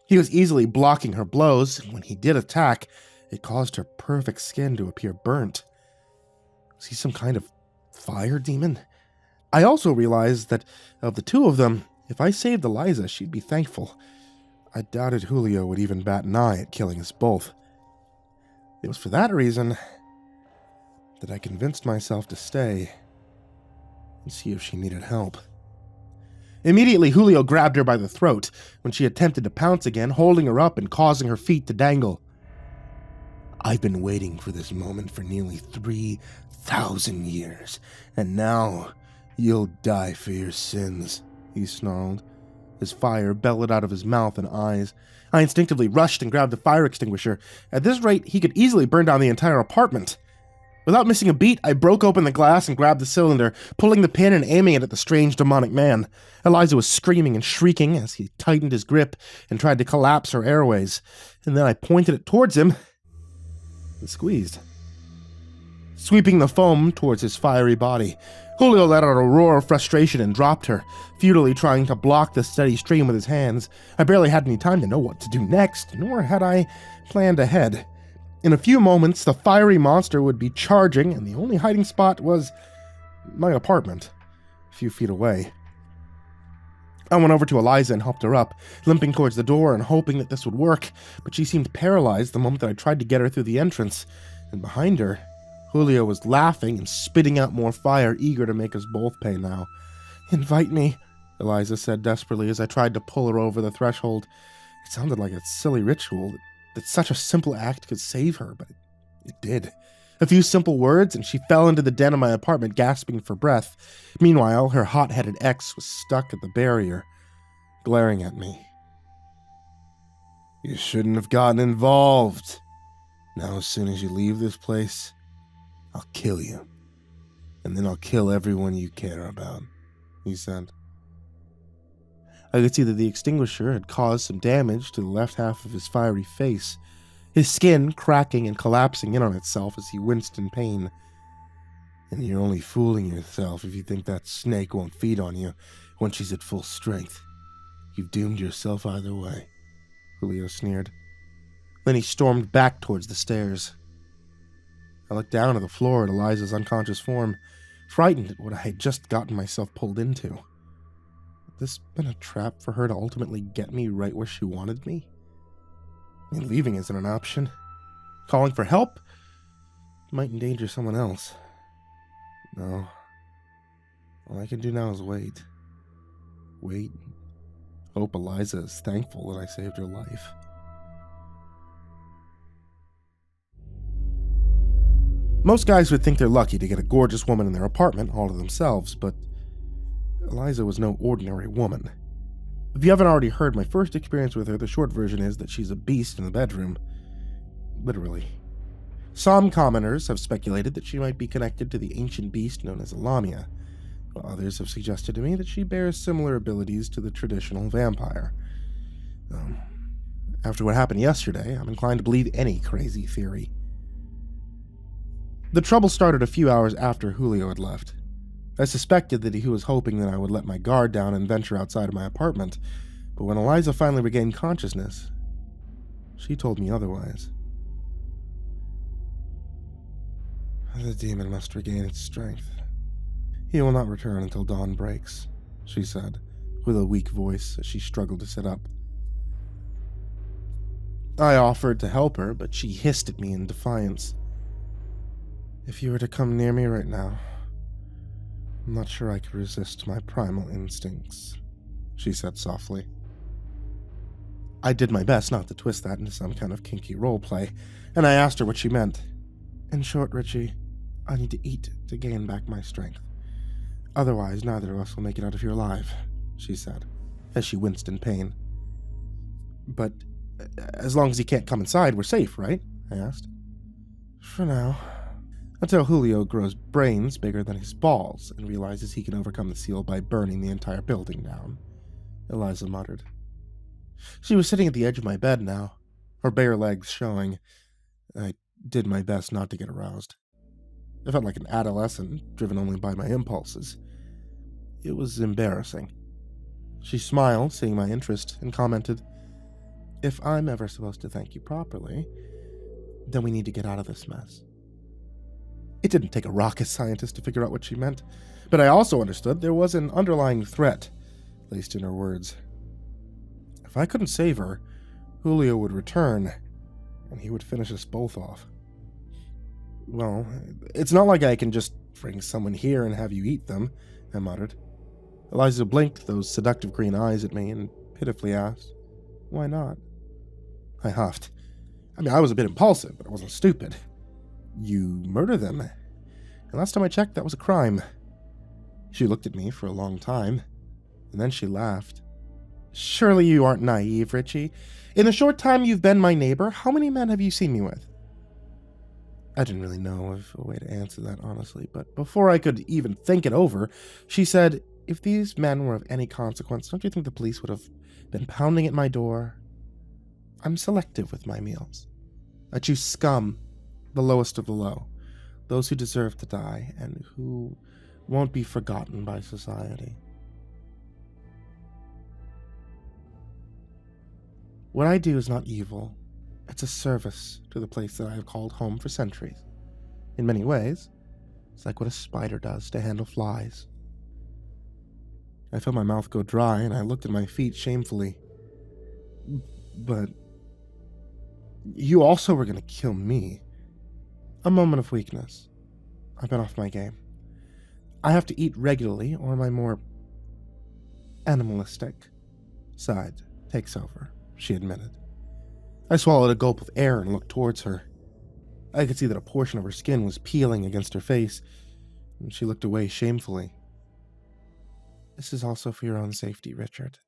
He was easily blocking her blows, and when he did attack, it caused her perfect skin to appear burnt. Was he some kind of fire demon? I also realized that of the two of them, if I saved Eliza, she'd be thankful. I doubted Julio would even bat an eye at killing us both. It was for that reason that I convinced myself to stay and see if she needed help. Immediately, Julio grabbed her by the throat when she attempted to pounce again, holding her up and causing her feet to dangle. "I've been waiting for this moment for nearly 3,000 years, and now you'll die for your sins," he snarled. His fire bellowed out of his mouth and eyes. I instinctively rushed and grabbed a fire extinguisher. At this rate, he could easily burn down the entire apartment. Without missing a beat, I broke open the glass and grabbed the cylinder, pulling the pin and aiming it at the strange demonic man. Eliza was screaming and shrieking as he tightened his grip and tried to collapse her airways. And then I pointed it towards him and squeezed, sweeping the foam towards his fiery body. Julio let out a roar of frustration and dropped her, futilely trying to block the steady stream with his hands. I barely had any time to know what to do next, nor had I planned ahead. In a few moments, the fiery monster would be charging, and the only hiding spot was my apartment, a few feet away. I went over to Eliza and helped her up, limping towards the door and hoping that this would work, but she seemed paralyzed the moment that I tried to get her through the entrance, and behind her, Julio was laughing and spitting out more fire, eager to make us both pay now. "Invite me," Eliza said desperately as I tried to pull her over the threshold. It sounded like a silly ritual, that such a simple act could save her, but it did. A few simple words, and she fell into the den of my apartment, gasping for breath. Meanwhile, her hot-headed ex was stuck at the barrier, glaring at me. "You shouldn't have gotten involved. Now, as soon as you leave this place, I'll kill you. And then I'll kill everyone you care about," he said. I could see that the extinguisher had caused some damage to the left half of his fiery face, his skin cracking and collapsing in on itself as he winced in pain. "And you're only fooling yourself if you think that snake won't feed on you when she's at full strength. You've doomed yourself either way," Julio sneered. Then he stormed back towards the stairs. I looked down at the floor at Eliza's unconscious form, frightened at what I had just gotten myself pulled into. Had this been a trap for her to ultimately get me right where she wanted me? I mean, leaving isn't an option. Calling for help might endanger someone else. No. All I can do now is wait. Wait. Hope Eliza is thankful that I saved her life. Most guys would think they're lucky to get a gorgeous woman in their apartment all to themselves, but Eliza was no ordinary woman. If you haven't already heard my first experience with her, the short version is that she's a beast in the bedroom. Literally. Some commenters have speculated that she might be connected to the ancient beast known as a Lamia, while others have suggested to me that she bears similar abilities to the traditional vampire. After what happened yesterday, I'm inclined to believe any crazy theory. The trouble started a few hours after Julio had left. I suspected that he was hoping that I would let my guard down and venture outside of my apartment, but when Eliza finally regained consciousness, she told me otherwise. "The demon must regain its strength. He will not return until dawn breaks," she said, with a weak voice as she struggled to sit up. I offered to help her, but she hissed at me in defiance. "If you were to come near me right now, I'm not sure I could resist my primal instincts," she said softly. I did my best not to twist that into some kind of kinky roleplay, and I asked her what she meant. "In short, Richie, I need to eat to gain back my strength. Otherwise, neither of us will make it out of here alive," she said, as she winced in pain. "But as long as he can't come inside, we're safe, right?" I asked. "For now. Until Julio grows brains bigger than his balls and realizes he can overcome the seal by burning the entire building down," Eliza muttered. She was sitting at the edge of my bed now, her bare legs showing. I did my best not to get aroused. I felt like an adolescent, driven only by my impulses. It was embarrassing. She smiled, seeing my interest, and commented, "If I'm ever supposed to thank you properly, then we need to get out of this mess." It didn't take a rocket scientist to figure out what she meant, but I also understood there was an underlying threat laced in her words. If I couldn't save her, Julio would return, and he would finish us both off. "Well, it's not like I can just bring someone here and have you eat them," I muttered. Eliza blinked those seductive green eyes at me and pitifully asked, "Why not?" I huffed. I was a bit impulsive, but I wasn't stupid. "You murder them. And last time I checked, that was a crime." She looked at me for a long time, and then she laughed. "Surely you aren't naive, Richie. In the short time you've been my neighbor, how many men have you seen me with?" I didn't really know of a way to answer that, honestly, but before I could even think it over, she said, if these men were of any consequence, don't you think the police would have been pounding at my door? I'm selective with my meals. I choose scum, the lowest of the low, those who deserve to die and who won't be forgotten by society. What I do is not evil. It's a service to the place that I have called home for centuries. In many ways, it's like what a spider does to handle flies. I felt my mouth go dry, and I looked at my feet shamefully. But you also were going to kill me. A moment of weakness. I've been off my game. I have to eat regularly, or my more animalistic side takes over, she admitted. I swallowed a gulp of air and looked towards her. I could see that a portion of her skin was peeling against her face, and she looked away shamefully. This is also for your own safety, Richard.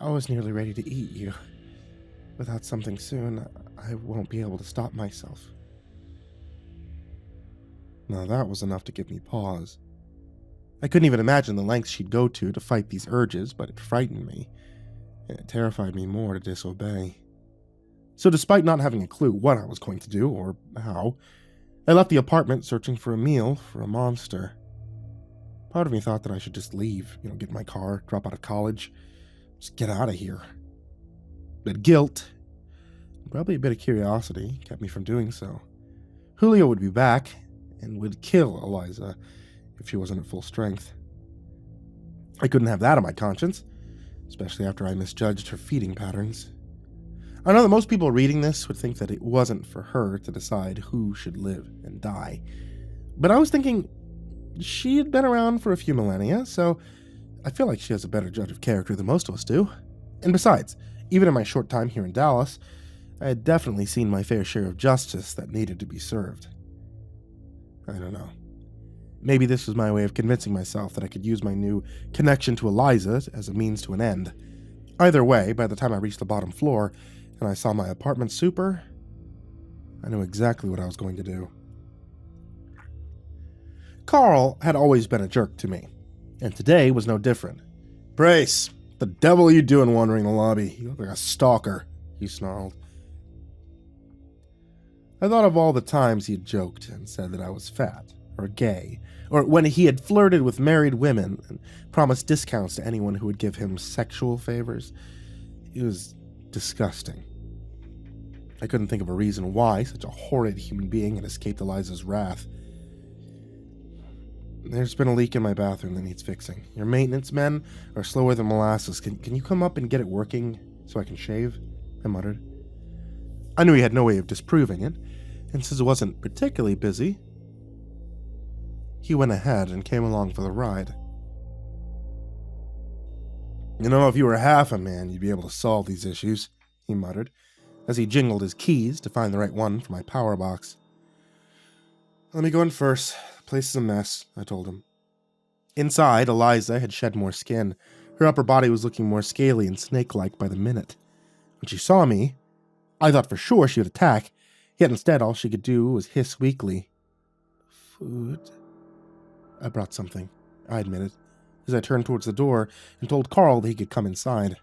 I was nearly ready to eat you. Without something soon, I won't be able to stop myself. Now that was enough to give me pause. I couldn't even imagine the lengths she'd go to fight these urges, but it frightened me, and it terrified me more to disobey. So despite not having a clue what I was going to do, or how, I left the apartment searching for a meal for a monster. Part of me thought that I should just leave, get in my car, drop out of college, just get out of here. But guilt, probably a bit of curiosity, kept me from doing so. Julio would be back, and would kill Eliza if she wasn't at full strength. I couldn't have that on my conscience, especially after I misjudged her feeding patterns. I know that most people reading this would think that it wasn't for her to decide who should live and die. But I was thinking, she had been around for a few millennia, so I feel like she has a better judge of character than most of us do. And besides, even in my short time here in Dallas, I had definitely seen my fair share of justice that needed to be served. I don't know. Maybe this was my way of convincing myself that I could use my new connection to Eliza as a means to an end. Either way, by the time I reached the bottom floor and I saw my apartment super, I knew exactly what I was going to do. Carl had always been a jerk to me, and today was no different. Brace! The devil are you doing wandering the lobby? You look like a stalker, he snarled. I thought of all the times he had joked and said that I was fat, or gay, or when he had flirted with married women and promised discounts to anyone who would give him sexual favors. It was disgusting. I couldn't think of a reason why such a horrid human being had escaped Eliza's wrath. There's been a leak in my bathroom that needs fixing. Your maintenance men are slower than molasses. Can you come up and get it working so I can shave? I muttered. I knew he had no way of disproving it, and since it wasn't particularly busy, he went ahead and came along for the ride. If you were half a man, you'd be able to solve these issues, he muttered, as he jingled his keys to find the right one for my power box. Let me go in first. The place is a mess, I told him. Inside, Eliza had shed more skin. Her upper body was looking more scaly and snake-like by the minute. When she saw me, I thought for sure she would attack, yet instead all she could do was hiss weakly. Food? I brought something, I admitted, as I turned towards the door and told Carl that he could come inside.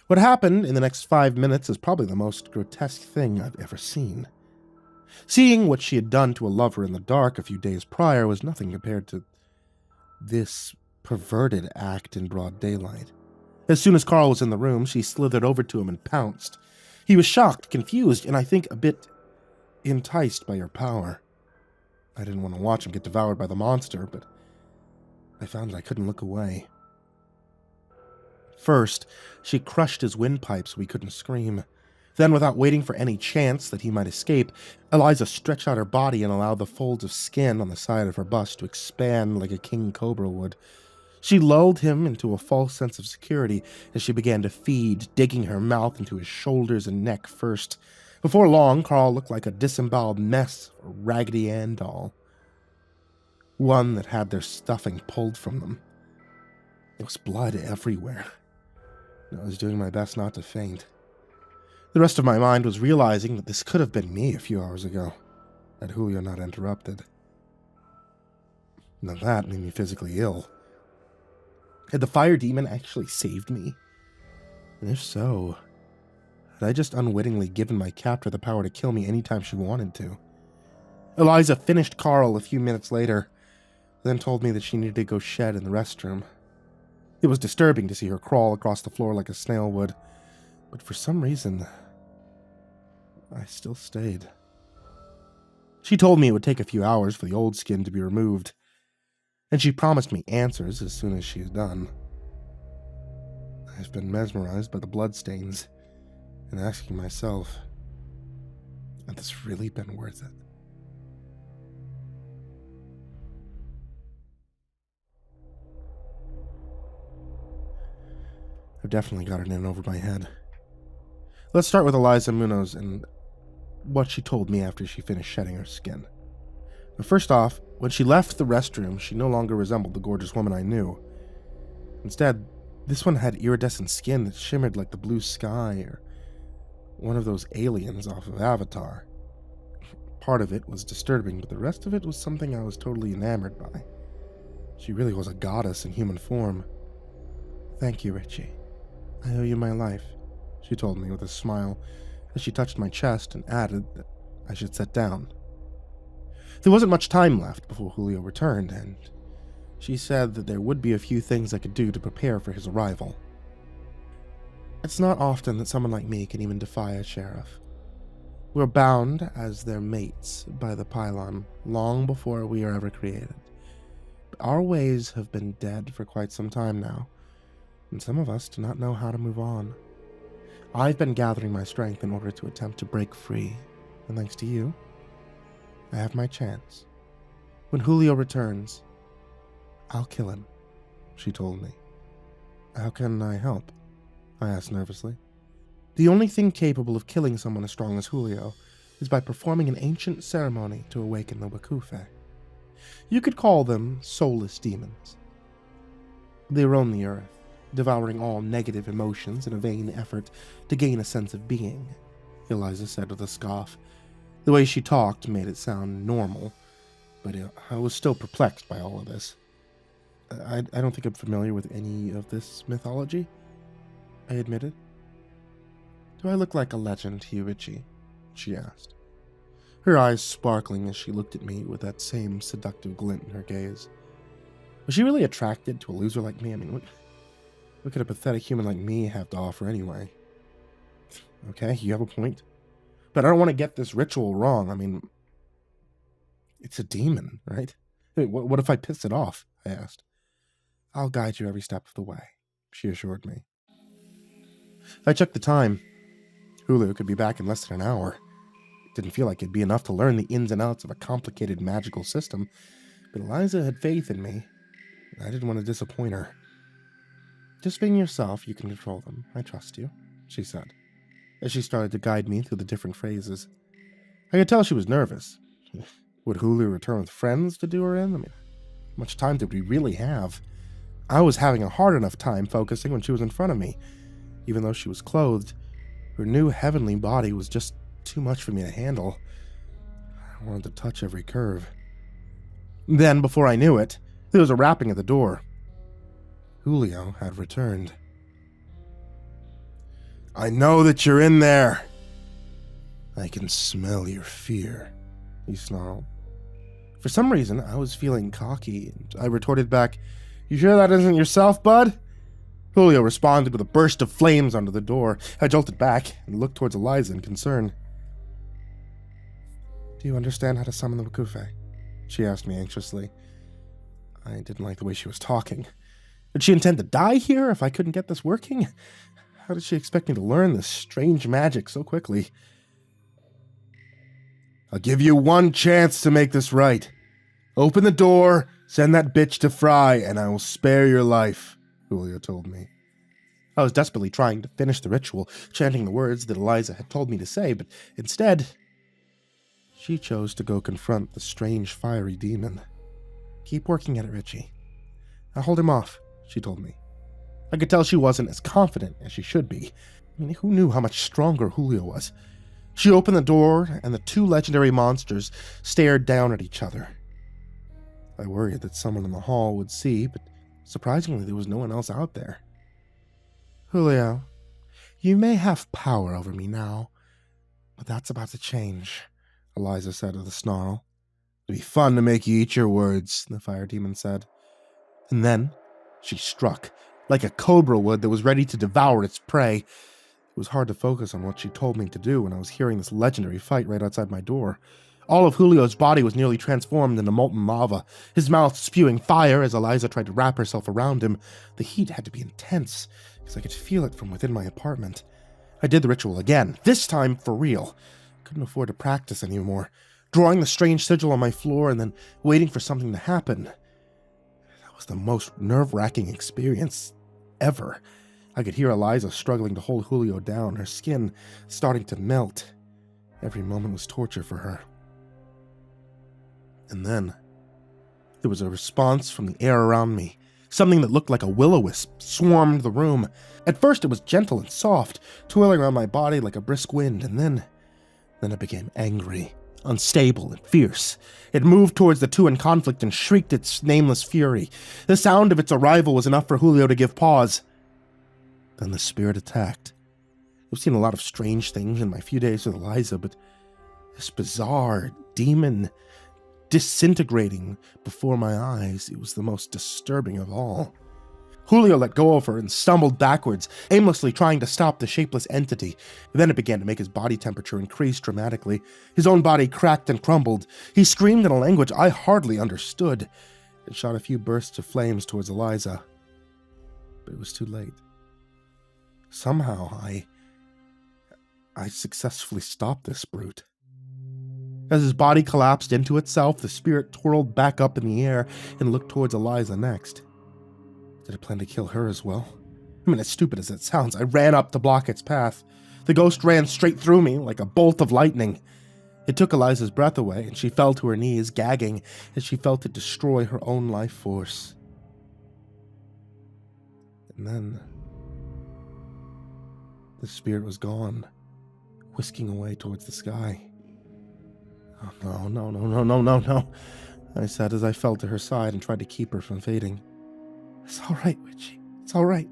What happened in the next 5 minutes is probably the most grotesque thing I've ever seen. Seeing what she had done to a lover in the dark a few days prior was nothing compared to this perverted act in broad daylight. As soon as Carl was in the room, she slithered over to him and pounced. He was shocked, confused, and I think a bit enticed by her power. I didn't want to watch him get devoured by the monster, but I found that I couldn't look away. First, she crushed his windpipe so he couldn't scream. Then, without waiting for any chance that he might escape, Eliza stretched out her body and allowed the folds of skin on the side of her bust to expand like a king cobra would. She lulled him into a false sense of security as she began to feed, digging her mouth into his shoulders and neck first. Before long, Carl looked like a disemboweled mess of a Raggedy Ann doll. One that had their stuffing pulled from them. There was blood everywhere. I was doing my best not to faint. The rest of my mind was realizing that this could have been me a few hours ago, had Julio not interrupted. Now that made me physically ill. Had the fire demon actually saved me? And if so, had I just unwittingly given my captor the power to kill me anytime she wanted to? Eliza finished Carl a few minutes later, then told me that she needed to go shed in the restroom. It was disturbing to see her crawl across the floor like a snail would, but for some reason, I still stayed. She told me it would take a few hours for the old skin to be removed, and she promised me answers as soon as she is done. I've been mesmerized by the bloodstains, and asking myself, had this really been worth it? I've definitely got it in over my head. Let's start with Eliza Munoz and what she told me after she finished shedding her skin. But first off, when she left the restroom, she no longer resembled the gorgeous woman I knew. Instead, this one had iridescent skin that shimmered like the blue sky or one of those aliens off of Avatar. Part of it was disturbing, but the rest of it was something I was totally enamored by. She really was a goddess in human form. Thank you, Richie. I owe you my life, she told me with a smile as she touched my chest and added that I should sit down. There wasn't much time left before Julio returned, and she said that there would be a few things I could do to prepare for his arrival. It's not often that someone like me can even defy a sheriff. We're bound as their mates by the pylon long before we are ever created. But our ways have been dead for quite some time now, and some of us do not know how to move on. I've been gathering my strength in order to attempt to break free, and thanks to you, I have my chance. When Julio returns, I'll kill him, she told me. How can I help? I asked nervously. The only thing capable of killing someone as strong as Julio is by performing an ancient ceremony to awaken the Wakufe. You could call them soulless demons. They roam the earth, devouring all negative emotions in a vain effort to gain a sense of being, Eliza said with a scoff. The way she talked made it sound normal, but I was still perplexed by all of this. I don't think I'm familiar with any of this mythology, I admitted. Do I look like a legend to you, Richie? She asked, her eyes sparkling as she looked at me with that same seductive glint in her gaze. Was she really attracted to a loser like me? I mean, what could a pathetic human like me have to offer anyway? Okay, you have a point. But I don't want to get this ritual wrong. I mean, it's a demon, right? What if I piss it off? I asked. I'll guide you every step of the way, she assured me. I checked the time. Julio could be back in less than an hour. It didn't feel like it'd be enough to learn the ins and outs of a complicated magical system, but Eliza had faith in me, and I didn't want to disappoint her. Just being yourself, you can control them. I trust you, she said, as she started to guide me through the different phrases. I could tell she was nervous. Would Julio return with friends to do her in? I mean, how much time did we really have? I was having a hard enough time focusing when she was in front of me. Even though she was clothed, her new heavenly body was just too much for me to handle. I wanted to touch every curve. Then, before I knew it, there was a rapping at the door. Julio had returned. I know that you're in there. I can smell your fear, he snarled. For some reason, I was feeling cocky, and I retorted back, You sure that isn't yourself, bud? Julio responded with a burst of flames onto the door. I jolted back and looked towards Eliza in concern. Do you understand how to summon the Wakufe? She asked me anxiously. I didn't like the way she was talking. Did she intend to die here if I couldn't get this working? How did she expect me to learn this strange magic so quickly? I'll give you one chance to make this right. Open the door, send that bitch to Fry, and I will spare your life, Julio told me. I was desperately trying to finish the ritual, chanting the words that Eliza had told me to say, but instead, she chose to go confront the strange fiery demon. Keep working at it, Richie. I'll hold him off, she told me. I could tell she wasn't as confident as she should be. I mean, who knew how much stronger Julio was? She opened the door, and the two legendary monsters stared down at each other. I worried that someone in the hall would see, but surprisingly there was no one else out there. Julio, you may have power over me now, but that's about to change, Eliza said with a snarl. It'd be fun to make you eat your words, the fire demon said. And then she struck, like a cobra would that was ready to devour its prey. It was hard to focus on what she told me to do when I was hearing this legendary fight right outside my door. All of Julio's body was nearly transformed into molten lava, his mouth spewing fire as Eliza tried to wrap herself around him. The heat had to be intense, because I could feel it from within my apartment. I did the ritual again, this time for real. Couldn't afford to practice anymore, drawing the strange sigil on my floor and then waiting for something to happen. That was the most nerve-wracking experience ever. I could hear Eliza struggling to hold Julio down, her skin starting to melt. Every moment was torture for her. And then there was a response from the air around me. Something that looked like a will-o-wisp swarmed the room. At first it was gentle and soft, twirling around my body like a brisk wind, and then it became angry, unstable and fierce. It moved towards the two in conflict and shrieked its nameless fury. The sound of its arrival was enough for Julio to give pause. Then the spirit attacked. I've seen a lot of strange things in my few days with Eliza, but this bizarre demon disintegrating before my eyes, it was the most disturbing of all. Julio let go of her and stumbled backwards, aimlessly trying to stop the shapeless entity. Then it began to make his body temperature increase dramatically. His own body cracked and crumbled. He screamed in a language I hardly understood and shot a few bursts of flames towards Eliza. But it was too late. Somehow I successfully stopped this brute. As his body collapsed into itself, the spirit twirled back up in the air and looked towards Eliza next. Did it plan to kill her as well? I mean, as stupid as it sounds, I ran up to block its path. The ghost ran straight through me like a bolt of lightning. It took Eliza's breath away, and she fell to her knees, gagging as she felt it destroy her own life force. And then the spirit was gone, whisking away towards the sky. Oh, no, I said as I fell to her side and tried to keep her from fading. It's all right, Witchy. It's all right.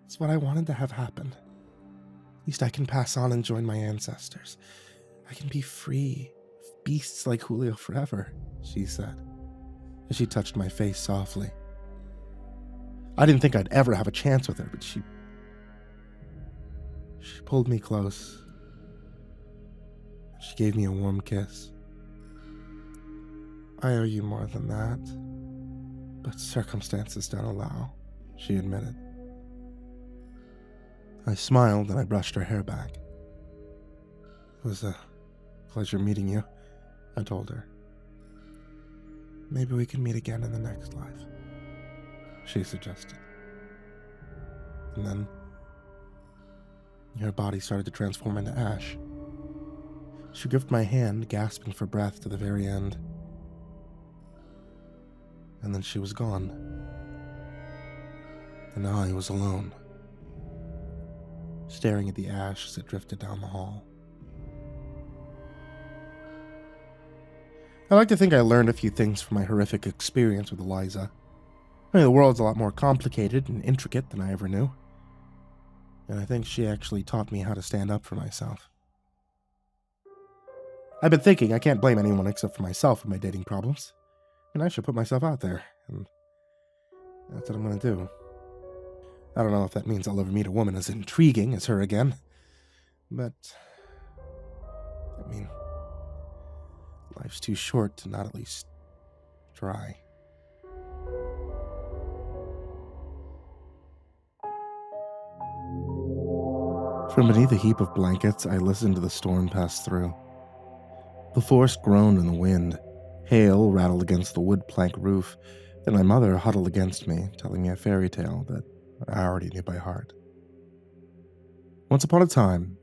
It's what I wanted to have happen. At least I can pass on and join my ancestors. I can be free of beasts like Julio forever, she said, as she touched my face softly. I didn't think I'd ever have a chance with her, but she pulled me close. She gave me a warm kiss. I owe you more than that, but circumstances don't allow, she admitted. I smiled and I brushed her hair back. It was a pleasure meeting you, I told her. Maybe we can meet again in the next life, she suggested. And then her body started to transform into ash. She gripped my hand, gasping for breath to the very end. And then she was gone. And I was alone, staring at the ash as it drifted down the hall. I like to think I learned a few things from my horrific experience with Eliza. I mean, the world's a lot more complicated and intricate than I ever knew. And I think she actually taught me how to stand up for myself. I've been thinking I can't blame anyone except for myself for my dating problems. And I should put myself out there. And that's what I'm going to do. I don't know if that means I'll ever meet a woman as intriguing as her again. But, I mean, life's too short to not at least try. From beneath a heap of blankets, I listened to the storm pass through. The forest groaned in the wind. Hail rattled against the wood plank roof, and my mother huddled against me, telling me a fairy tale that I already knew by heart. Once upon a time,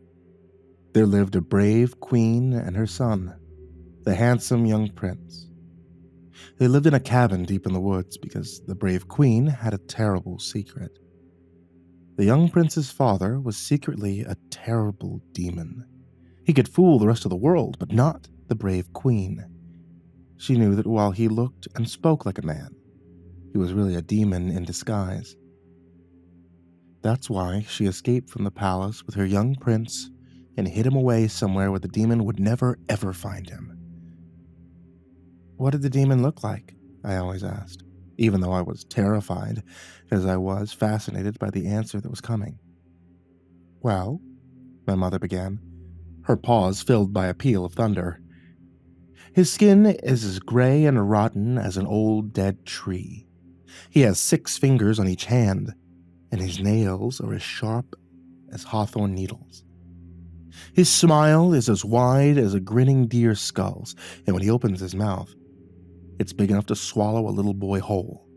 there lived a brave queen and her son, the handsome young prince. They lived in a cabin deep in the woods because the brave queen had a terrible secret. The young prince's father was secretly a terrible demon. He could fool the rest of the world, but not the brave queen. She knew that while he looked and spoke like a man, he was really a demon in disguise. That's why she escaped from the palace with her young prince and hid him away somewhere where the demon would never, ever find him. What did the demon look like? I always asked, even though I was terrified, as I was fascinated by the answer that was coming. Well, my mother began, her pause filled by a peal of thunder. His skin is as gray and rotten as an old dead tree. He has 6 fingers on each hand, and his nails are as sharp as hawthorn needles. His smile is as wide as a grinning deer's skulls, and when he opens his mouth, it's big enough to swallow a little boy whole.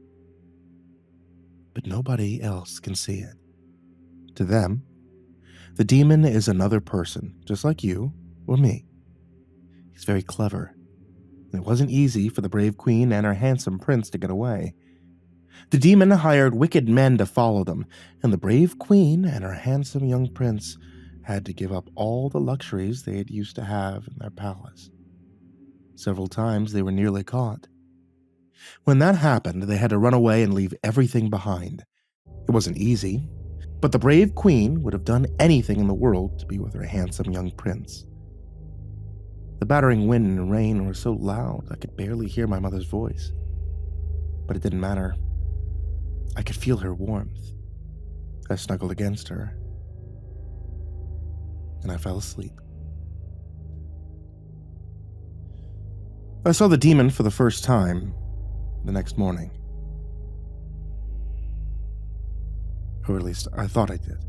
But nobody else can see it. To them, the demon is another person, just like you or me. He's very clever, and it wasn't easy for the brave queen and her handsome prince to get away. The demon hired wicked men to follow them, and the brave queen and her handsome young prince had to give up all the luxuries they had used to have in their palace. Several times they were nearly caught. When that happened, they had to run away and leave everything behind. It wasn't easy, but the brave queen would have done anything in the world to be with her handsome young prince. The battering wind and rain were so loud I could barely hear my mother's voice. But it didn't matter. I could feel her warmth. I snuggled against her, and I fell asleep. I saw the demon for the first time the next morning. Or at least I thought I did.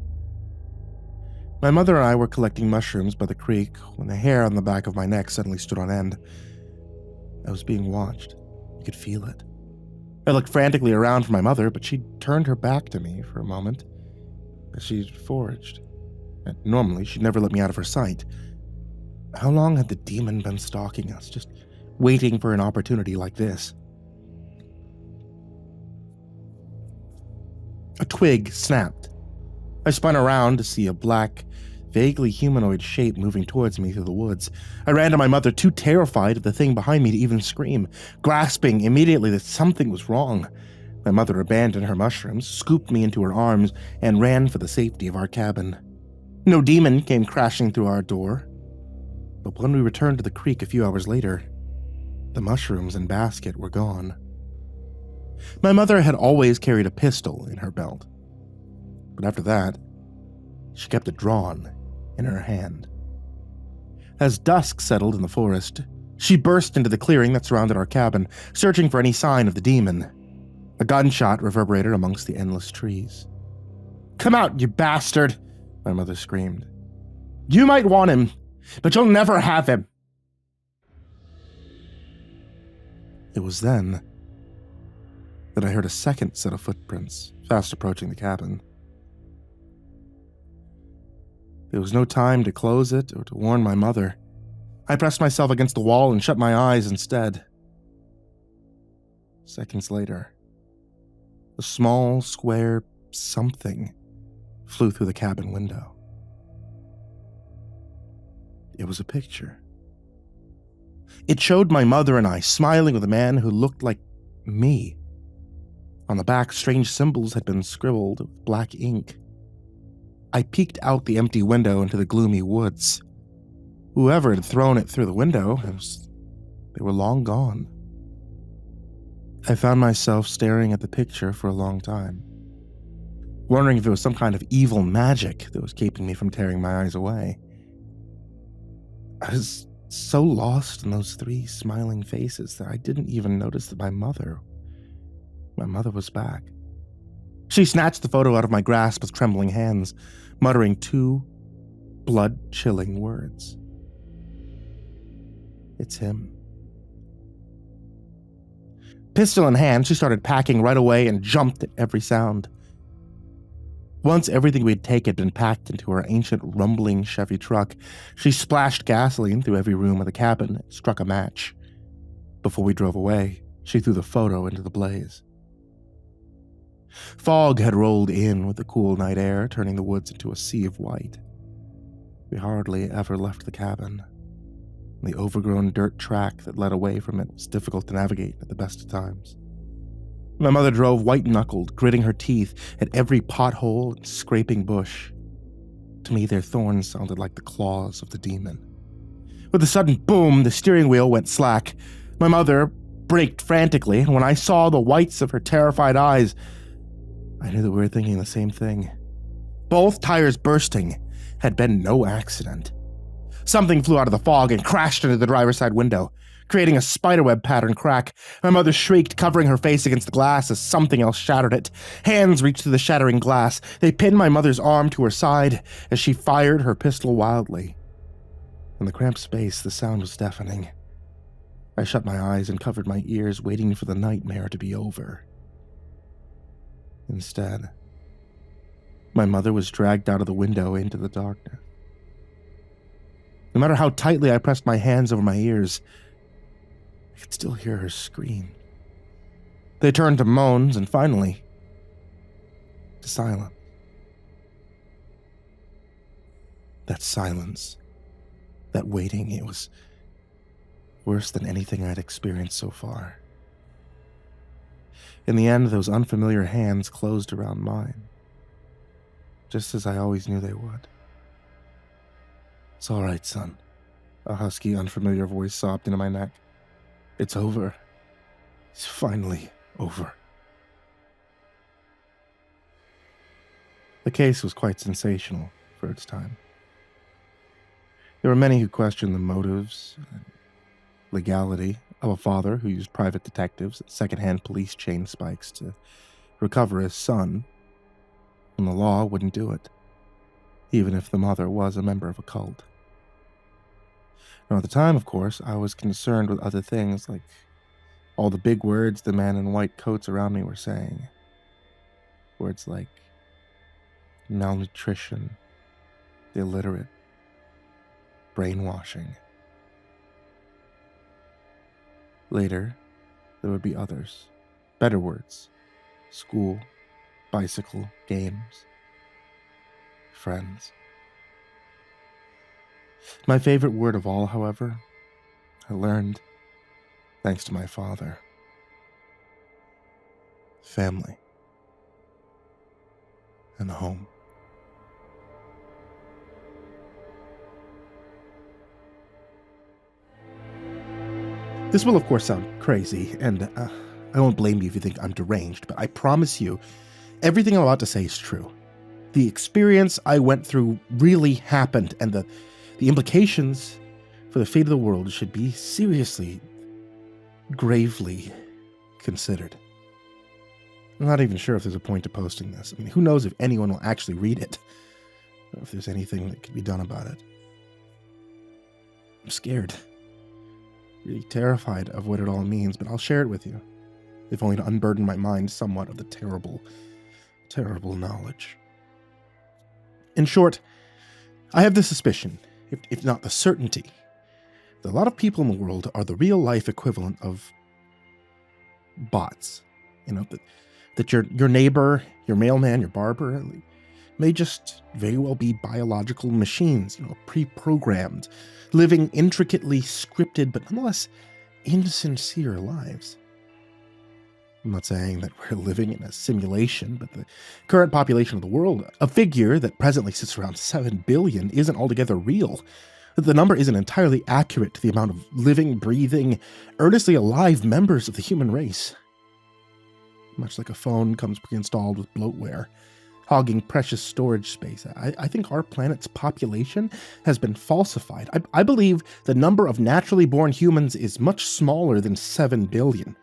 My mother and I were collecting mushrooms by the creek when the hair on the back of my neck suddenly stood on end. I was being watched. I could feel it. I looked frantically around for my mother, but she turned her back to me for a moment as she foraged. And normally, she'd never let me out of her sight. How long had the demon been stalking us, just waiting for an opportunity like this? A twig snapped. I spun around to see a black, vaguely humanoid shape moving towards me through the woods. I ran to my mother, too terrified of the thing behind me to even scream, grasping immediately that something was wrong. My mother abandoned her mushrooms, scooped me into her arms, and ran for the safety of our cabin. No demon came crashing through our door, but when we returned to the creek a few hours later, the mushrooms and basket were gone. My mother had always carried a pistol in her belt, but after that, she kept it drawn in her hand. As dusk settled in the forest, she burst into the clearing that surrounded our cabin, searching for any sign of the demon. A gunshot reverberated amongst the endless trees. "Come out, you bastard!" my mother screamed. "You might want him, but you'll never have him." It was then that I heard a second set of footprints, fast approaching the cabin. There was no time to close it or to warn my mother. I pressed myself against the wall and shut my eyes instead. Seconds later, a small, square something flew through the cabin window. It was a picture. It showed my mother and I smiling with a man who looked like me. On the back, strange symbols had been scribbled with black ink. I peeked out the empty window into the gloomy woods. Whoever had thrown it through the window, they were long gone. I found myself staring at the picture for a long time, wondering if it was some kind of evil magic that was keeping me from tearing my eyes away. I was so lost in those 3 smiling faces that I didn't even notice that my mother was back. She snatched the photo out of my grasp with trembling hands, muttering 2 blood-chilling words. "It's him." Pistol in hand, she started packing right away and jumped at every sound. Once everything we'd taken had been packed into her ancient, rumbling Chevy truck, she splashed gasoline through every room of the cabin and struck a match. Before we drove away, she threw the photo into the blaze. Fog had rolled in with the cool night air, turning the woods into a sea of white. We hardly ever left the cabin. The overgrown dirt track that led away from it was difficult to navigate at the best of times. My mother drove white-knuckled, gritting her teeth at every pothole and scraping bush. To me, their thorns sounded like the claws of the demon. With a sudden boom, the steering wheel went slack. My mother braked frantically, and when I saw the whites of her terrified eyes, I knew that we were thinking the same thing. Both tires bursting had been no accident. Something flew out of the fog and crashed into the driver's side window, creating a spiderweb pattern crack. My mother shrieked, covering her face against the glass as something else shattered it. Hands reached to the shattering glass. They pinned my mother's arm to her side as she fired her pistol wildly. In the cramped space, the sound was deafening. I shut my eyes and covered my ears, waiting for the nightmare to be over. Instead, my mother was dragged out of the window into the darkness. No matter how tightly I pressed my hands over my ears, I could still hear her scream. They turned to moans and finally to silence. That silence, that waiting, it was worse than anything I'd experienced so far. In the end, those unfamiliar hands closed around mine, just as I always knew they would. "It's all right, son," a husky, unfamiliar voice sobbed into my neck. "It's over. It's finally over." The case was quite sensational for its time. There were many who questioned the motives and legality of a father who used private detectives and secondhand police chain spikes to recover his son, when the law wouldn't do it, even if the mother was a member of a cult. Now, at the time, of course, I was concerned with other things, like all the big words the men in white coats around me were saying. Words like malnutrition, illiterate, brainwashing. Later, there would be others, better words: school, bicycle, games, friends. My favorite word of all, however, I learned thanks to my father: family and home. This will, of course, sound crazy, and I won't blame you if you think I'm deranged, but I promise you, everything I'm about to say is true. The experience I went through really happened, and the implications for the fate of the world should be seriously, gravely considered. I'm not even sure if there's a point to posting this. I mean, who knows if anyone will actually read it, or if there's anything that can be done about it. I'm scared. Really terrified of what it all means, but I'll share it with you, if only to unburden my mind somewhat of the terrible, terrible knowledge. In short, I have the suspicion, if not the certainty, that a lot of people in the world are the real-life equivalent of bots. You know, that your neighbor, your mailman, your barber, may just very well be biological machines, pre-programmed, living intricately scripted but nonetheless insincere lives. I'm not saying that we're living in a simulation, but the current population of the world, a figure that presently sits around 7 billion, isn't altogether real. The number isn't entirely accurate to the amount of living, breathing, earnestly alive members of the human race. Much like a phone comes pre-installed with bloatware, hogging precious storage space, I think our planet's population has been falsified. I believe the number of naturally born humans is much smaller than 7 billion.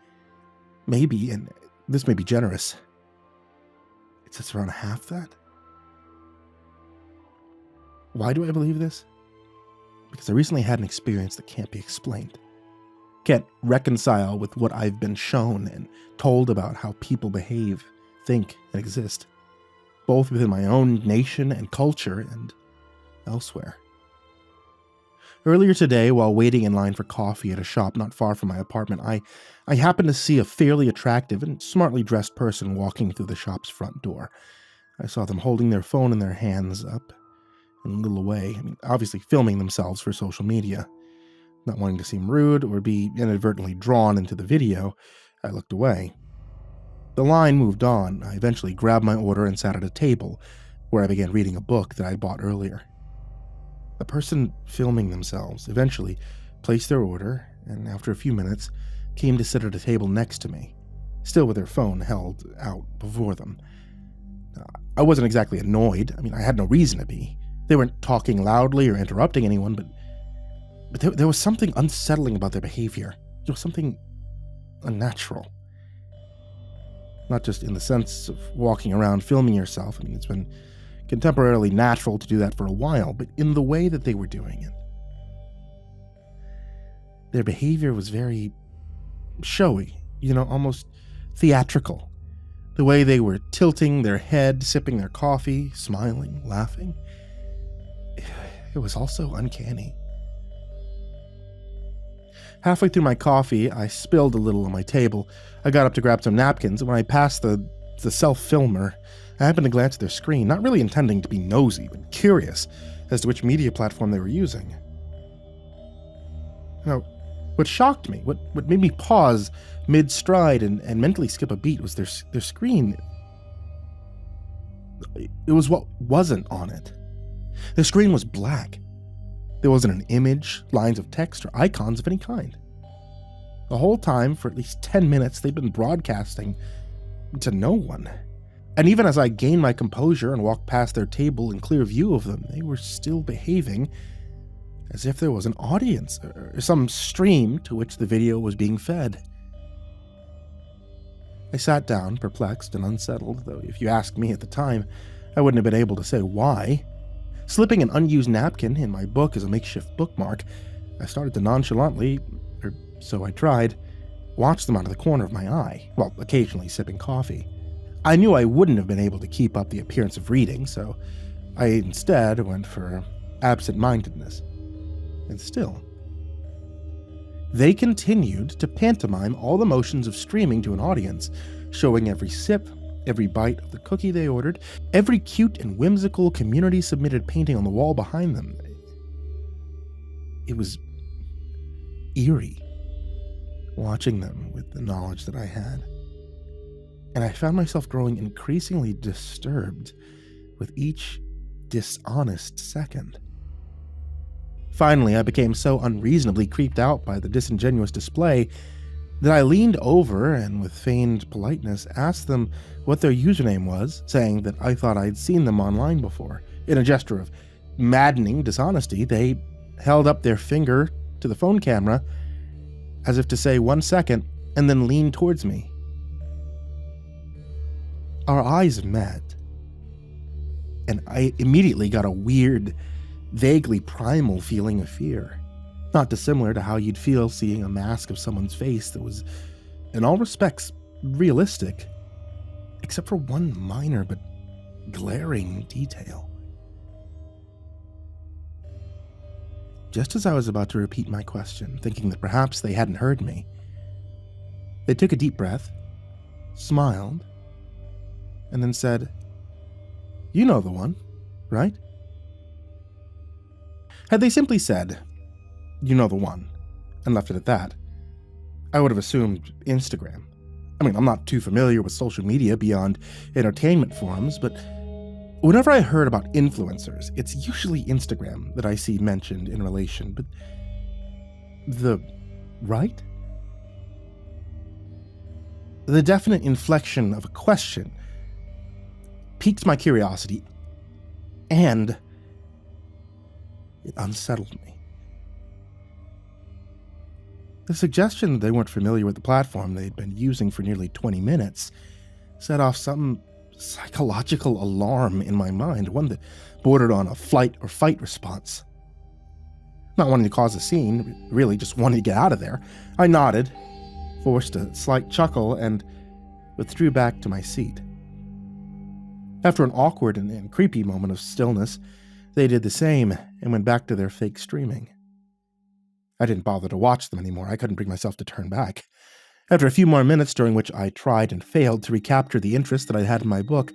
Maybe, and this may be generous, it's just around half that. Why do I believe this? Because I recently had an experience that can't be explained. Can't reconcile with what I've been shown and told about how people behave, think, and exist, both within my own nation and culture and elsewhere. Earlier today, while waiting in line for coffee at a shop not far from my apartment, I happened to see a fairly attractive and smartly dressed person walking through the shop's front door. I saw them holding their phone in their hands up and a little away, obviously filming themselves for social media. Not wanting to seem rude or be inadvertently drawn into the video, I looked away. The line moved on. I eventually grabbed my order and sat at a table, where I began reading a book that I had bought earlier. The person filming themselves eventually placed their order, and after a few minutes, came to sit at a table next to me, still with their phone held out before them. I wasn't exactly annoyed. I had no reason to be. They weren't talking loudly or interrupting anyone, but there was something unsettling about their behavior. There was something unnatural. Not just in the sense of walking around filming yourself. It's been contemporarily natural to do that for a while, but in the way that they were doing it. Their behavior was very showy, almost theatrical. The way they were tilting their head, sipping their coffee, smiling, laughing. It was also uncanny. Halfway through my coffee, I spilled a little on my table. I got up to grab some napkins, and when I passed the self-filmer, I happened to glance at their screen, not really intending to be nosy, but curious as to which media platform they were using. What shocked me, what made me pause mid-stride and mentally skip a beat was their screen. It was what wasn't on it. The screen was black. There wasn't an image, lines of text, or icons of any kind. The whole time, for at least 10 minutes, they'd been broadcasting to no one. And even as I gained my composure and walked past their table in clear view of them, they were still behaving as if there was an audience or some stream to which the video was being fed. I sat down, perplexed and unsettled, though if you asked me at the time, I wouldn't have been able to say why. Slipping an unused napkin in my book as a makeshift bookmark, I started to nonchalantly, or so I tried, watch them out of the corner of my eye, while occasionally sipping coffee. I knew I wouldn't have been able to keep up the appearance of reading, so I instead went for absent-mindedness. And still, they continued to pantomime all the motions of streaming to an audience, showing every sip, every bite of the cookie they ordered, every cute and whimsical community-submitted painting on the wall behind them. It was eerie, watching them with the knowledge that I had. And I found myself growing increasingly disturbed with each dishonest second. Finally, I became so unreasonably creeped out by the disingenuous display that I leaned over and with feigned politeness asked them what their username was, saying that I thought I'd seen them online before. In a gesture of maddening dishonesty, they held up their finger to the phone camera as if to say 1 second and then leaned towards me. Our eyes met, and I immediately got a weird, vaguely primal feeling of fear, not dissimilar to how you'd feel seeing a mask of someone's face that was, in all respects, realistic, except for one minor but glaring detail. Just as I was about to repeat my question, thinking that perhaps they hadn't heard me, they took a deep breath, smiled, and then said, "You know the one, right?" Had they simply said, "You know the one," and left it at that, I would have assumed Instagram. I'm not too familiar with social media beyond entertainment forums, but whenever I heard about influencers, it's usually Instagram that I see mentioned in relation, but the right? The definite inflection of a question piqued my curiosity, and it unsettled me. The suggestion that they weren't familiar with the platform they'd been using for nearly 20 minutes set off some psychological alarm in my mind, one that bordered on a flight or fight response. Not wanting to cause a scene, really just wanting to get out of there, I nodded, forced a slight chuckle, and withdrew back to my seat. After an awkward and creepy moment of stillness, they did the same and went back to their fake streaming. I didn't bother to watch them anymore. I couldn't bring myself to turn back. After a few more minutes, during which I tried and failed to recapture the interest that I had in my book,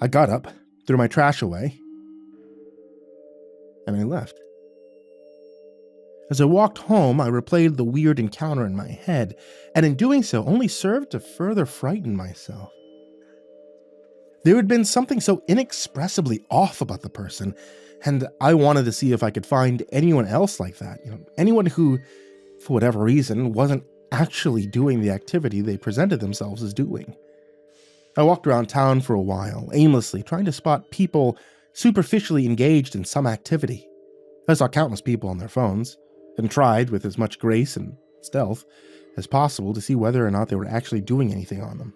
I got up, threw my trash away, and I left. As I walked home, I replayed the weird encounter in my head, and in doing so only served to further frighten myself. There had been something so inexpressibly off about the person, and I wanted to see if I could find anyone else like that. Anyone who, for whatever reason, wasn't actually doing the activity they presented themselves as doing. I walked around town for a while, aimlessly, trying to spot people superficially engaged in some activity. I saw countless people on their phones, and tried, with as much grace and stealth as possible, to see whether or not they were actually doing anything on them.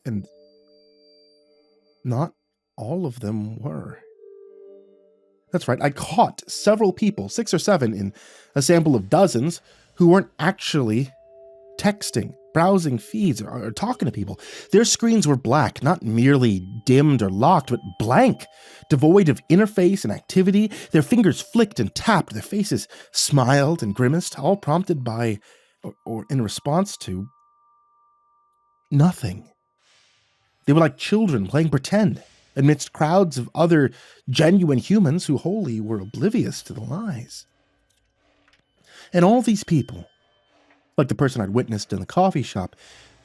And not all of them were. That's right, I caught several people, 6 or 7 in a sample of dozens, who weren't actually texting, browsing feeds, or talking to people. Their screens were black, not merely dimmed or locked, but blank, devoid of interface and activity. Their fingers flicked and tapped, their faces smiled and grimaced, all prompted by, or in response to, nothing. They were like children playing pretend, amidst crowds of other genuine humans who wholly were oblivious to the lies. And all these people, like the person I'd witnessed in the coffee shop,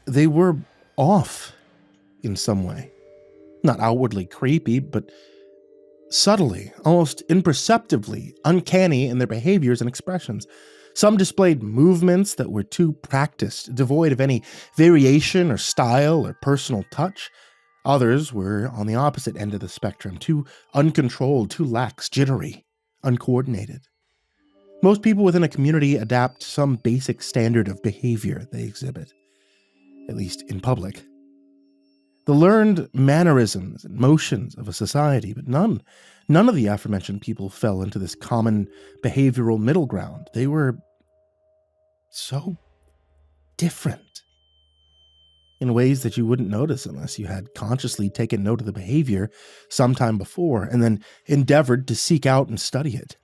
they were off in some way. Not outwardly creepy, but subtly, almost imperceptibly uncanny in their behaviors and expressions. Some displayed movements that were too practiced, devoid of any variation or style or personal touch. Others were on the opposite end of the spectrum, too uncontrolled, too lax, jittery, uncoordinated. Most people within a community adapt some basic standard of behavior they exhibit, at least in public. The learned mannerisms and motions of a society, but none of the aforementioned people fell into this common behavioral middle ground. They were so different in ways that you wouldn't notice unless you had consciously taken note of the behavior sometime before and then endeavored to seek out and study it.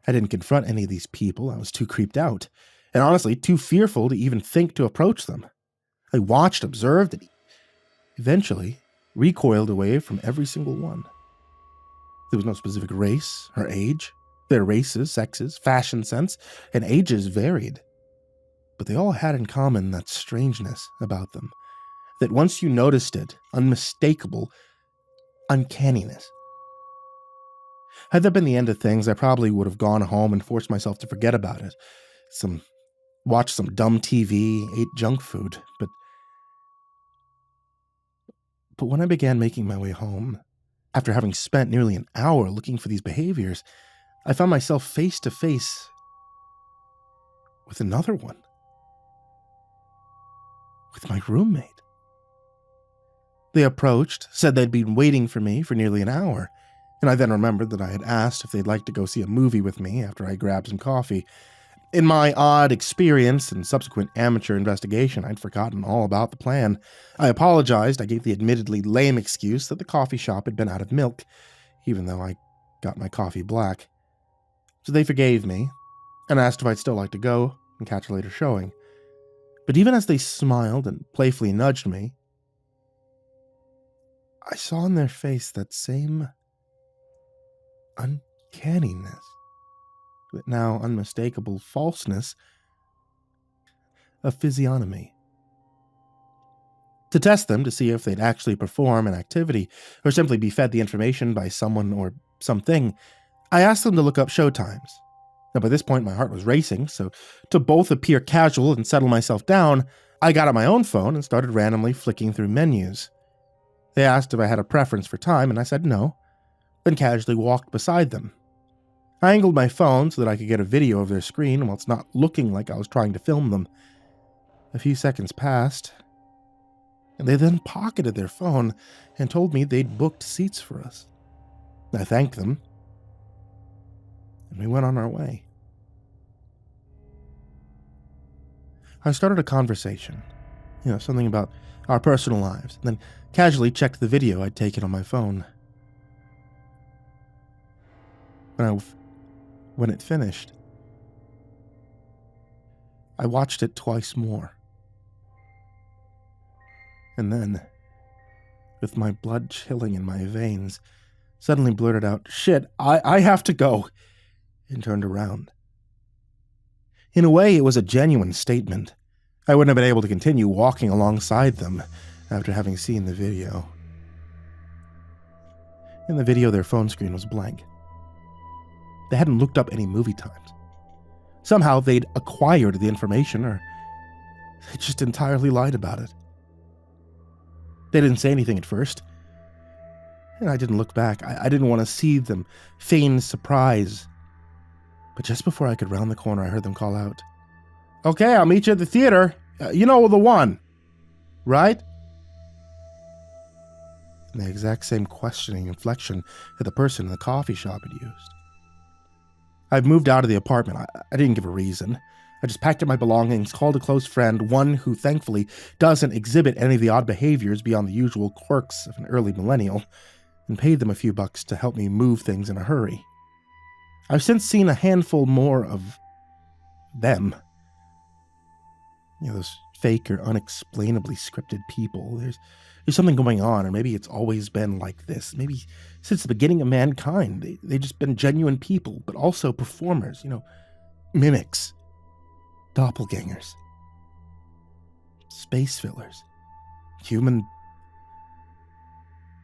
I didn't confront any of these people. I was too creeped out, and honestly, too fearful to even think to approach them. I watched, observed, and eventually recoiled away from every single one. There was no specific race or age. Their races, sexes, fashion sense, and ages varied. But they all had in common that strangeness about them, that once you noticed it, unmistakable uncanniness. Had that been the end of things, I probably would have gone home and forced myself to forget about it. Watched some dumb TV, ate junk food, but when I began making my way home, after having spent nearly an hour looking for these behaviors, I found myself face to face with another one. With my roommate. They approached, said they'd been waiting for me for nearly an hour, and I then remembered that I had asked if they'd like to go see a movie with me after I grabbed some coffee. In my odd experience and subsequent amateur investigation, I'd forgotten all about the plan. I apologized. I gave the admittedly lame excuse that the coffee shop had been out of milk, even though I got my coffee black. So they forgave me and asked if I'd still like to go and catch a later showing. But even as they smiled and playfully nudged me, I saw in their face that same uncanniness, but now unmistakable falseness of physiognomy. To test them to see if they'd actually perform an activity or simply be fed the information by someone or something, I asked them to look up showtimes. Now, by this point, my heart was racing, so to both appear casual and settle myself down, I got out my own phone and started randomly flicking through menus. They asked if I had a preference for time, and I said no, then casually walked beside them. I angled my phone so that I could get a video of their screen whilst not looking like I was trying to film them. A few seconds passed, and they then pocketed their phone and told me they'd booked seats for us. I thanked them, and we went on our way. I started a conversation, something about our personal lives, and then casually checked the video I'd taken on my phone. When it finished, I watched it twice more. And then, with my blood chilling in my veins, suddenly blurted out, "Shit, I have to go," and turned around. In a way, it was a genuine statement. I wouldn't have been able to continue walking alongside them after having seen the video. In the video, their phone screen was blank. They hadn't looked up any movie times. Somehow they'd acquired the information, or they just entirely lied about it. They didn't say anything at first, and I didn't look back. I didn't want to see them feign surprise. But just before I could round the corner, I heard them call out, "Okay, I'll meet you at the theater. You know the one, right?" And the exact same questioning inflection that the person in the coffee shop had used. I've moved out of the apartment. I didn't give a reason. I just packed up my belongings, called a close friend, one who thankfully doesn't exhibit any of the odd behaviors beyond the usual quirks of an early millennial, and paid them a few bucks to help me move things in a hurry. I've since seen a handful more of them. Those fake or unexplainably scripted people. There's something going on, or maybe it's always been like this. Maybe since the beginning of mankind, they've just been genuine people, but also performers, mimics, doppelgangers, space fillers, human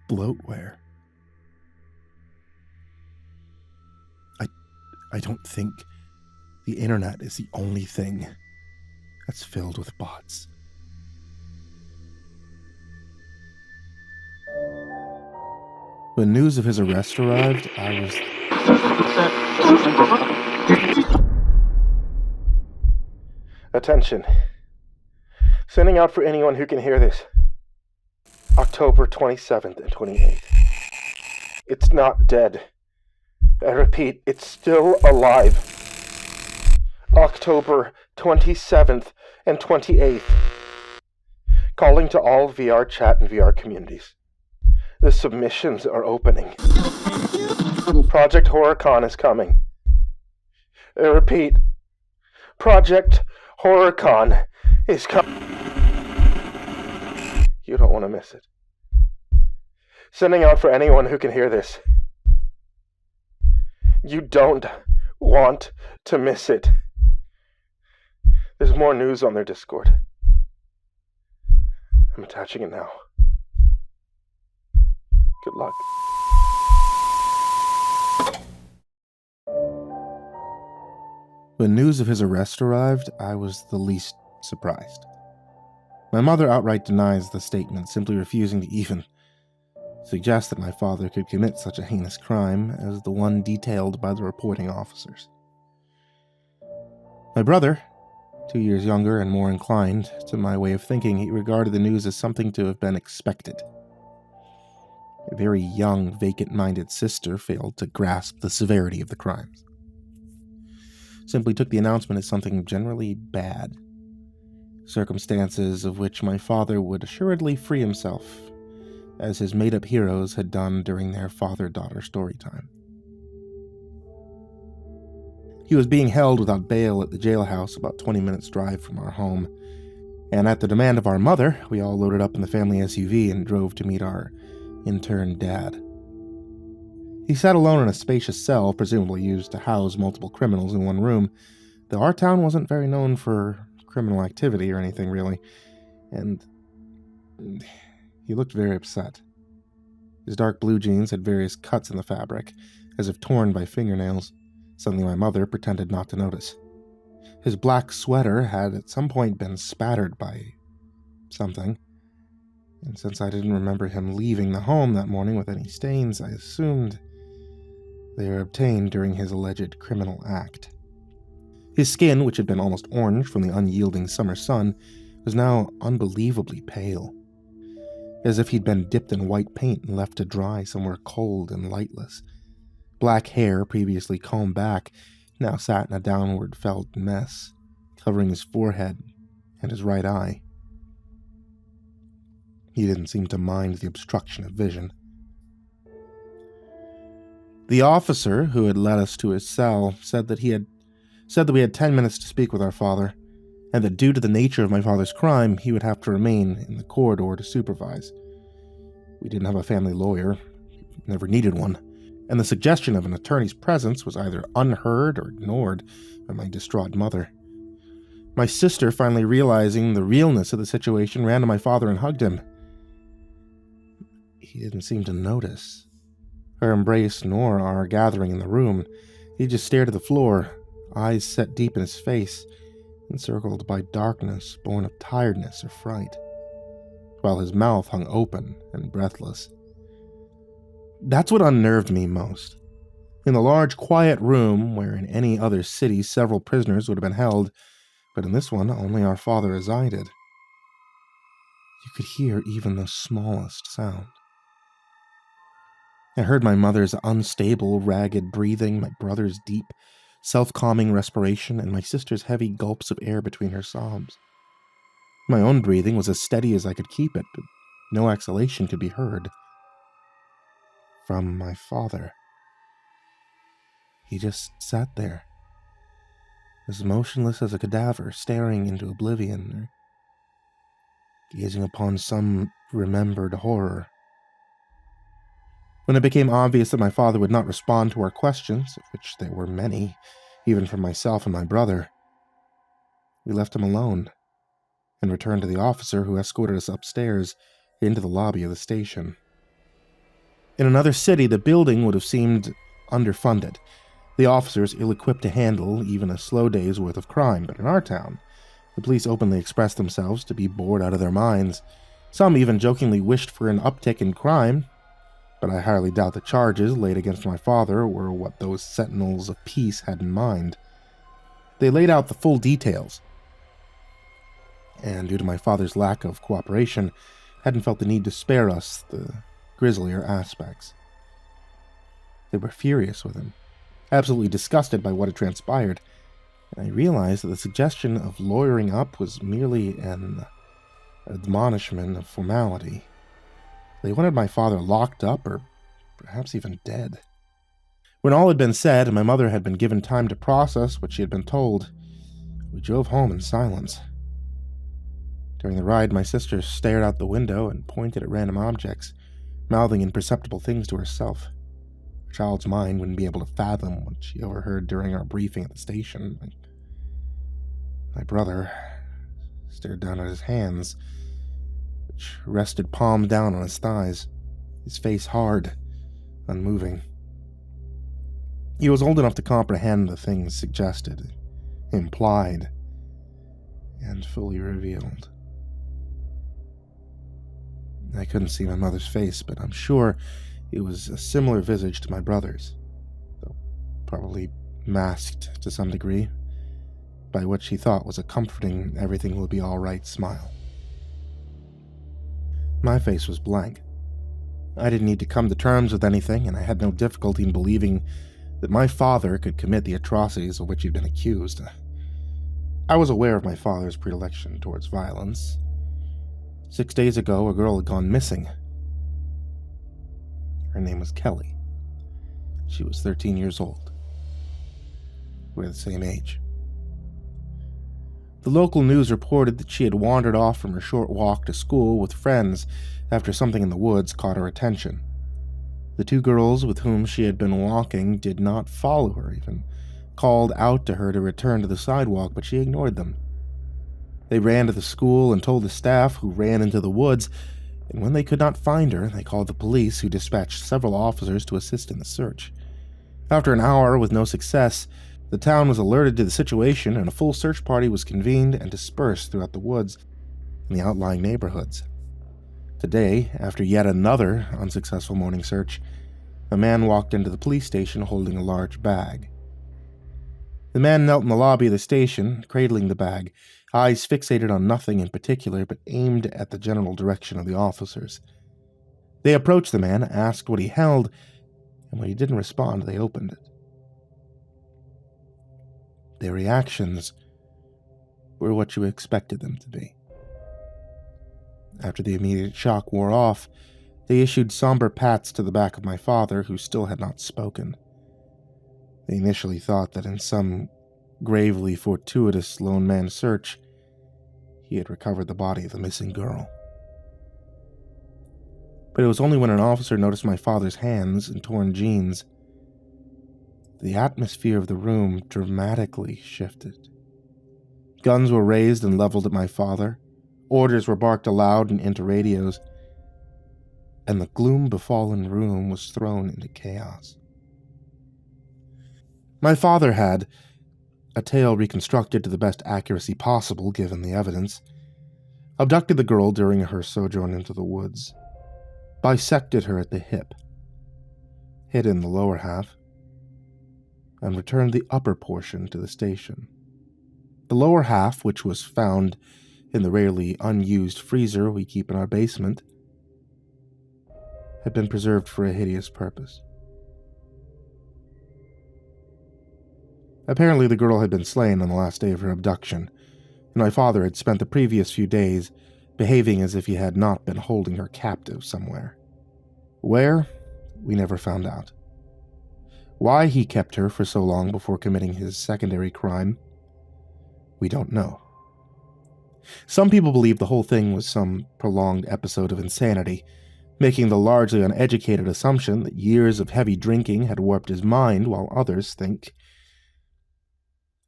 bloatware. I don't think the internet is the only thing that's filled with bots. When news of his arrest arrived, I was... Attention. Sending out for anyone who can hear this. October 27th and 28th. It's not dead. I repeat, it's still alive. October 27th and 28th. Calling to all VR chat and VR communities. The submissions are opening. Project HorrorCon is coming. I repeat, Project HorrorCon is coming. You don't want to miss it. Sending out for anyone who can hear this. You don't want to miss it. There's more news on their Discord. I'm attaching it now. Good luck. When news of his arrest arrived, I was the least surprised. My mother outright denies the statement, simply refusing to even suggest that my father could commit such a heinous crime as the one detailed by the reporting officers. My brother, 2 years younger and more inclined to my way of thinking, he regarded the news as something to have been expected. A very young, vacant-minded sister failed to grasp the severity of the crimes. Simply took the announcement as something generally bad, circumstances of which my father would assuredly free himself, as his made-up heroes had done during their father-daughter story time. He was being held without bail at the jailhouse about 20 minutes' drive from our home, and at the demand of our mother, we all loaded up in the family SUV and drove to meet our intern dad. He sat alone in a spacious cell, presumably used to house multiple criminals in one room, though our town wasn't very known for criminal activity or anything really, and he looked very upset. His dark blue jeans had various cuts in the fabric, as if torn by fingernails, something my mother pretended not to notice. His black sweater had at some point been spattered by something, and since I didn't remember him leaving the home that morning with any stains, I assumed they were obtained during his alleged criminal act. His skin, which had been almost orange from the unyielding summer sun, was now unbelievably pale, as if he'd been dipped in white paint and left to dry somewhere cold and lightless. Black hair, previously combed back, now sat in a downward felled mess, covering his forehead and his right eye. He didn't seem to mind the obstruction of vision. The officer who had led us to his cell said that we had 10 minutes to speak with our father, and that due to the nature of my father's crime, he would have to remain in the corridor to supervise. We didn't have a family lawyer, never needed one, and the suggestion of an attorney's presence was either unheard or ignored by my distraught mother. My sister, finally realizing the realness of the situation, ran to my father and hugged him. He didn't seem to notice her embrace nor our gathering in the room. He just stared at the floor, eyes set deep in his face, encircled by darkness born of tiredness or fright, while his mouth hung open and breathless. That's what unnerved me most. In the large, quiet room where in any other city several prisoners would have been held, but in this one only our father resided, you could hear even the smallest sound. I heard my mother's unstable, ragged breathing, my brother's deep, self-calming respiration, and my sister's heavy gulps of air between her sobs. My own breathing was as steady as I could keep it, but no exhalation could be heard from my father. He just sat there, as motionless as a cadaver, staring into oblivion, or gazing upon some remembered horror. When it became obvious that my father would not respond to our questions, of which there were many, even from myself and my brother, we left him alone and returned to the officer who escorted us upstairs into the lobby of the station. In another city, the building would have seemed underfunded, the officers ill-equipped to handle even a slow day's worth of crime, but in our town, the police openly expressed themselves to be bored out of their minds. Some even jokingly wished for an uptick in crime, but I highly doubt the charges laid against my father were what those sentinels of peace had in mind. They laid out the full details, and due to my father's lack of cooperation, hadn't felt the need to spare us the grislier aspects. They were furious with him, absolutely disgusted by what had transpired, and I realized that the suggestion of lawyering up was merely an admonishment of formality. They wanted my father locked up or perhaps even dead. When all had been said and my mother had been given time to process what she had been told, we drove home in silence. During the ride, my sister stared out the window and pointed at random objects, mouthing imperceptible things to herself. A child's mind wouldn't be able to fathom what she overheard during our briefing at the station. My brother stared down at his hands, which rested palm down on his thighs, his face hard, unmoving. He was old enough to comprehend the things suggested, implied, and fully revealed. I couldn't see my mother's face, but I'm sure it was a similar visage to my brother's, though probably masked to some degree by what she thought was a comforting everything will be all right smile. My face was blank. I didn't need to come to terms with anything, and I had no difficulty in believing that my father could commit the atrocities of which he'd been accused. I was aware of my father's predilection towards violence. 6 days ago, a girl had gone missing. Her name was Kelly. She was 13 years old. We're the same age. The local news reported that she had wandered off from her short walk to school with friends after something in the woods caught her attention. The two girls with whom she had been walking did not follow her, even called out to her to return to the sidewalk, but she ignored them. They ran to the school and told the staff, who ran into the woods, and when they could not find her, they called the police, who dispatched several officers to assist in the search. After an hour with no success, the town was alerted to the situation, and a full search party was convened and dispersed throughout the woods and the outlying neighborhoods. Today, after yet another unsuccessful morning search, a man walked into the police station holding a large bag. The man knelt in the lobby of the station, cradling the bag, eyes fixated on nothing in particular, but aimed at the general direction of the officers. They approached the man, asked what he held, and when he didn't respond, they opened it. Their reactions were what you expected them to be. After the immediate shock wore off, they issued somber pats to the back of my father, who still had not spoken. They initially thought that in some gravely fortuitous lone man search, he had recovered the body of the missing girl. But it was only when an officer noticed my father's hands and torn jeans. The atmosphere of the room dramatically shifted. Guns were raised and leveled at my father. Orders were barked aloud and into radios. And the gloom-befallen room was thrown into chaos. My father had, a tale reconstructed to the best accuracy possible given the evidence, abducted the girl during her sojourn into the woods, bisected her at the hip, hidden the lower half, and returned the upper portion to the station. The lower half, which was found in the rarely unused freezer we keep in our basement, had been preserved for a hideous purpose. Apparently the girl had been slain on the last day of her abduction, and my father had spent the previous few days behaving as if he had not been holding her captive somewhere. Where? We never found out. Why he kept her for so long before committing his secondary crime? We don't know. Some people believe the whole thing was some prolonged episode of insanity, making the largely uneducated assumption that years of heavy drinking had warped his mind, while others think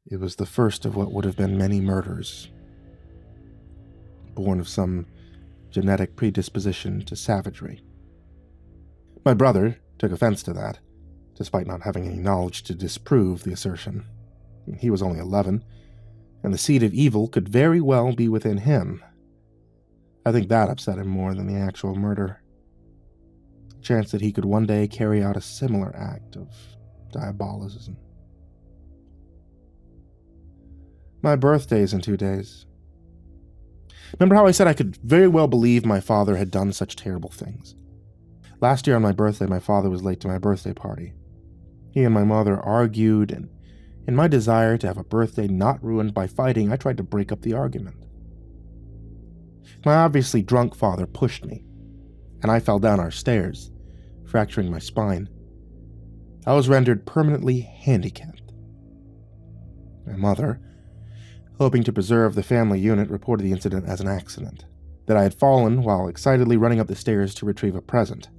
it was the first of what would have been many murders, born of some genetic predisposition to savagery. My brother took offense to that, despite not having any knowledge to disprove the assertion. He was only 11, and the seed of evil could very well be within him. I think that upset him more than the actual murder. The chance that he could one day carry out a similar act of diabolism. My birthday's in 2 days. Remember how I said I could very well believe my father had done such terrible things? Last year on my birthday, my father was late to my birthday party. He and my mother argued, and in my desire to have a birthday not ruined by fighting, I tried to break up the argument. My obviously drunk father pushed me, and I fell down our stairs, fracturing my spine. I was rendered permanently handicapped. My mother, hoping to preserve the family unit, reported the incident as an accident, that I had fallen while excitedly running up the stairs to retrieve a present.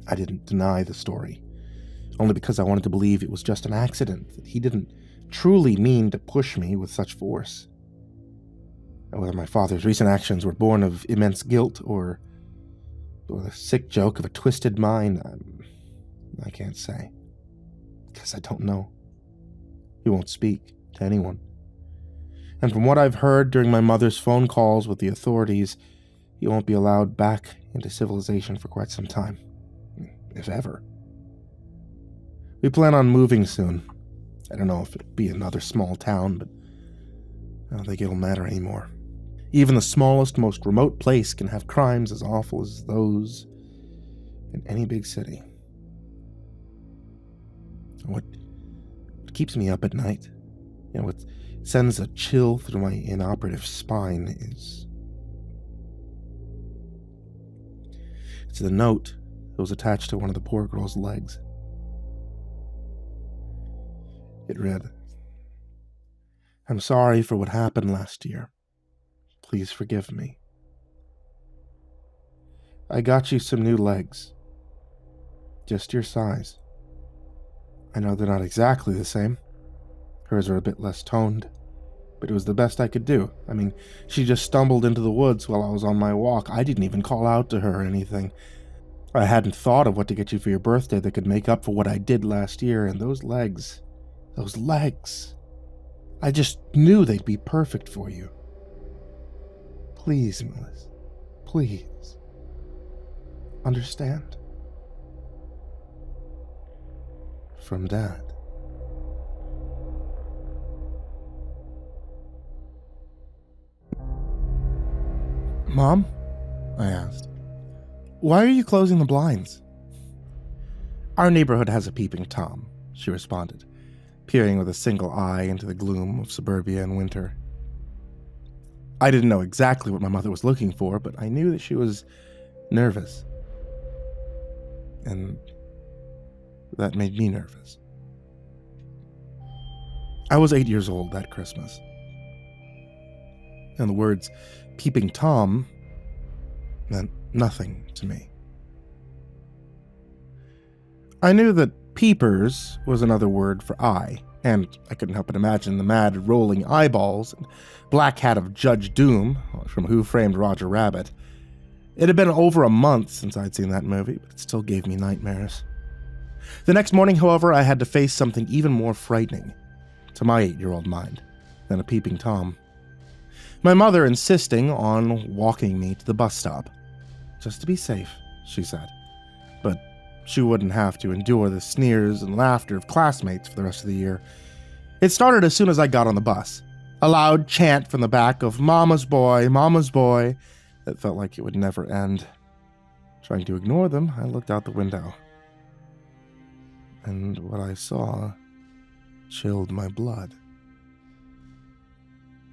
I didn't deny the story, only because I wanted to believe it was just an accident, that he didn't truly mean to push me with such force. And whether my father's recent actions were born of immense guilt or the sick joke of a twisted mind, I can't say, because I don't know. He won't speak to anyone. And from what I've heard during my mother's phone calls with the authorities, he won't be allowed back into civilization for quite some time, if ever. We plan on moving soon. I don't know if it'll be another small town, but I don't think it'll matter anymore. Even the smallest, most remote place can have crimes as awful as those in any big city. What keeps me up at night, what sends a chill through my inoperative spine it's the note that was attached to one of the poor girl's legs. It read, "I'm sorry for what happened last year. Please forgive me. I got you some new legs. Just your size. I know they're not exactly the same. Hers are a bit less toned, but it was the best I could do. I mean, she just stumbled into the woods while I was on my walk. I didn't even call out to her or anything. I hadn't thought of what to get you for your birthday that could make up for what I did last year, and those legs, I just knew they'd be perfect for you. Please, Melissa, please. Understand? From Dad." "Mom?" I asked. "Why are you closing the blinds?" "Our neighborhood has a peeping Tom," she responded, peering with a single eye into the gloom of suburbia in winter. I didn't know exactly what my mother was looking for, but I knew that she was nervous. And that made me nervous. I was 8 years old that Christmas. and the words Peeping Tom meant nothing to me. I knew that peepers was another word for eye, and I couldn't help but imagine the mad rolling eyeballs and black hat of Judge Doom from Who Framed Roger Rabbit. It had been over a month since I'd seen that movie, but it still gave me nightmares. The next morning, however, I had to face something even more frightening, to my 8-year-old mind, than a peeping Tom. My mother insisting on walking me to the bus stop. Just to be safe, she said. But she wouldn't have to endure the sneers and laughter of classmates for the rest of the year. It started as soon as I got on the bus. A loud chant from the back of Mama's boy, that felt like it would never end. Trying to ignore them, I looked out the window. And what I saw chilled my blood.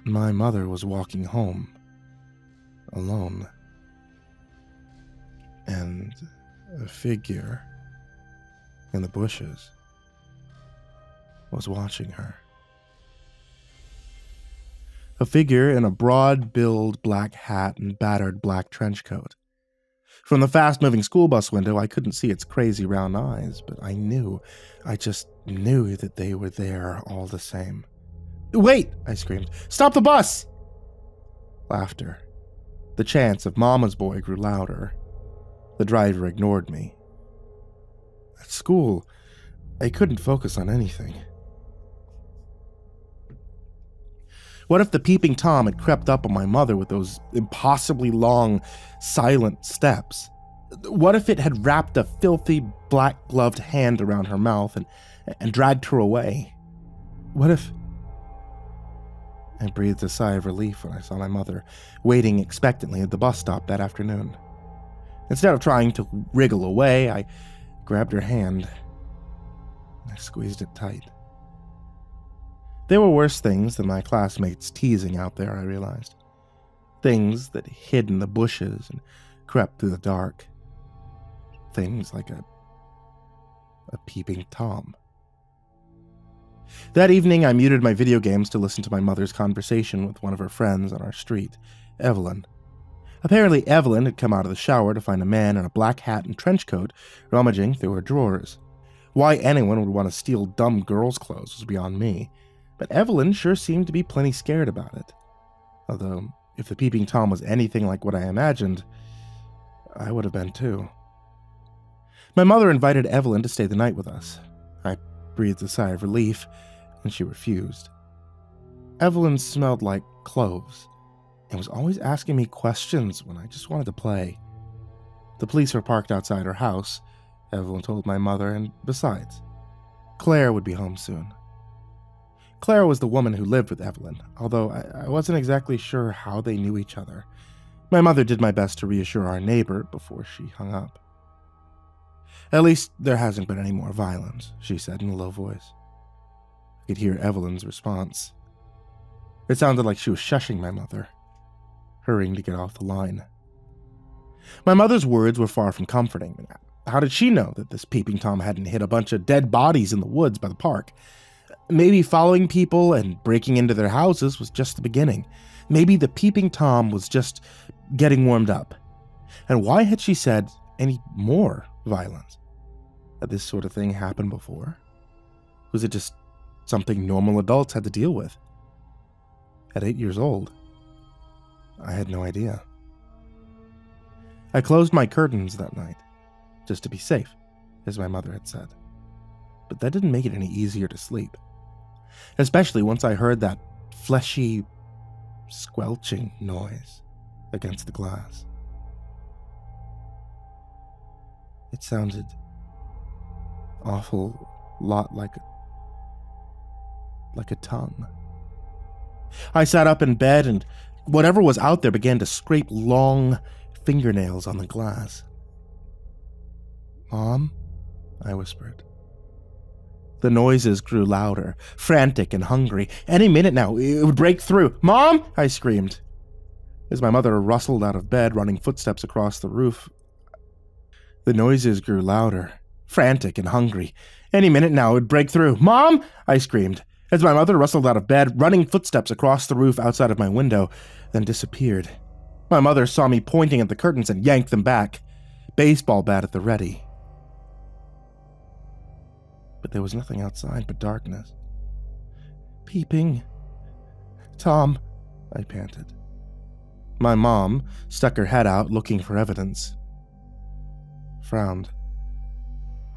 My mother was walking home, alone. And a figure in the bushes was watching her. A figure in a broad-billed black hat and battered black trench coat. From the fast-moving school bus window, I couldn't see its crazy round eyes, but I just knew that they were there all the same. "Wait!" I screamed. "Stop the bus!" Laughter. The chants of Mama's boy grew louder. The driver ignored me. At school, I couldn't focus on anything. What if the peeping Tom had crept up on my mother with those impossibly long, silent steps? What if it had wrapped a filthy, black-gloved hand around her mouth and dragged her away? What if... I breathed a sigh of relief when I saw my mother waiting expectantly at the bus stop that afternoon. Instead of trying to wriggle away, I grabbed her hand and I squeezed it tight. There were worse things than my classmates teasing out there, I realized. Things that hid in the bushes and crept through the dark. Things like a peeping Tom. That evening, I muted my video games to listen to my mother's conversation with one of her friends on our street, Evelyn. Apparently, Evelyn had come out of the shower to find a man in a black hat and trench coat rummaging through her drawers. Why anyone would want to steal dumb girls' clothes was beyond me, but Evelyn sure seemed to be plenty scared about it. Although, if the peeping Tom was anything like what I imagined, I would have been too. My mother invited Evelyn to stay the night with us. I breathed a sigh of relief, and she refused. Evelyn smelled like cloves, and was always asking me questions when I just wanted to play. The police were parked outside her house, Evelyn told my mother, and besides, Claire would be home soon. Claire was the woman who lived with Evelyn, although I wasn't exactly sure how they knew each other. My mother did my best to reassure our neighbor before she hung up. "At least there hasn't been any more violence," she said in a low voice. I could hear Evelyn's response. It sounded like she was shushing my mother, hurrying to get off the line. My mother's words were far from comforting. How did she know that this peeping Tom hadn't hit a bunch of dead bodies in the woods by the park? Maybe following people and breaking into their houses was just the beginning. Maybe the peeping Tom was just getting warmed up. And why had she said any more violence? Had this sort of thing happened before? Was it just something normal adults had to deal with? At 8 years old, I had no idea. I closed my curtains that night, just to be safe, as my mother had said. But that didn't make it any easier to sleep. Especially once I heard that fleshy, squelching noise against the glass. It sounded awful lot like a tongue. I sat up in bed and whatever was out there began to scrape long fingernails on the glass. "Mom?" I whispered. The noises grew louder, frantic and hungry. Any minute now, it would break through. "Mom!" I screamed. As my mother rustled out of bed, running footsteps across the roof. The noises grew louder, frantic and hungry. Any minute now, it would break through. "Mom!" I screamed. as my mother rustled out of bed, running footsteps across the roof outside of my window, then disappeared. My mother saw me pointing at the curtains and yanked them back, baseball bat at the ready. But there was nothing outside but darkness. Peeping Tom, I panted. My mom stuck her head out looking for evidence. Frowned.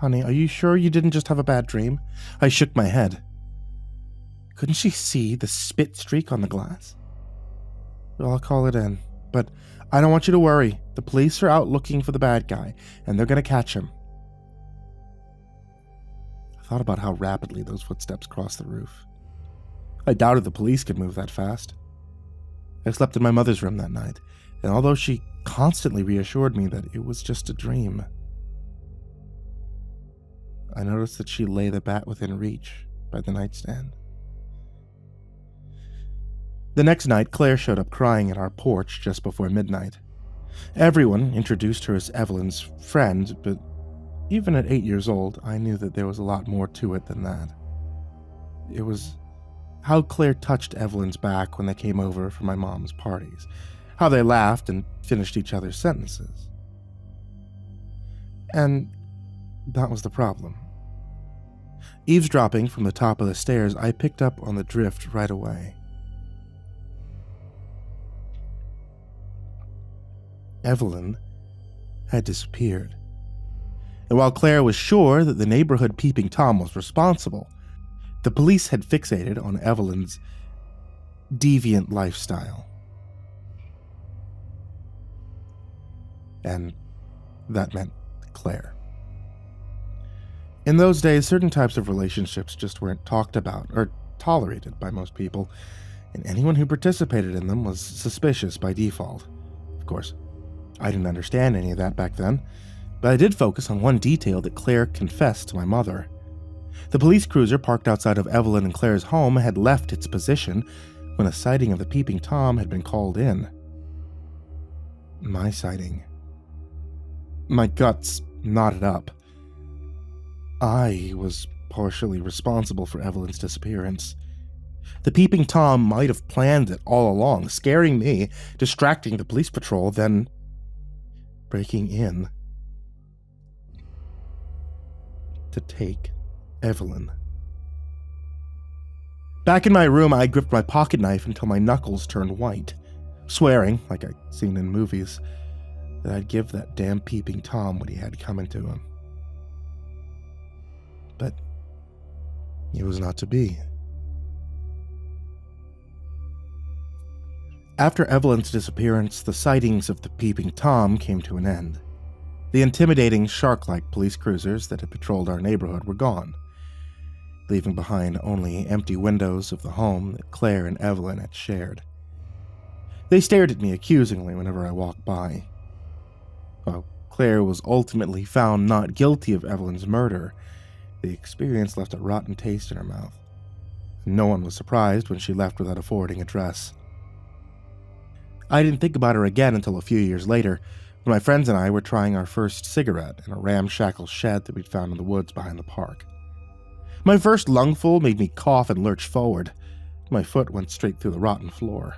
Honey, are you sure you didn't just have a bad dream? I shook my head. Couldn't she see the spit streak on the glass? Well, I'll call it in, but I don't want you to worry. The police are out looking for the bad guy, and they're going to catch him. I thought about how rapidly those footsteps crossed the roof. I doubted the police could move that fast. I slept in my mother's room that night, and although she constantly reassured me that it was just a dream, I noticed that she lay the bat within reach by the nightstand. The next night, Claire showed up crying at our porch just before midnight. Everyone introduced her as Evelyn's friend, but even at 8 years old, I knew that there was a lot more to it than that. It was how Claire touched Evelyn's back when they came over for my mom's parties, how they laughed and finished each other's sentences. And that was the problem. Eavesdropping from the top of the stairs, I picked up on the drift right away. Evelyn had disappeared. And while Claire was sure that the neighborhood peeping Tom was responsible, the police had fixated on Evelyn's deviant lifestyle. And that meant Claire. In those days, certain types of relationships just weren't talked about or tolerated by most people, and anyone who participated in them was suspicious by default. Of course, I didn't understand any of that back then, but I did focus on one detail that Claire confessed to my mother. The police cruiser parked outside of Evelyn and Claire's home had left its position when a sighting of the peeping Tom had been called in. My sighting. My guts knotted up. I was partially responsible for Evelyn's disappearance. The peeping Tom might have planned it all along, scaring me, distracting the police patrol, then breaking in to take Evelyn. Back in my room, I gripped my pocket knife until my knuckles turned white, swearing, like I'd seen in movies, that I'd give that damn peeping Tom what he had coming to him. But it was not to be. After Evelyn's disappearance, the sightings of the peeping Tom came to an end. The intimidating shark-like police cruisers that had patrolled our neighborhood were gone, leaving behind only empty windows of the home that Claire and Evelyn had shared. They stared at me accusingly whenever I walked by. While Claire was ultimately found not guilty of Evelyn's murder, the experience left a rotten taste in her mouth. No one was surprised when she left without a forwarding address. I didn't think about her again until a few years later, when my friends and I were trying our first cigarette in a ramshackle shed that we'd found in the woods behind the park. My first lungful made me cough and lurch forward. My foot went straight through the rotten floor.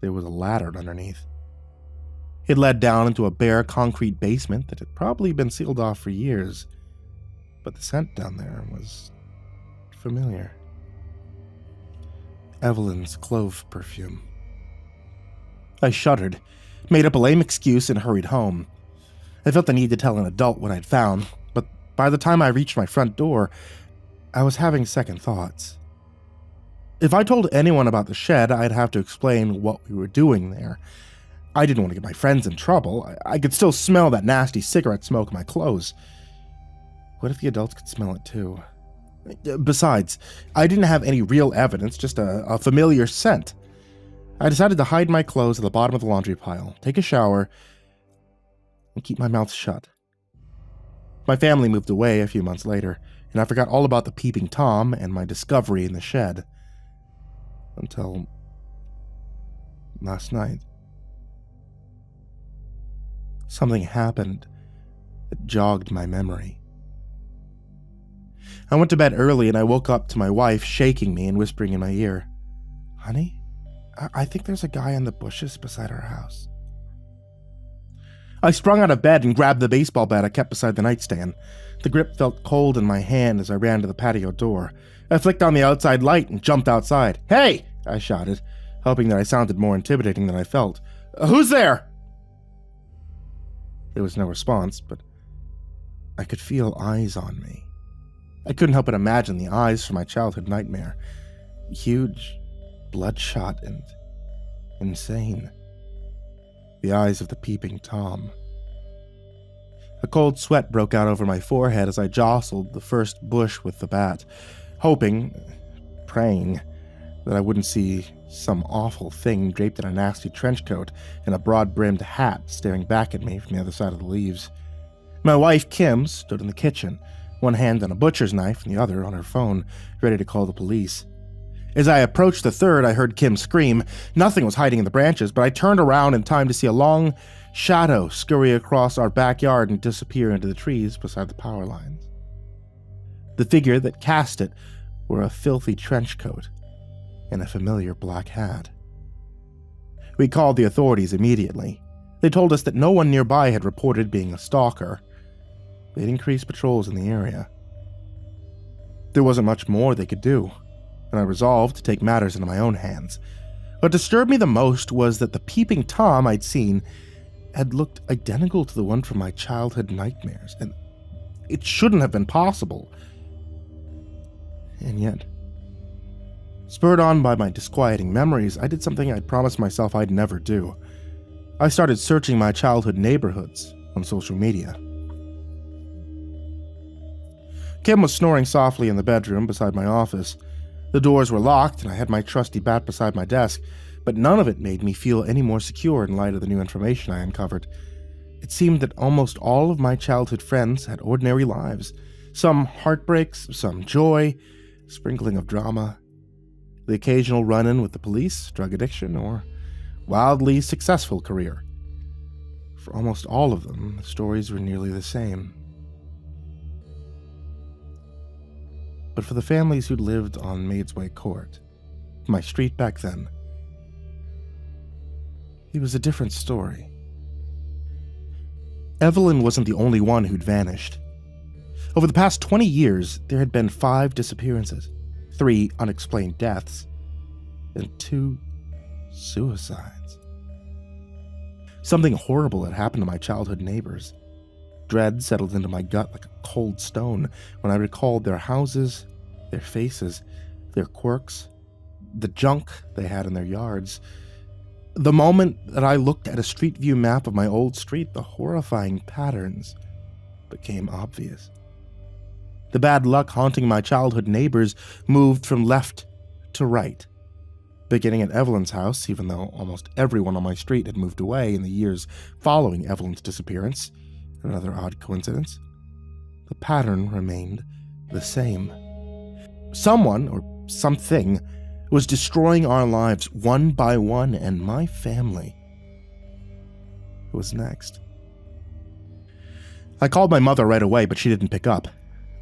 There was a ladder underneath. It led down into a bare concrete basement that had probably been sealed off for years, but the scent down there was familiar. Evelyn's clove perfume. I shuddered, made up a lame excuse, and hurried home. I felt the need to tell an adult what I'd found, but by the time I reached my front door, I was having second thoughts. If I told anyone about the shed, I'd have to explain what we were doing there. I didn't want to get my friends in trouble. I could still smell that nasty cigarette smoke in my clothes. What if the adults could smell it too? Besides, I didn't have any real evidence, just a familiar scent. I decided to hide my clothes at the bottom of the laundry pile, take a shower, and keep my mouth shut. My family moved away a few months later, and I forgot all about the peeping Tom and my discovery in the shed. Until last night. Something happened that jogged my memory. I went to bed early and I woke up to my wife shaking me and whispering in my ear, "Honey, I think there's a guy in the bushes beside our house." I sprung out of bed and grabbed the baseball bat I kept beside the nightstand. The grip felt cold in my hand as I ran to the patio door. I flicked on the outside light and jumped outside. "Hey!" I shouted, hoping that I sounded more intimidating than I felt. "Who's there?" There was no response, but I could feel eyes on me. I couldn't help but imagine the eyes from my childhood nightmare. Huge, bloodshot, and insane. The eyes of the peeping Tom. A cold sweat broke out over my forehead as I jostled the first bush with the bat, hoping, praying, that I wouldn't see some awful thing draped in a nasty trench coat and a broad-brimmed hat staring back at me from the other side of the leaves. My wife, Kim, stood in the kitchen, one hand on a butcher's knife and the other on her phone, ready to call the police. As I approached the third, I heard Kim scream. Nothing was hiding in the branches, but I turned around in time to see a long shadow scurry across our backyard and disappear into the trees beside the power lines. The figure that cast it wore a filthy trench coat and a familiar black hat. We called the authorities immediately. They told us that no one nearby had reported being a stalker. They'd increased patrols in the area. There wasn't much more they could do, and I resolved to take matters into my own hands. What disturbed me the most was that the peeping Tom I'd seen had looked identical to the one from my childhood nightmares, and it shouldn't have been possible. And yet, spurred on by my disquieting memories, I did something I'd promised myself I'd never do. I started searching my childhood neighborhoods on social media. Kim was snoring softly in the bedroom beside my office. The doors were locked and I had my trusty bat beside my desk, but none of it made me feel any more secure in light of the new information I uncovered. It seemed that almost all of my childhood friends had ordinary lives, some heartbreaks, some joy, sprinkling of drama, the occasional run-in with the police, drug addiction, or wildly successful career. For almost all of them, the stories were nearly the same. But for the families who lived on Maidsway Court, my street back then, it was a different story. Evelyn wasn't the only one who'd vanished. Over the past 20 years, there had been 5 disappearances, 3 unexplained deaths, and 2 suicides. Something horrible had happened to my childhood neighbors. Dread settled into my gut like a cold stone when I recalled their houses, their faces, their quirks, the junk they had in their yards. The moment that I looked at a street view map of my old street, the horrifying patterns became obvious. The bad luck haunting my childhood neighbors moved from left to right, beginning at Evelyn's house, even though almost everyone on my street had moved away in the years following Evelyn's disappearance. Another odd coincidence. The pattern remained the same. Someone, or something, was destroying our lives one by one, and my family was next. I called my mother right away, but she didn't pick up.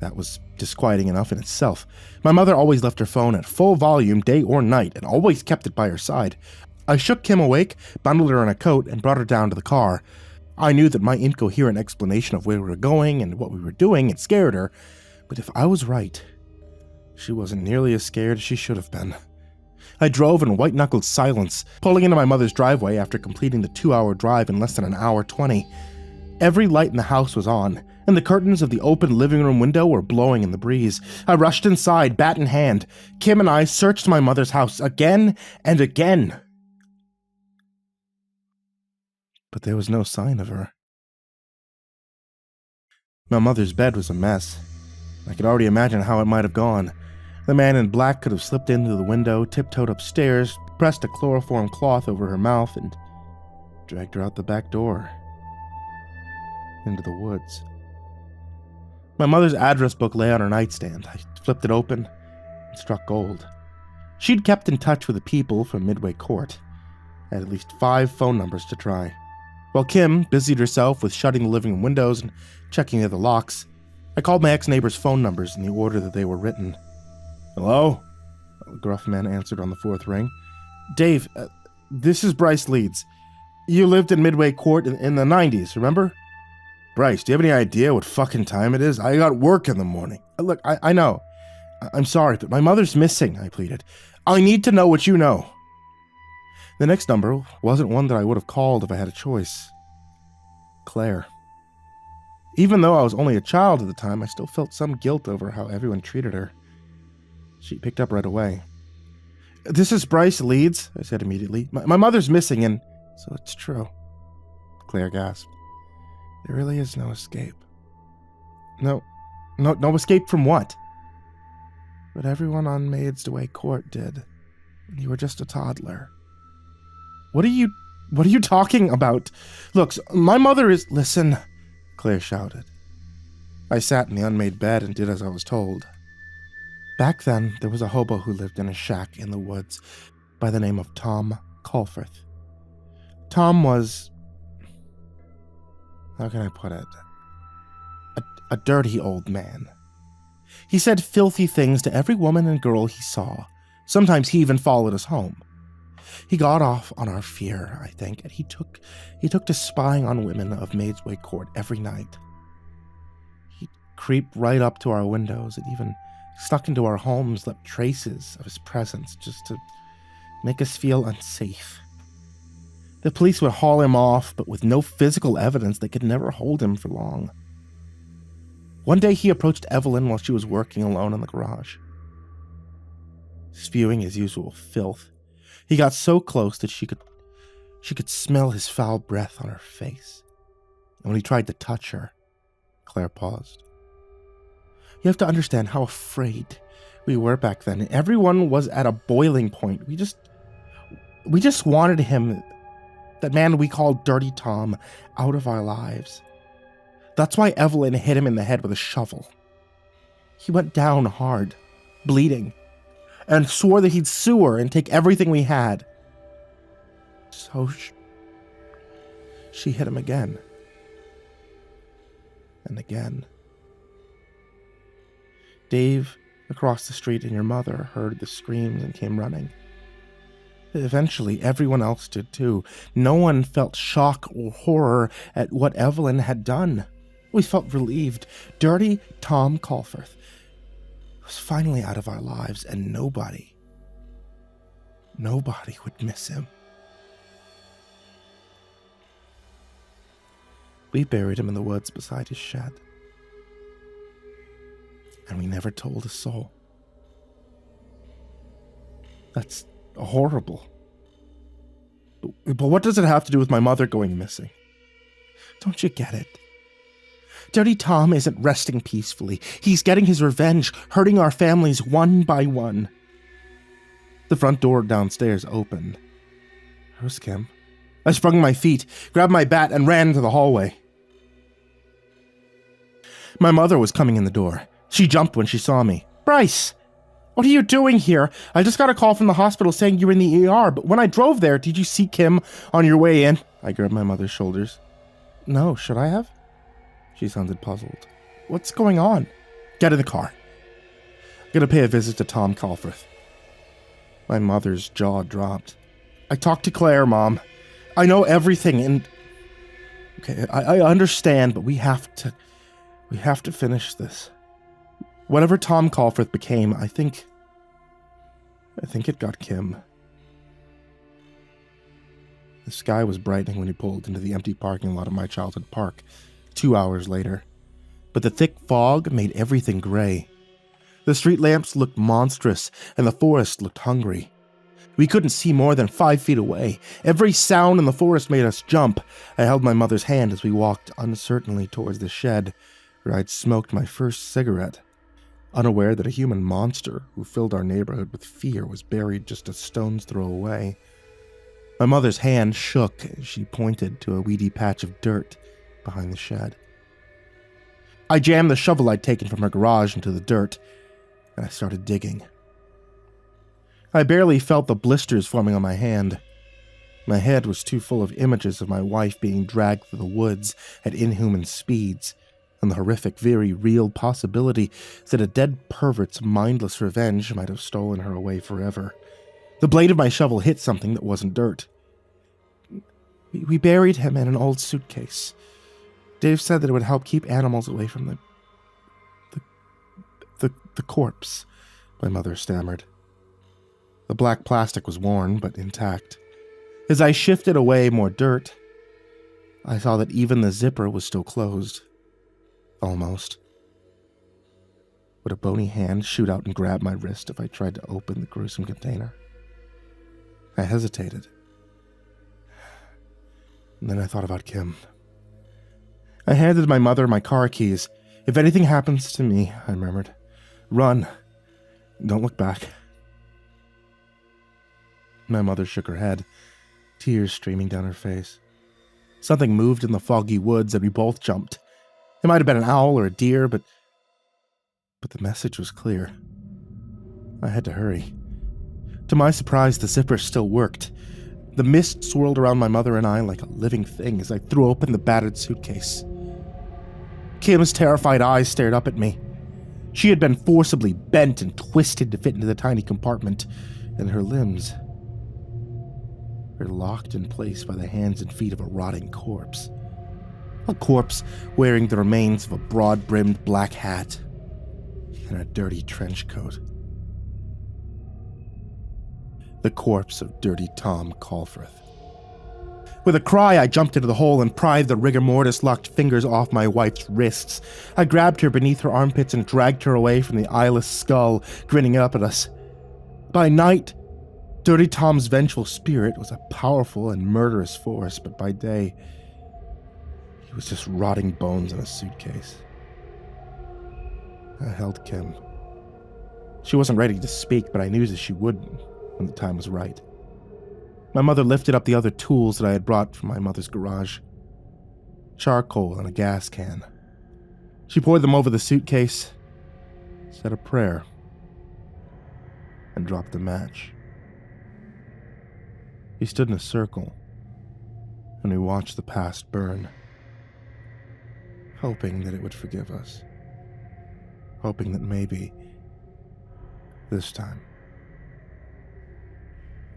That was disquieting enough in itself. My mother always left her phone at full volume day or night, and always kept it by her side. I shook Kim awake, bundled her in a coat, and brought her down to the car. I knew that my incoherent explanation of where we were going and what we were doing had scared her, but if I was right, she wasn't nearly as scared as she should have been. I drove in white-knuckled silence, pulling into my mother's driveway after completing the 2-hour drive in less than an hour 20. Every light in the house was on, and the curtains of the open living room window were blowing in the breeze. I rushed inside, bat in hand. Kim and I searched my mother's house again and again. But there was no sign of her. My mother's bed was a mess. I could already imagine how it might have gone. The man in black could have slipped into the window, tiptoed upstairs, pressed a chloroform cloth over her mouth, and dragged her out the back door. Into the woods. My mother's address book lay on her nightstand. I flipped it open and struck gold. She'd kept in touch with the people from Midway Court. I had at least 5 phone numbers to try. While Kim busied herself with shutting the living room windows and checking the other locks, I called my ex-neighbor's phone numbers in the order that they were written. "Hello?" A gruff man answered on the fourth ring. "Dave, this is Bryce Leeds. You lived in Midway Court in the 90s, remember?" "Bryce, do you have any idea what fucking time it is? I got work in the morning." "Look, I know. I'm sorry, but my mother's missing," I pleaded. "I need to know what you know." The next number wasn't one that I would have called if I had a choice. Claire. Even though I was only a child at the time, I still felt some guilt over how everyone treated her. She picked up right away. "This is Bryce Leeds," I said immediately. My mother's missing, and so it's true." Claire gasped. "There really is no escape." No escape from what?" "But everyone on Maidstone Court did. You were just a toddler." What are you talking about? Look, my mother is..." "Listen," Claire shouted. I sat in the unmade bed and did as I was told. Back then, there was a hobo who lived in a shack in the woods by the name of Tom Culfrith. Tom was... how can I put it? A dirty old man. He said filthy things to every woman and girl he saw. Sometimes he even followed us home. He got off on our fear, I think, and he took to spying on women of Maidstone Court every night. He'd creep right up to our windows and even snuck into our homes, left traces of his presence just to make us feel unsafe. The police would haul him off, but with no physical evidence, they could never hold him for long. One day he approached Evelyn while she was working alone in the garage. Spewing his usual filth, he got so close that she could smell his foul breath on her face. And when he tried to touch her, Claire paused. You have to understand how afraid we were back then. Everyone was at a boiling point. We just wanted him, that man we called Dirty Tom, out of our lives. That's why Evelyn hit him in the head with a shovel. He went down hard, bleeding, and swore that he'd sue her and take everything we had. So she hit him again. And again. Dave, across the street, and your mother heard the screams and came running. Eventually, everyone else did too. No one felt shock or horror at what Evelyn had done. We felt relieved. Dirty Tom Culfrith was finally out of our lives, and nobody would miss him. We buried him in the woods beside his shed. And we never told a soul. That's horrible. But what does it have to do with my mother going missing? Don't you get it? Dirty Tom isn't resting peacefully. He's getting his revenge, hurting our families one by one. The front door downstairs opened. It was Kim. I sprung to my feet, grabbed my bat, and ran into the hallway. My mother was coming in the door. She jumped when she saw me. Bryce! What are you doing here? I just got a call from the hospital saying you were in the ER, but when I drove there, did you see Kim on your way in? I grabbed my mother's shoulders. No, should I have? She sounded puzzled. What's going on? Get in the car. I'm gonna pay a visit to Tom Culfrith. My mother's jaw dropped. I talked to Claire, Mom. I know everything, and... Okay, I understand, but we have to finish this. Whatever Tom Culfrith became, I think it got Kim. The sky was brightening when he pulled into the empty parking lot of my childhood park 2 hours later, but the thick fog made everything gray. The street lamps looked monstrous, and the forest looked hungry. We couldn't see more than 5 feet away. Every sound in the forest made us jump. I held my mother's hand as we walked uncertainly towards the shed, where I'd smoked my first cigarette, unaware that a human monster who filled our neighborhood with fear was buried just a stone's throw away. My mother's hand shook as she pointed to a weedy patch of dirt behind the shed. I jammed the shovel I'd taken from her garage into the dirt, and I started digging. I barely felt the blisters forming on my hand. My head was too full of images of my wife being dragged through the woods at inhuman speeds, and the horrific, very real possibility that a dead pervert's mindless revenge might have stolen her away forever. The blade of my shovel hit something that wasn't dirt. We buried him in an old suitcase. Dave said that it would help keep animals away from the corpse, my mother stammered. The black plastic was worn, but intact. As I shifted away more dirt, I saw that even the zipper was still closed. Almost. Would a bony hand shoot out and grab my wrist if I tried to open the gruesome container? I hesitated. And then I thought about Kim. I handed my mother my car keys. If anything happens to me, I murmured, run. Don't look back. My mother shook her head, tears streaming down her face. Something moved in the foggy woods and we both jumped. It might have been an owl or a deer, but the message was clear. I had to hurry. To my surprise, the zipper still worked. The mist swirled around my mother and I like a living thing as I threw open the battered suitcase. Kim's terrified eyes stared up at me. She had been forcibly bent and twisted to fit into the tiny compartment, and her limbs were locked in place by the hands and feet of a rotting corpse. A corpse wearing the remains of a broad-brimmed black hat and a dirty trench coat. The corpse of Dirty Tom Calfrith. With a cry, I jumped into the hole and pried the rigor mortis-locked fingers off my wife's wrists. I grabbed her beneath her armpits and dragged her away from the eyeless skull, grinning up at us. By night, Dirty Tom's vengeful spirit was a powerful and murderous force, but by day, he was just rotting bones in a suitcase. I held Kim. She wasn't ready to speak, but I knew that she would when the time was right. My mother lifted up the other tools that I had brought from my mother's garage. Charcoal and a gas can. She poured them over the suitcase, said a prayer, and dropped a match. We stood in a circle, and we watched the past burn, hoping that it would forgive us. Hoping that maybe, this time,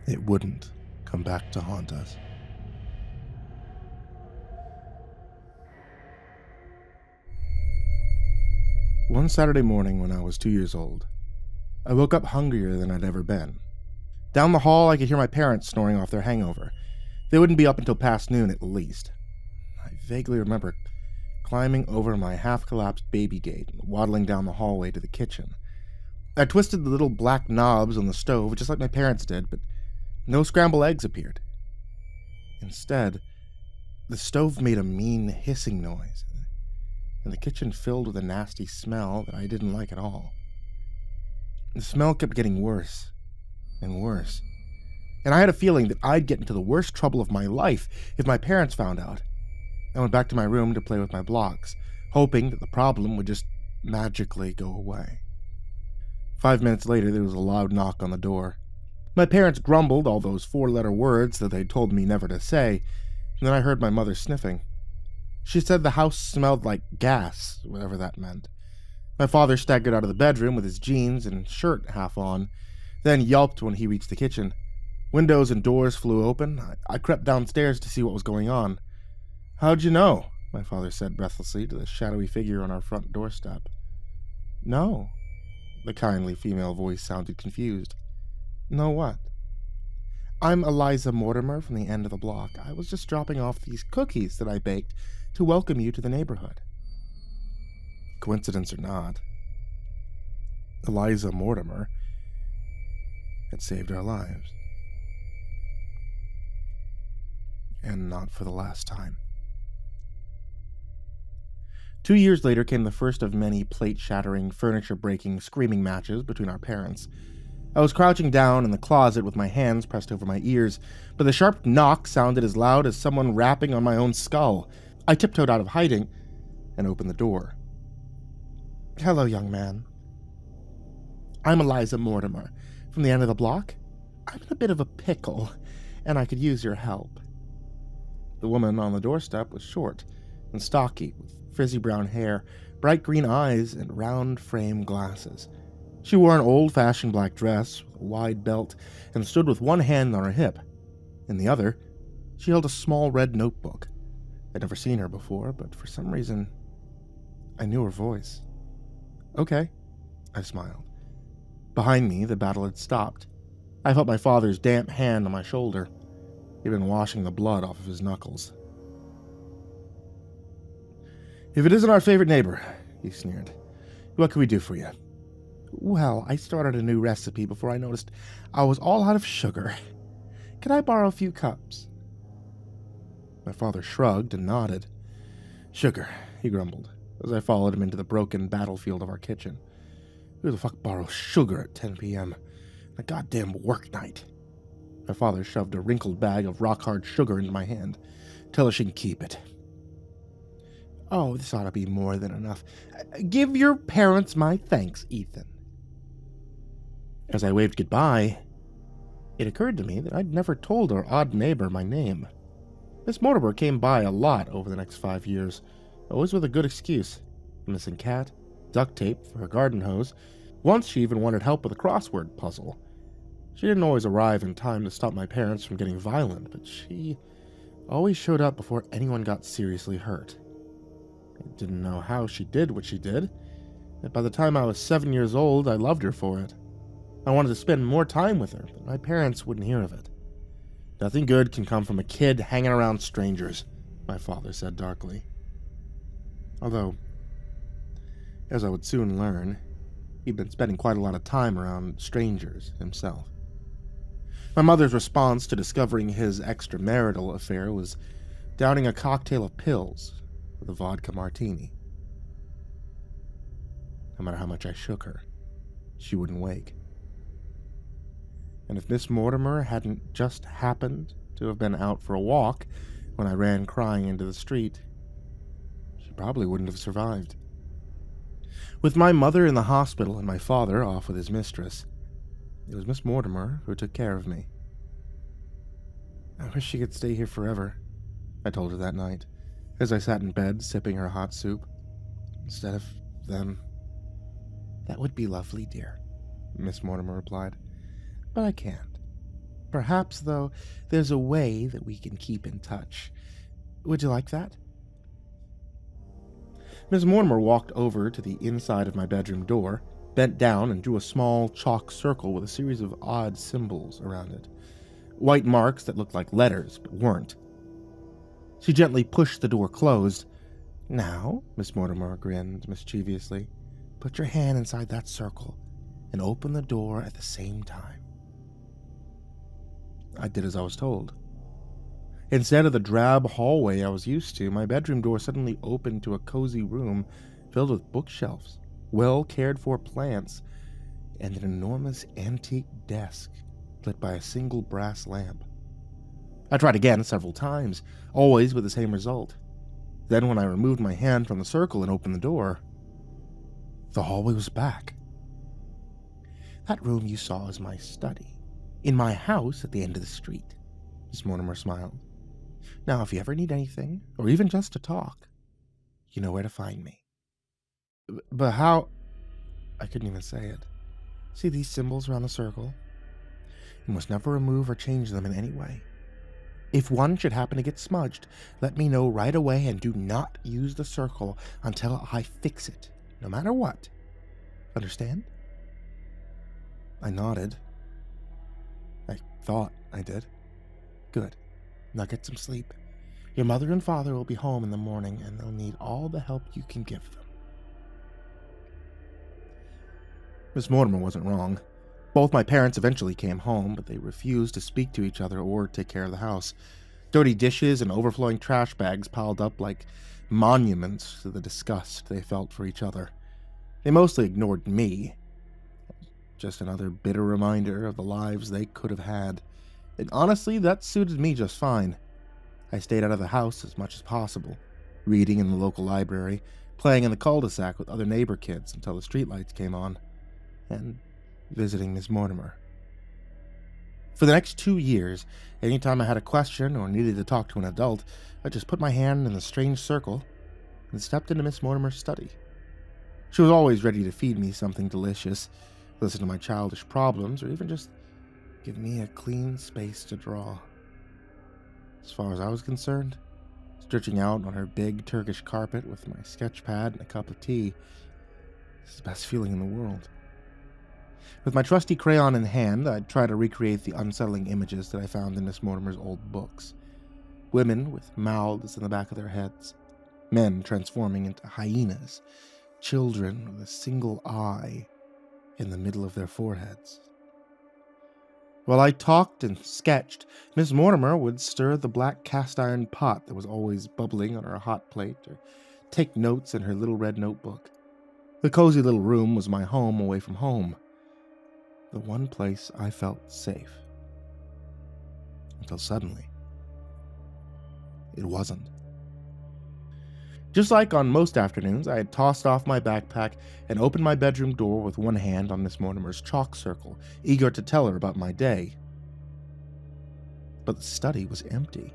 it wouldn't come back to haunt us. One Saturday morning when I was 2 years old, I woke up hungrier than I'd ever been. Down the hall, I could hear my parents snoring off their hangover. They wouldn't be up until past noon at least. I vaguely remember climbing over my half-collapsed baby gate and waddling down the hallway to the kitchen. I twisted the little black knobs on the stove just like my parents did, but no scrambled eggs appeared. Instead, the stove made a mean hissing noise, and the kitchen filled with a nasty smell that I didn't like at all. The smell kept getting worse and worse, and I had a feeling that I'd get into the worst trouble of my life if my parents found out. I went back to my room to play with my blocks, hoping that the problem would just magically go away. 5 minutes later, there was a loud knock on the door. My parents grumbled all those 4-letter words that they'd told me never to say, and then I heard my mother sniffing. She said the house smelled like gas, whatever that meant. My father staggered out of the bedroom with his jeans and shirt half on, then yelped when he reached the kitchen. Windows and doors flew open. I crept downstairs to see what was going on. "How'd you know?" my father said breathlessly to the shadowy figure on our front doorstep. "No." The kindly female voice sounded confused. "Know what?" "I'm Eliza Mortimer from the end of the block. I was just dropping off these cookies that I baked to welcome you to the neighborhood." Coincidence or not, Eliza Mortimer had saved our lives. And not for the last time. 2 years later came the first of many plate-shattering, furniture-breaking, screaming matches between our parents. I was crouching down in the closet with my hands pressed over my ears, but the sharp knock sounded as loud as someone rapping on my own skull. I tiptoed out of hiding and opened the door. "Hello, young man. I'm Eliza Mortimer, from the end of the block. I'm in a bit of a pickle, and I could use your help." The woman on the doorstep was short, and stocky, with frizzy brown hair, bright green eyes, and round frame glasses. She wore an old-fashioned black dress with a wide belt and stood with one hand on her hip. In the other, she held a small red notebook. I'd never seen her before, but for some reason, I knew her voice. "Okay," I smiled. Behind me, the battle had stopped. I felt my father's damp hand on my shoulder. He'd been washing the blood off of his knuckles. "If it isn't our favorite neighbor," he sneered, "what can we do for you?" "Well, I started a new recipe before I noticed I was all out of sugar. Can I borrow a few cups?" My father shrugged and nodded. "Sugar," he grumbled, as I followed him into the broken battlefield of our kitchen. "Who the fuck borrows sugar at 10 p.m.? A goddamn work night." My father shoved a wrinkled bag of rock-hard sugar into my hand. "Tell her she can keep it." "Oh, this ought to be more than enough. Give your parents my thanks, Ethan." As I waved goodbye, it occurred to me that I'd never told our odd neighbor my name. Miss Mortimer came by a lot over the next 5 years, always with a good excuse. A missing cat, duct tape for her garden hose. Once she even wanted help with a crossword puzzle. She didn't always arrive in time to stop my parents from getting violent, but she always showed up before anyone got seriously hurt. I didn't know how she did what she did, but by the time I was 7 years old, I loved her for it. I wanted to spend more time with her, but my parents wouldn't hear of it. "Nothing good can come from a kid hanging around strangers," my father said darkly. Although, as I would soon learn, he'd been spending quite a lot of time around strangers himself. My mother's response to discovering his extramarital affair was downing a cocktail of pills with a vodka martini. No matter how much I shook her, she wouldn't wake. And if Miss Mortimer hadn't just happened to have been out for a walk when I ran crying into the street, she probably wouldn't have survived. With my mother in the hospital and my father off with his mistress, it was Miss Mortimer who took care of me. "I wish she could stay here forever," I told her that night, as I sat in bed sipping her hot soup. "Instead of them." "That would be lovely, dear," Miss Mortimer replied. "But I can't. Perhaps, though, there's a way that we can keep in touch. Would you like that?" Miss Mortimer walked over to the inside of my bedroom door, bent down and drew a small chalk circle with a series of odd symbols around it. White marks that looked like letters, but weren't. She gently pushed the door closed. "Now," Miss Mortimer grinned mischievously, "put your hand inside that circle and open the door at the same time." I did as I was told. Instead of the drab hallway I was used to, my bedroom door suddenly opened to a cozy room filled with bookshelves, well-cared-for plants, and an enormous antique desk lit by a single brass lamp. I tried again several times, always with the same result. Then when I removed my hand from the circle and opened the door, the hallway was back. "That room you saw is my study, in my house at the end of the street," Miss Mortimer smiled. "Now, if you ever need anything, or even just to talk, you know where to find me." "But how—" I couldn't even say it. "See these symbols around the circle? You must never remove or change them in any way. If one should happen to get smudged, let me know right away and do not use the circle until I fix it, no matter what. Understand?" I nodded. I thought I did. "Good. Now get some sleep. Your mother and father will be home in the morning, and they'll need all the help you can give them." Miss Mortimer wasn't wrong. Both my parents eventually came home, but they refused to speak to each other or take care of the house. Dirty dishes and overflowing trash bags piled up like monuments to the disgust they felt for each other. They mostly ignored me. Just another bitter reminder of the lives they could have had. And honestly, that suited me just fine. I stayed out of the house as much as possible, reading in the local library, playing in the cul-de-sac with other neighbor kids until the streetlights came on, and visiting Miss Mortimer. For the next 2 years, anytime I had a question or needed to talk to an adult, I'd just put my hand in the strange circle, and stepped into Miss Mortimer's study. She was always ready to feed me something delicious, listen to my childish problems, or even just give me a clean space to draw. As far as I was concerned, stretching out on her big Turkish carpet with my sketch pad and a cup of tea, this is the best feeling in the world. With my trusty crayon in hand, I'd try to recreate the unsettling images that I found in Miss Mortimer's old books. Women with mouths in the back of their heads, men transforming into hyenas, children with a single eye in the middle of their foreheads. While I talked and sketched, Miss Mortimer would stir the black cast-iron pot that was always bubbling on her hot plate, or take notes in her little red notebook. The cozy little room was my home away from home, the one place I felt safe. Until suddenly, it wasn't. Just like on most afternoons, I had tossed off my backpack and opened my bedroom door with one hand on Miss Mortimer's chalk circle, eager to tell her about my day. But the study was empty.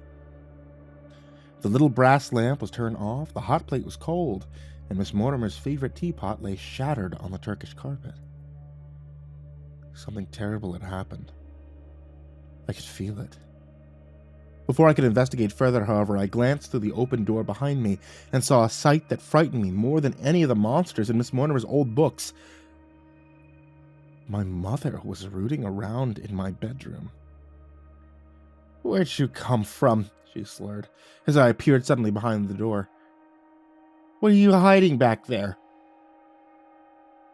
The little brass lamp was turned off, the hot plate was cold, and Miss Mortimer's favorite teapot lay shattered on the Turkish carpet. Something terrible had happened. I could feel it. Before I could investigate further, however, I glanced through the open door behind me and saw a sight that frightened me more than any of the monsters in Miss Mortimer's old books. My mother was rooting around in my bedroom. "Where'd you come from?" she slurred, as I appeared suddenly behind the door. "What are you hiding back there?"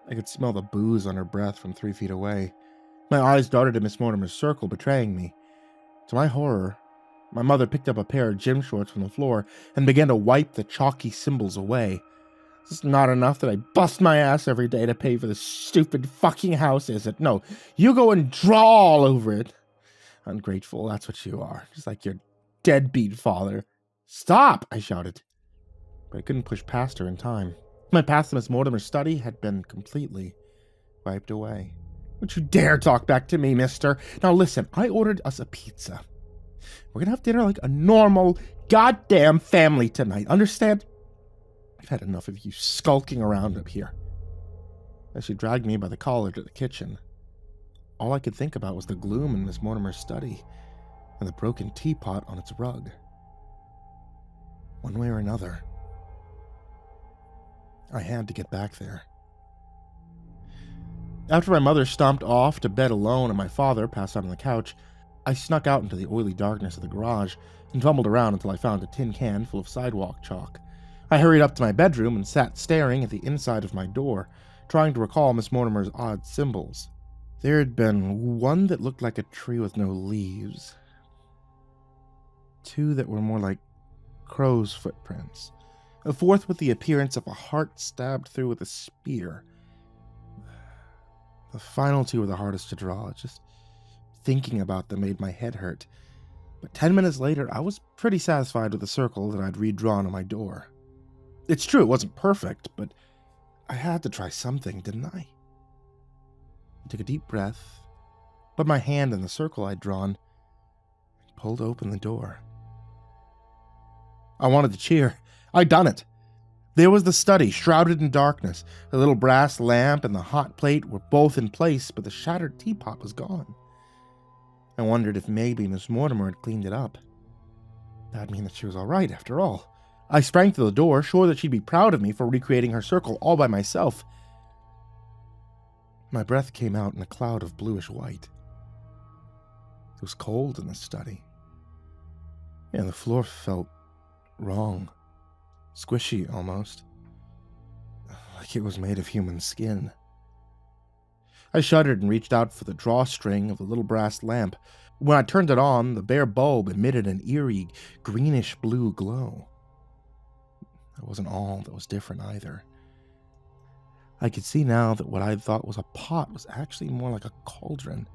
I could smell the booze on her breath from 3 feet away. My eyes darted at Miss Mortimer's circle, betraying me. To my horror, my mother picked up a pair of gym shorts from the floor and began to wipe the chalky symbols away. "It's not enough that I bust my ass every day to pay for this stupid fucking house, is it? No, you go and draw all over it. Ungrateful, that's what you are, just like your deadbeat father." "Stop!" I shouted, but I couldn't push past her in time. My path to Miss Mortimer's study had been completely wiped away. "Don't you dare talk back to me, mister. Now listen, I ordered us a pizza. We're gonna have dinner like a normal goddamn family tonight, understand? I've had enough of you skulking around up here." As she dragged me by the collar to the kitchen, all I could think about was the gloom in Miss Mortimer's study and the broken teapot on its rug. One way or another, I had to get back there. After my mother stomped off to bed alone and my father passed out on the couch, I snuck out into the oily darkness of the garage and fumbled around until I found a tin can full of sidewalk chalk. I hurried up to my bedroom and sat staring at the inside of my door, trying to recall Miss Mortimer's odd symbols. There had been one that looked like a tree with no leaves, 2 that were more like crow's footprints, a 4th with the appearance of a heart stabbed through with a spear. The final 2 were the hardest to draw. Just thinking about them made my head hurt. But 10 minutes later, I was pretty satisfied with the circle that I'd redrawn on my door. It's true, it wasn't perfect, but I had to try something, didn't I? I took a deep breath, put my hand in the circle I'd drawn, and pulled open the door. I wanted to cheer. I'd done it. There was the study, shrouded in darkness. The little brass lamp and the hot plate were both in place, but the shattered teapot was gone. I wondered if maybe Miss Mortimer had cleaned it up. That'd mean that she was all right, after all. I sprang to the door, sure that she'd be proud of me for recreating her circle all by myself. My breath came out in a cloud of bluish white. It was cold in the study, and the floor felt wrong. Squishy, almost. Like it was made of human skin. I shuddered and reached out for the drawstring of the little brass lamp. When I turned it on, the bare bulb emitted an eerie, greenish-blue glow. That wasn't all that was different, either. I could see now that what I thought was a pot was actually more like a cauldron.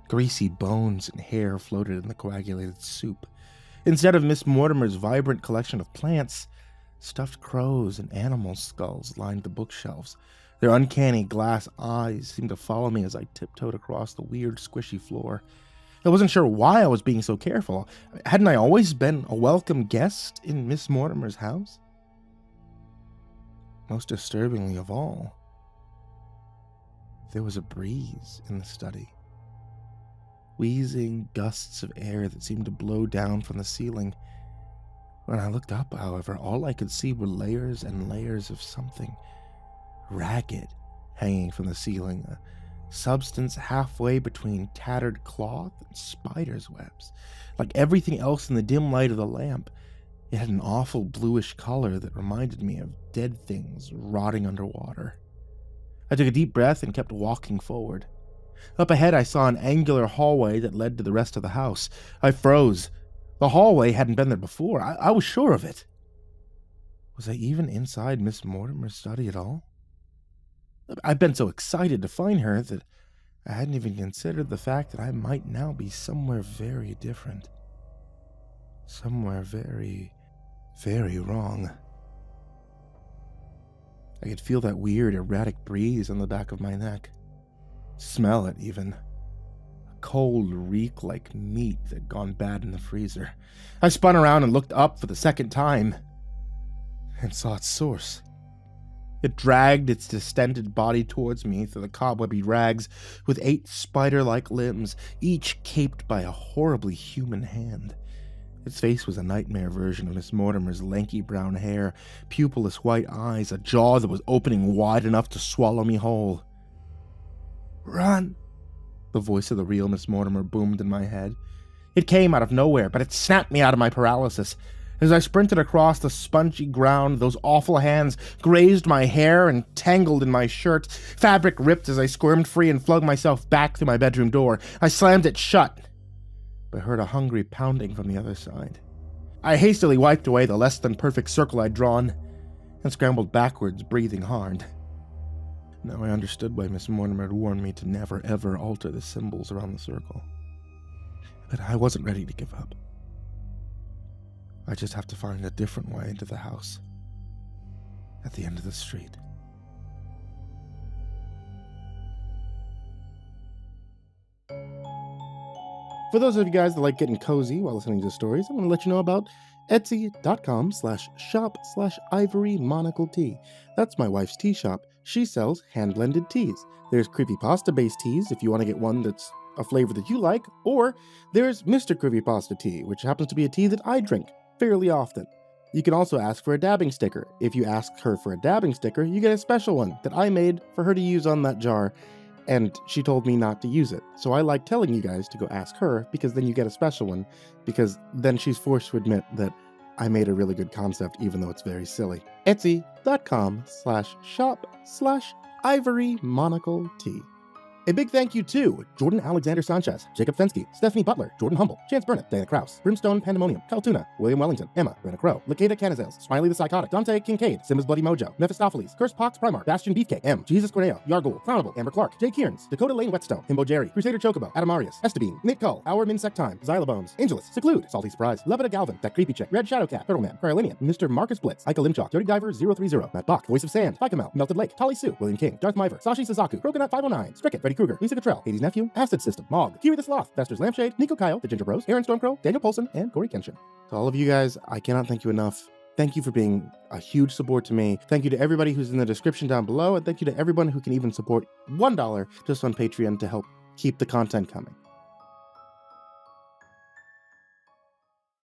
Greasy bones and hair floated in the coagulated soup. Instead of Miss Mortimer's vibrant collection of plants, stuffed crows and animal skulls lined the bookshelves. Their uncanny glass eyes seemed to follow me as I tiptoed across the weird, squishy floor. I wasn't sure why I was being so careful. Hadn't I always been a welcome guest in Miss Mortimer's house? most disturbingly of all, there was a breeze in the study. Wheezing gusts of air that seemed to blow down from the ceiling. When I looked up, however, all I could see were layers and layers of something ragged hanging from the ceiling, a substance halfway between tattered cloth and spider's webs. Like everything else in the dim light of the lamp, it had an awful bluish color that reminded me of dead things rotting underwater. I took a deep breath and kept walking forward. Up ahead, I saw an angular hallway that led to the rest of the house. I froze. The hallway hadn't been there before. I was sure of it. Was I even inside Miss Mortimer's study at all? I'd been so excited to find her that I hadn't even considered the fact that I might now be somewhere very different. Somewhere very, very wrong. I could feel that weird, erratic breeze on the back of my neck. Smell it, even. A cold reek like meat that had gone bad in the freezer. I spun around and looked up for the second time and saw its source. It dragged its distended body towards me through the cobwebby rags with 8 spider-like limbs, each caped by a horribly human hand. Its face was a nightmare version of Miss Mortimer's lanky brown hair, pupilless white eyes, a jaw that was opening wide enough to swallow me whole. "Run!" The voice of the real Miss Mortimer boomed in my head. It came out of nowhere, but it snapped me out of my paralysis. As I sprinted across the spongy ground, those awful hands grazed my hair and tangled in my shirt. Fabric ripped as I squirmed free and flung myself back through my bedroom door. I slammed it shut, but heard a hungry pounding from the other side. I hastily wiped away the less-than-perfect circle I'd drawn and scrambled backwards, breathing hard. Now I understood why Miss Mortimer had warned me to never, ever alter the symbols around the circle. But I wasn't ready to give up. I just have to find a different way into the house at the end of the street. For those of you guys that like getting cozy while listening to stories, I'm going to let you know about Etsy.com/shop/ivorymonocletea. That's my wife's tea shop. She sells hand-blended teas. There's creepypasta-based teas if you want to get one that's a flavor that you like, or there's MrCreepyPasta tea, which happens to be a tea that I drink fairly often. You can also ask for a dabbing sticker. If you ask her for a dabbing sticker, you get a special one that I made for her to use on that jar, and she told me not to use it. So I like telling you guys to go ask her, because then you get a special one, because then she's forced to admit that I made a really good concept, even though it's very silly. Etsy.com/shop/ivorymonocletea. A big thank you to Jordan Alexander Sanchez, Jakob Fenske, Stephanie Butler, Jordan Humble, Chance Burnett, Diana Kraus, BrimstonePandemonium, Caltuna, William Wellington, Emma, Brenna Crow, LaQueda Canizales, Smiley the Psychotic, Dante, Kinkade, SimbasBloodyMojo, Mephistopheles, CursepoxPrimarch, Bastion Beefcake, M, Jesus Cornejo, Yarghoul, Clownible, Amber Clark, Jay Kearns, Dakota Lane Whetstone, Himbo Jerry, Crusader Chocobo, Adamarius, Estebean, Nick Cull, Our Minsect Time, Xylobones, Angelus, Seclude, Salty Surprise, Levita Galvin, That Creepy Chick, Red Shadow Cat, Turtleman, Cryolinian, Mr. Marcus Blitz, Ika Limchalk, Dirty Diver 030, Matt Bach, Voice of Sand, Pikeamel, Melted Lake, Tali Sue, William King, Darth Miver, Sashi Suzaku, Coconut 509, Stricket, Freddy Krueger, Lisa Cottrell, Hades Nephew, Acid System, Mog, Kiwi the Sloth, Fester's Lampshade, Nico Kyle, The Ginger Bros, Aaron Stormcrow, Daniel Polson, and Corey Kenshin. To all of you guys, I cannot thank you enough. Thank you for being a huge support to me. Thank you to everybody who's in the description down below, and thank you to everyone who can even support $1 just on Patreon to help keep the content coming.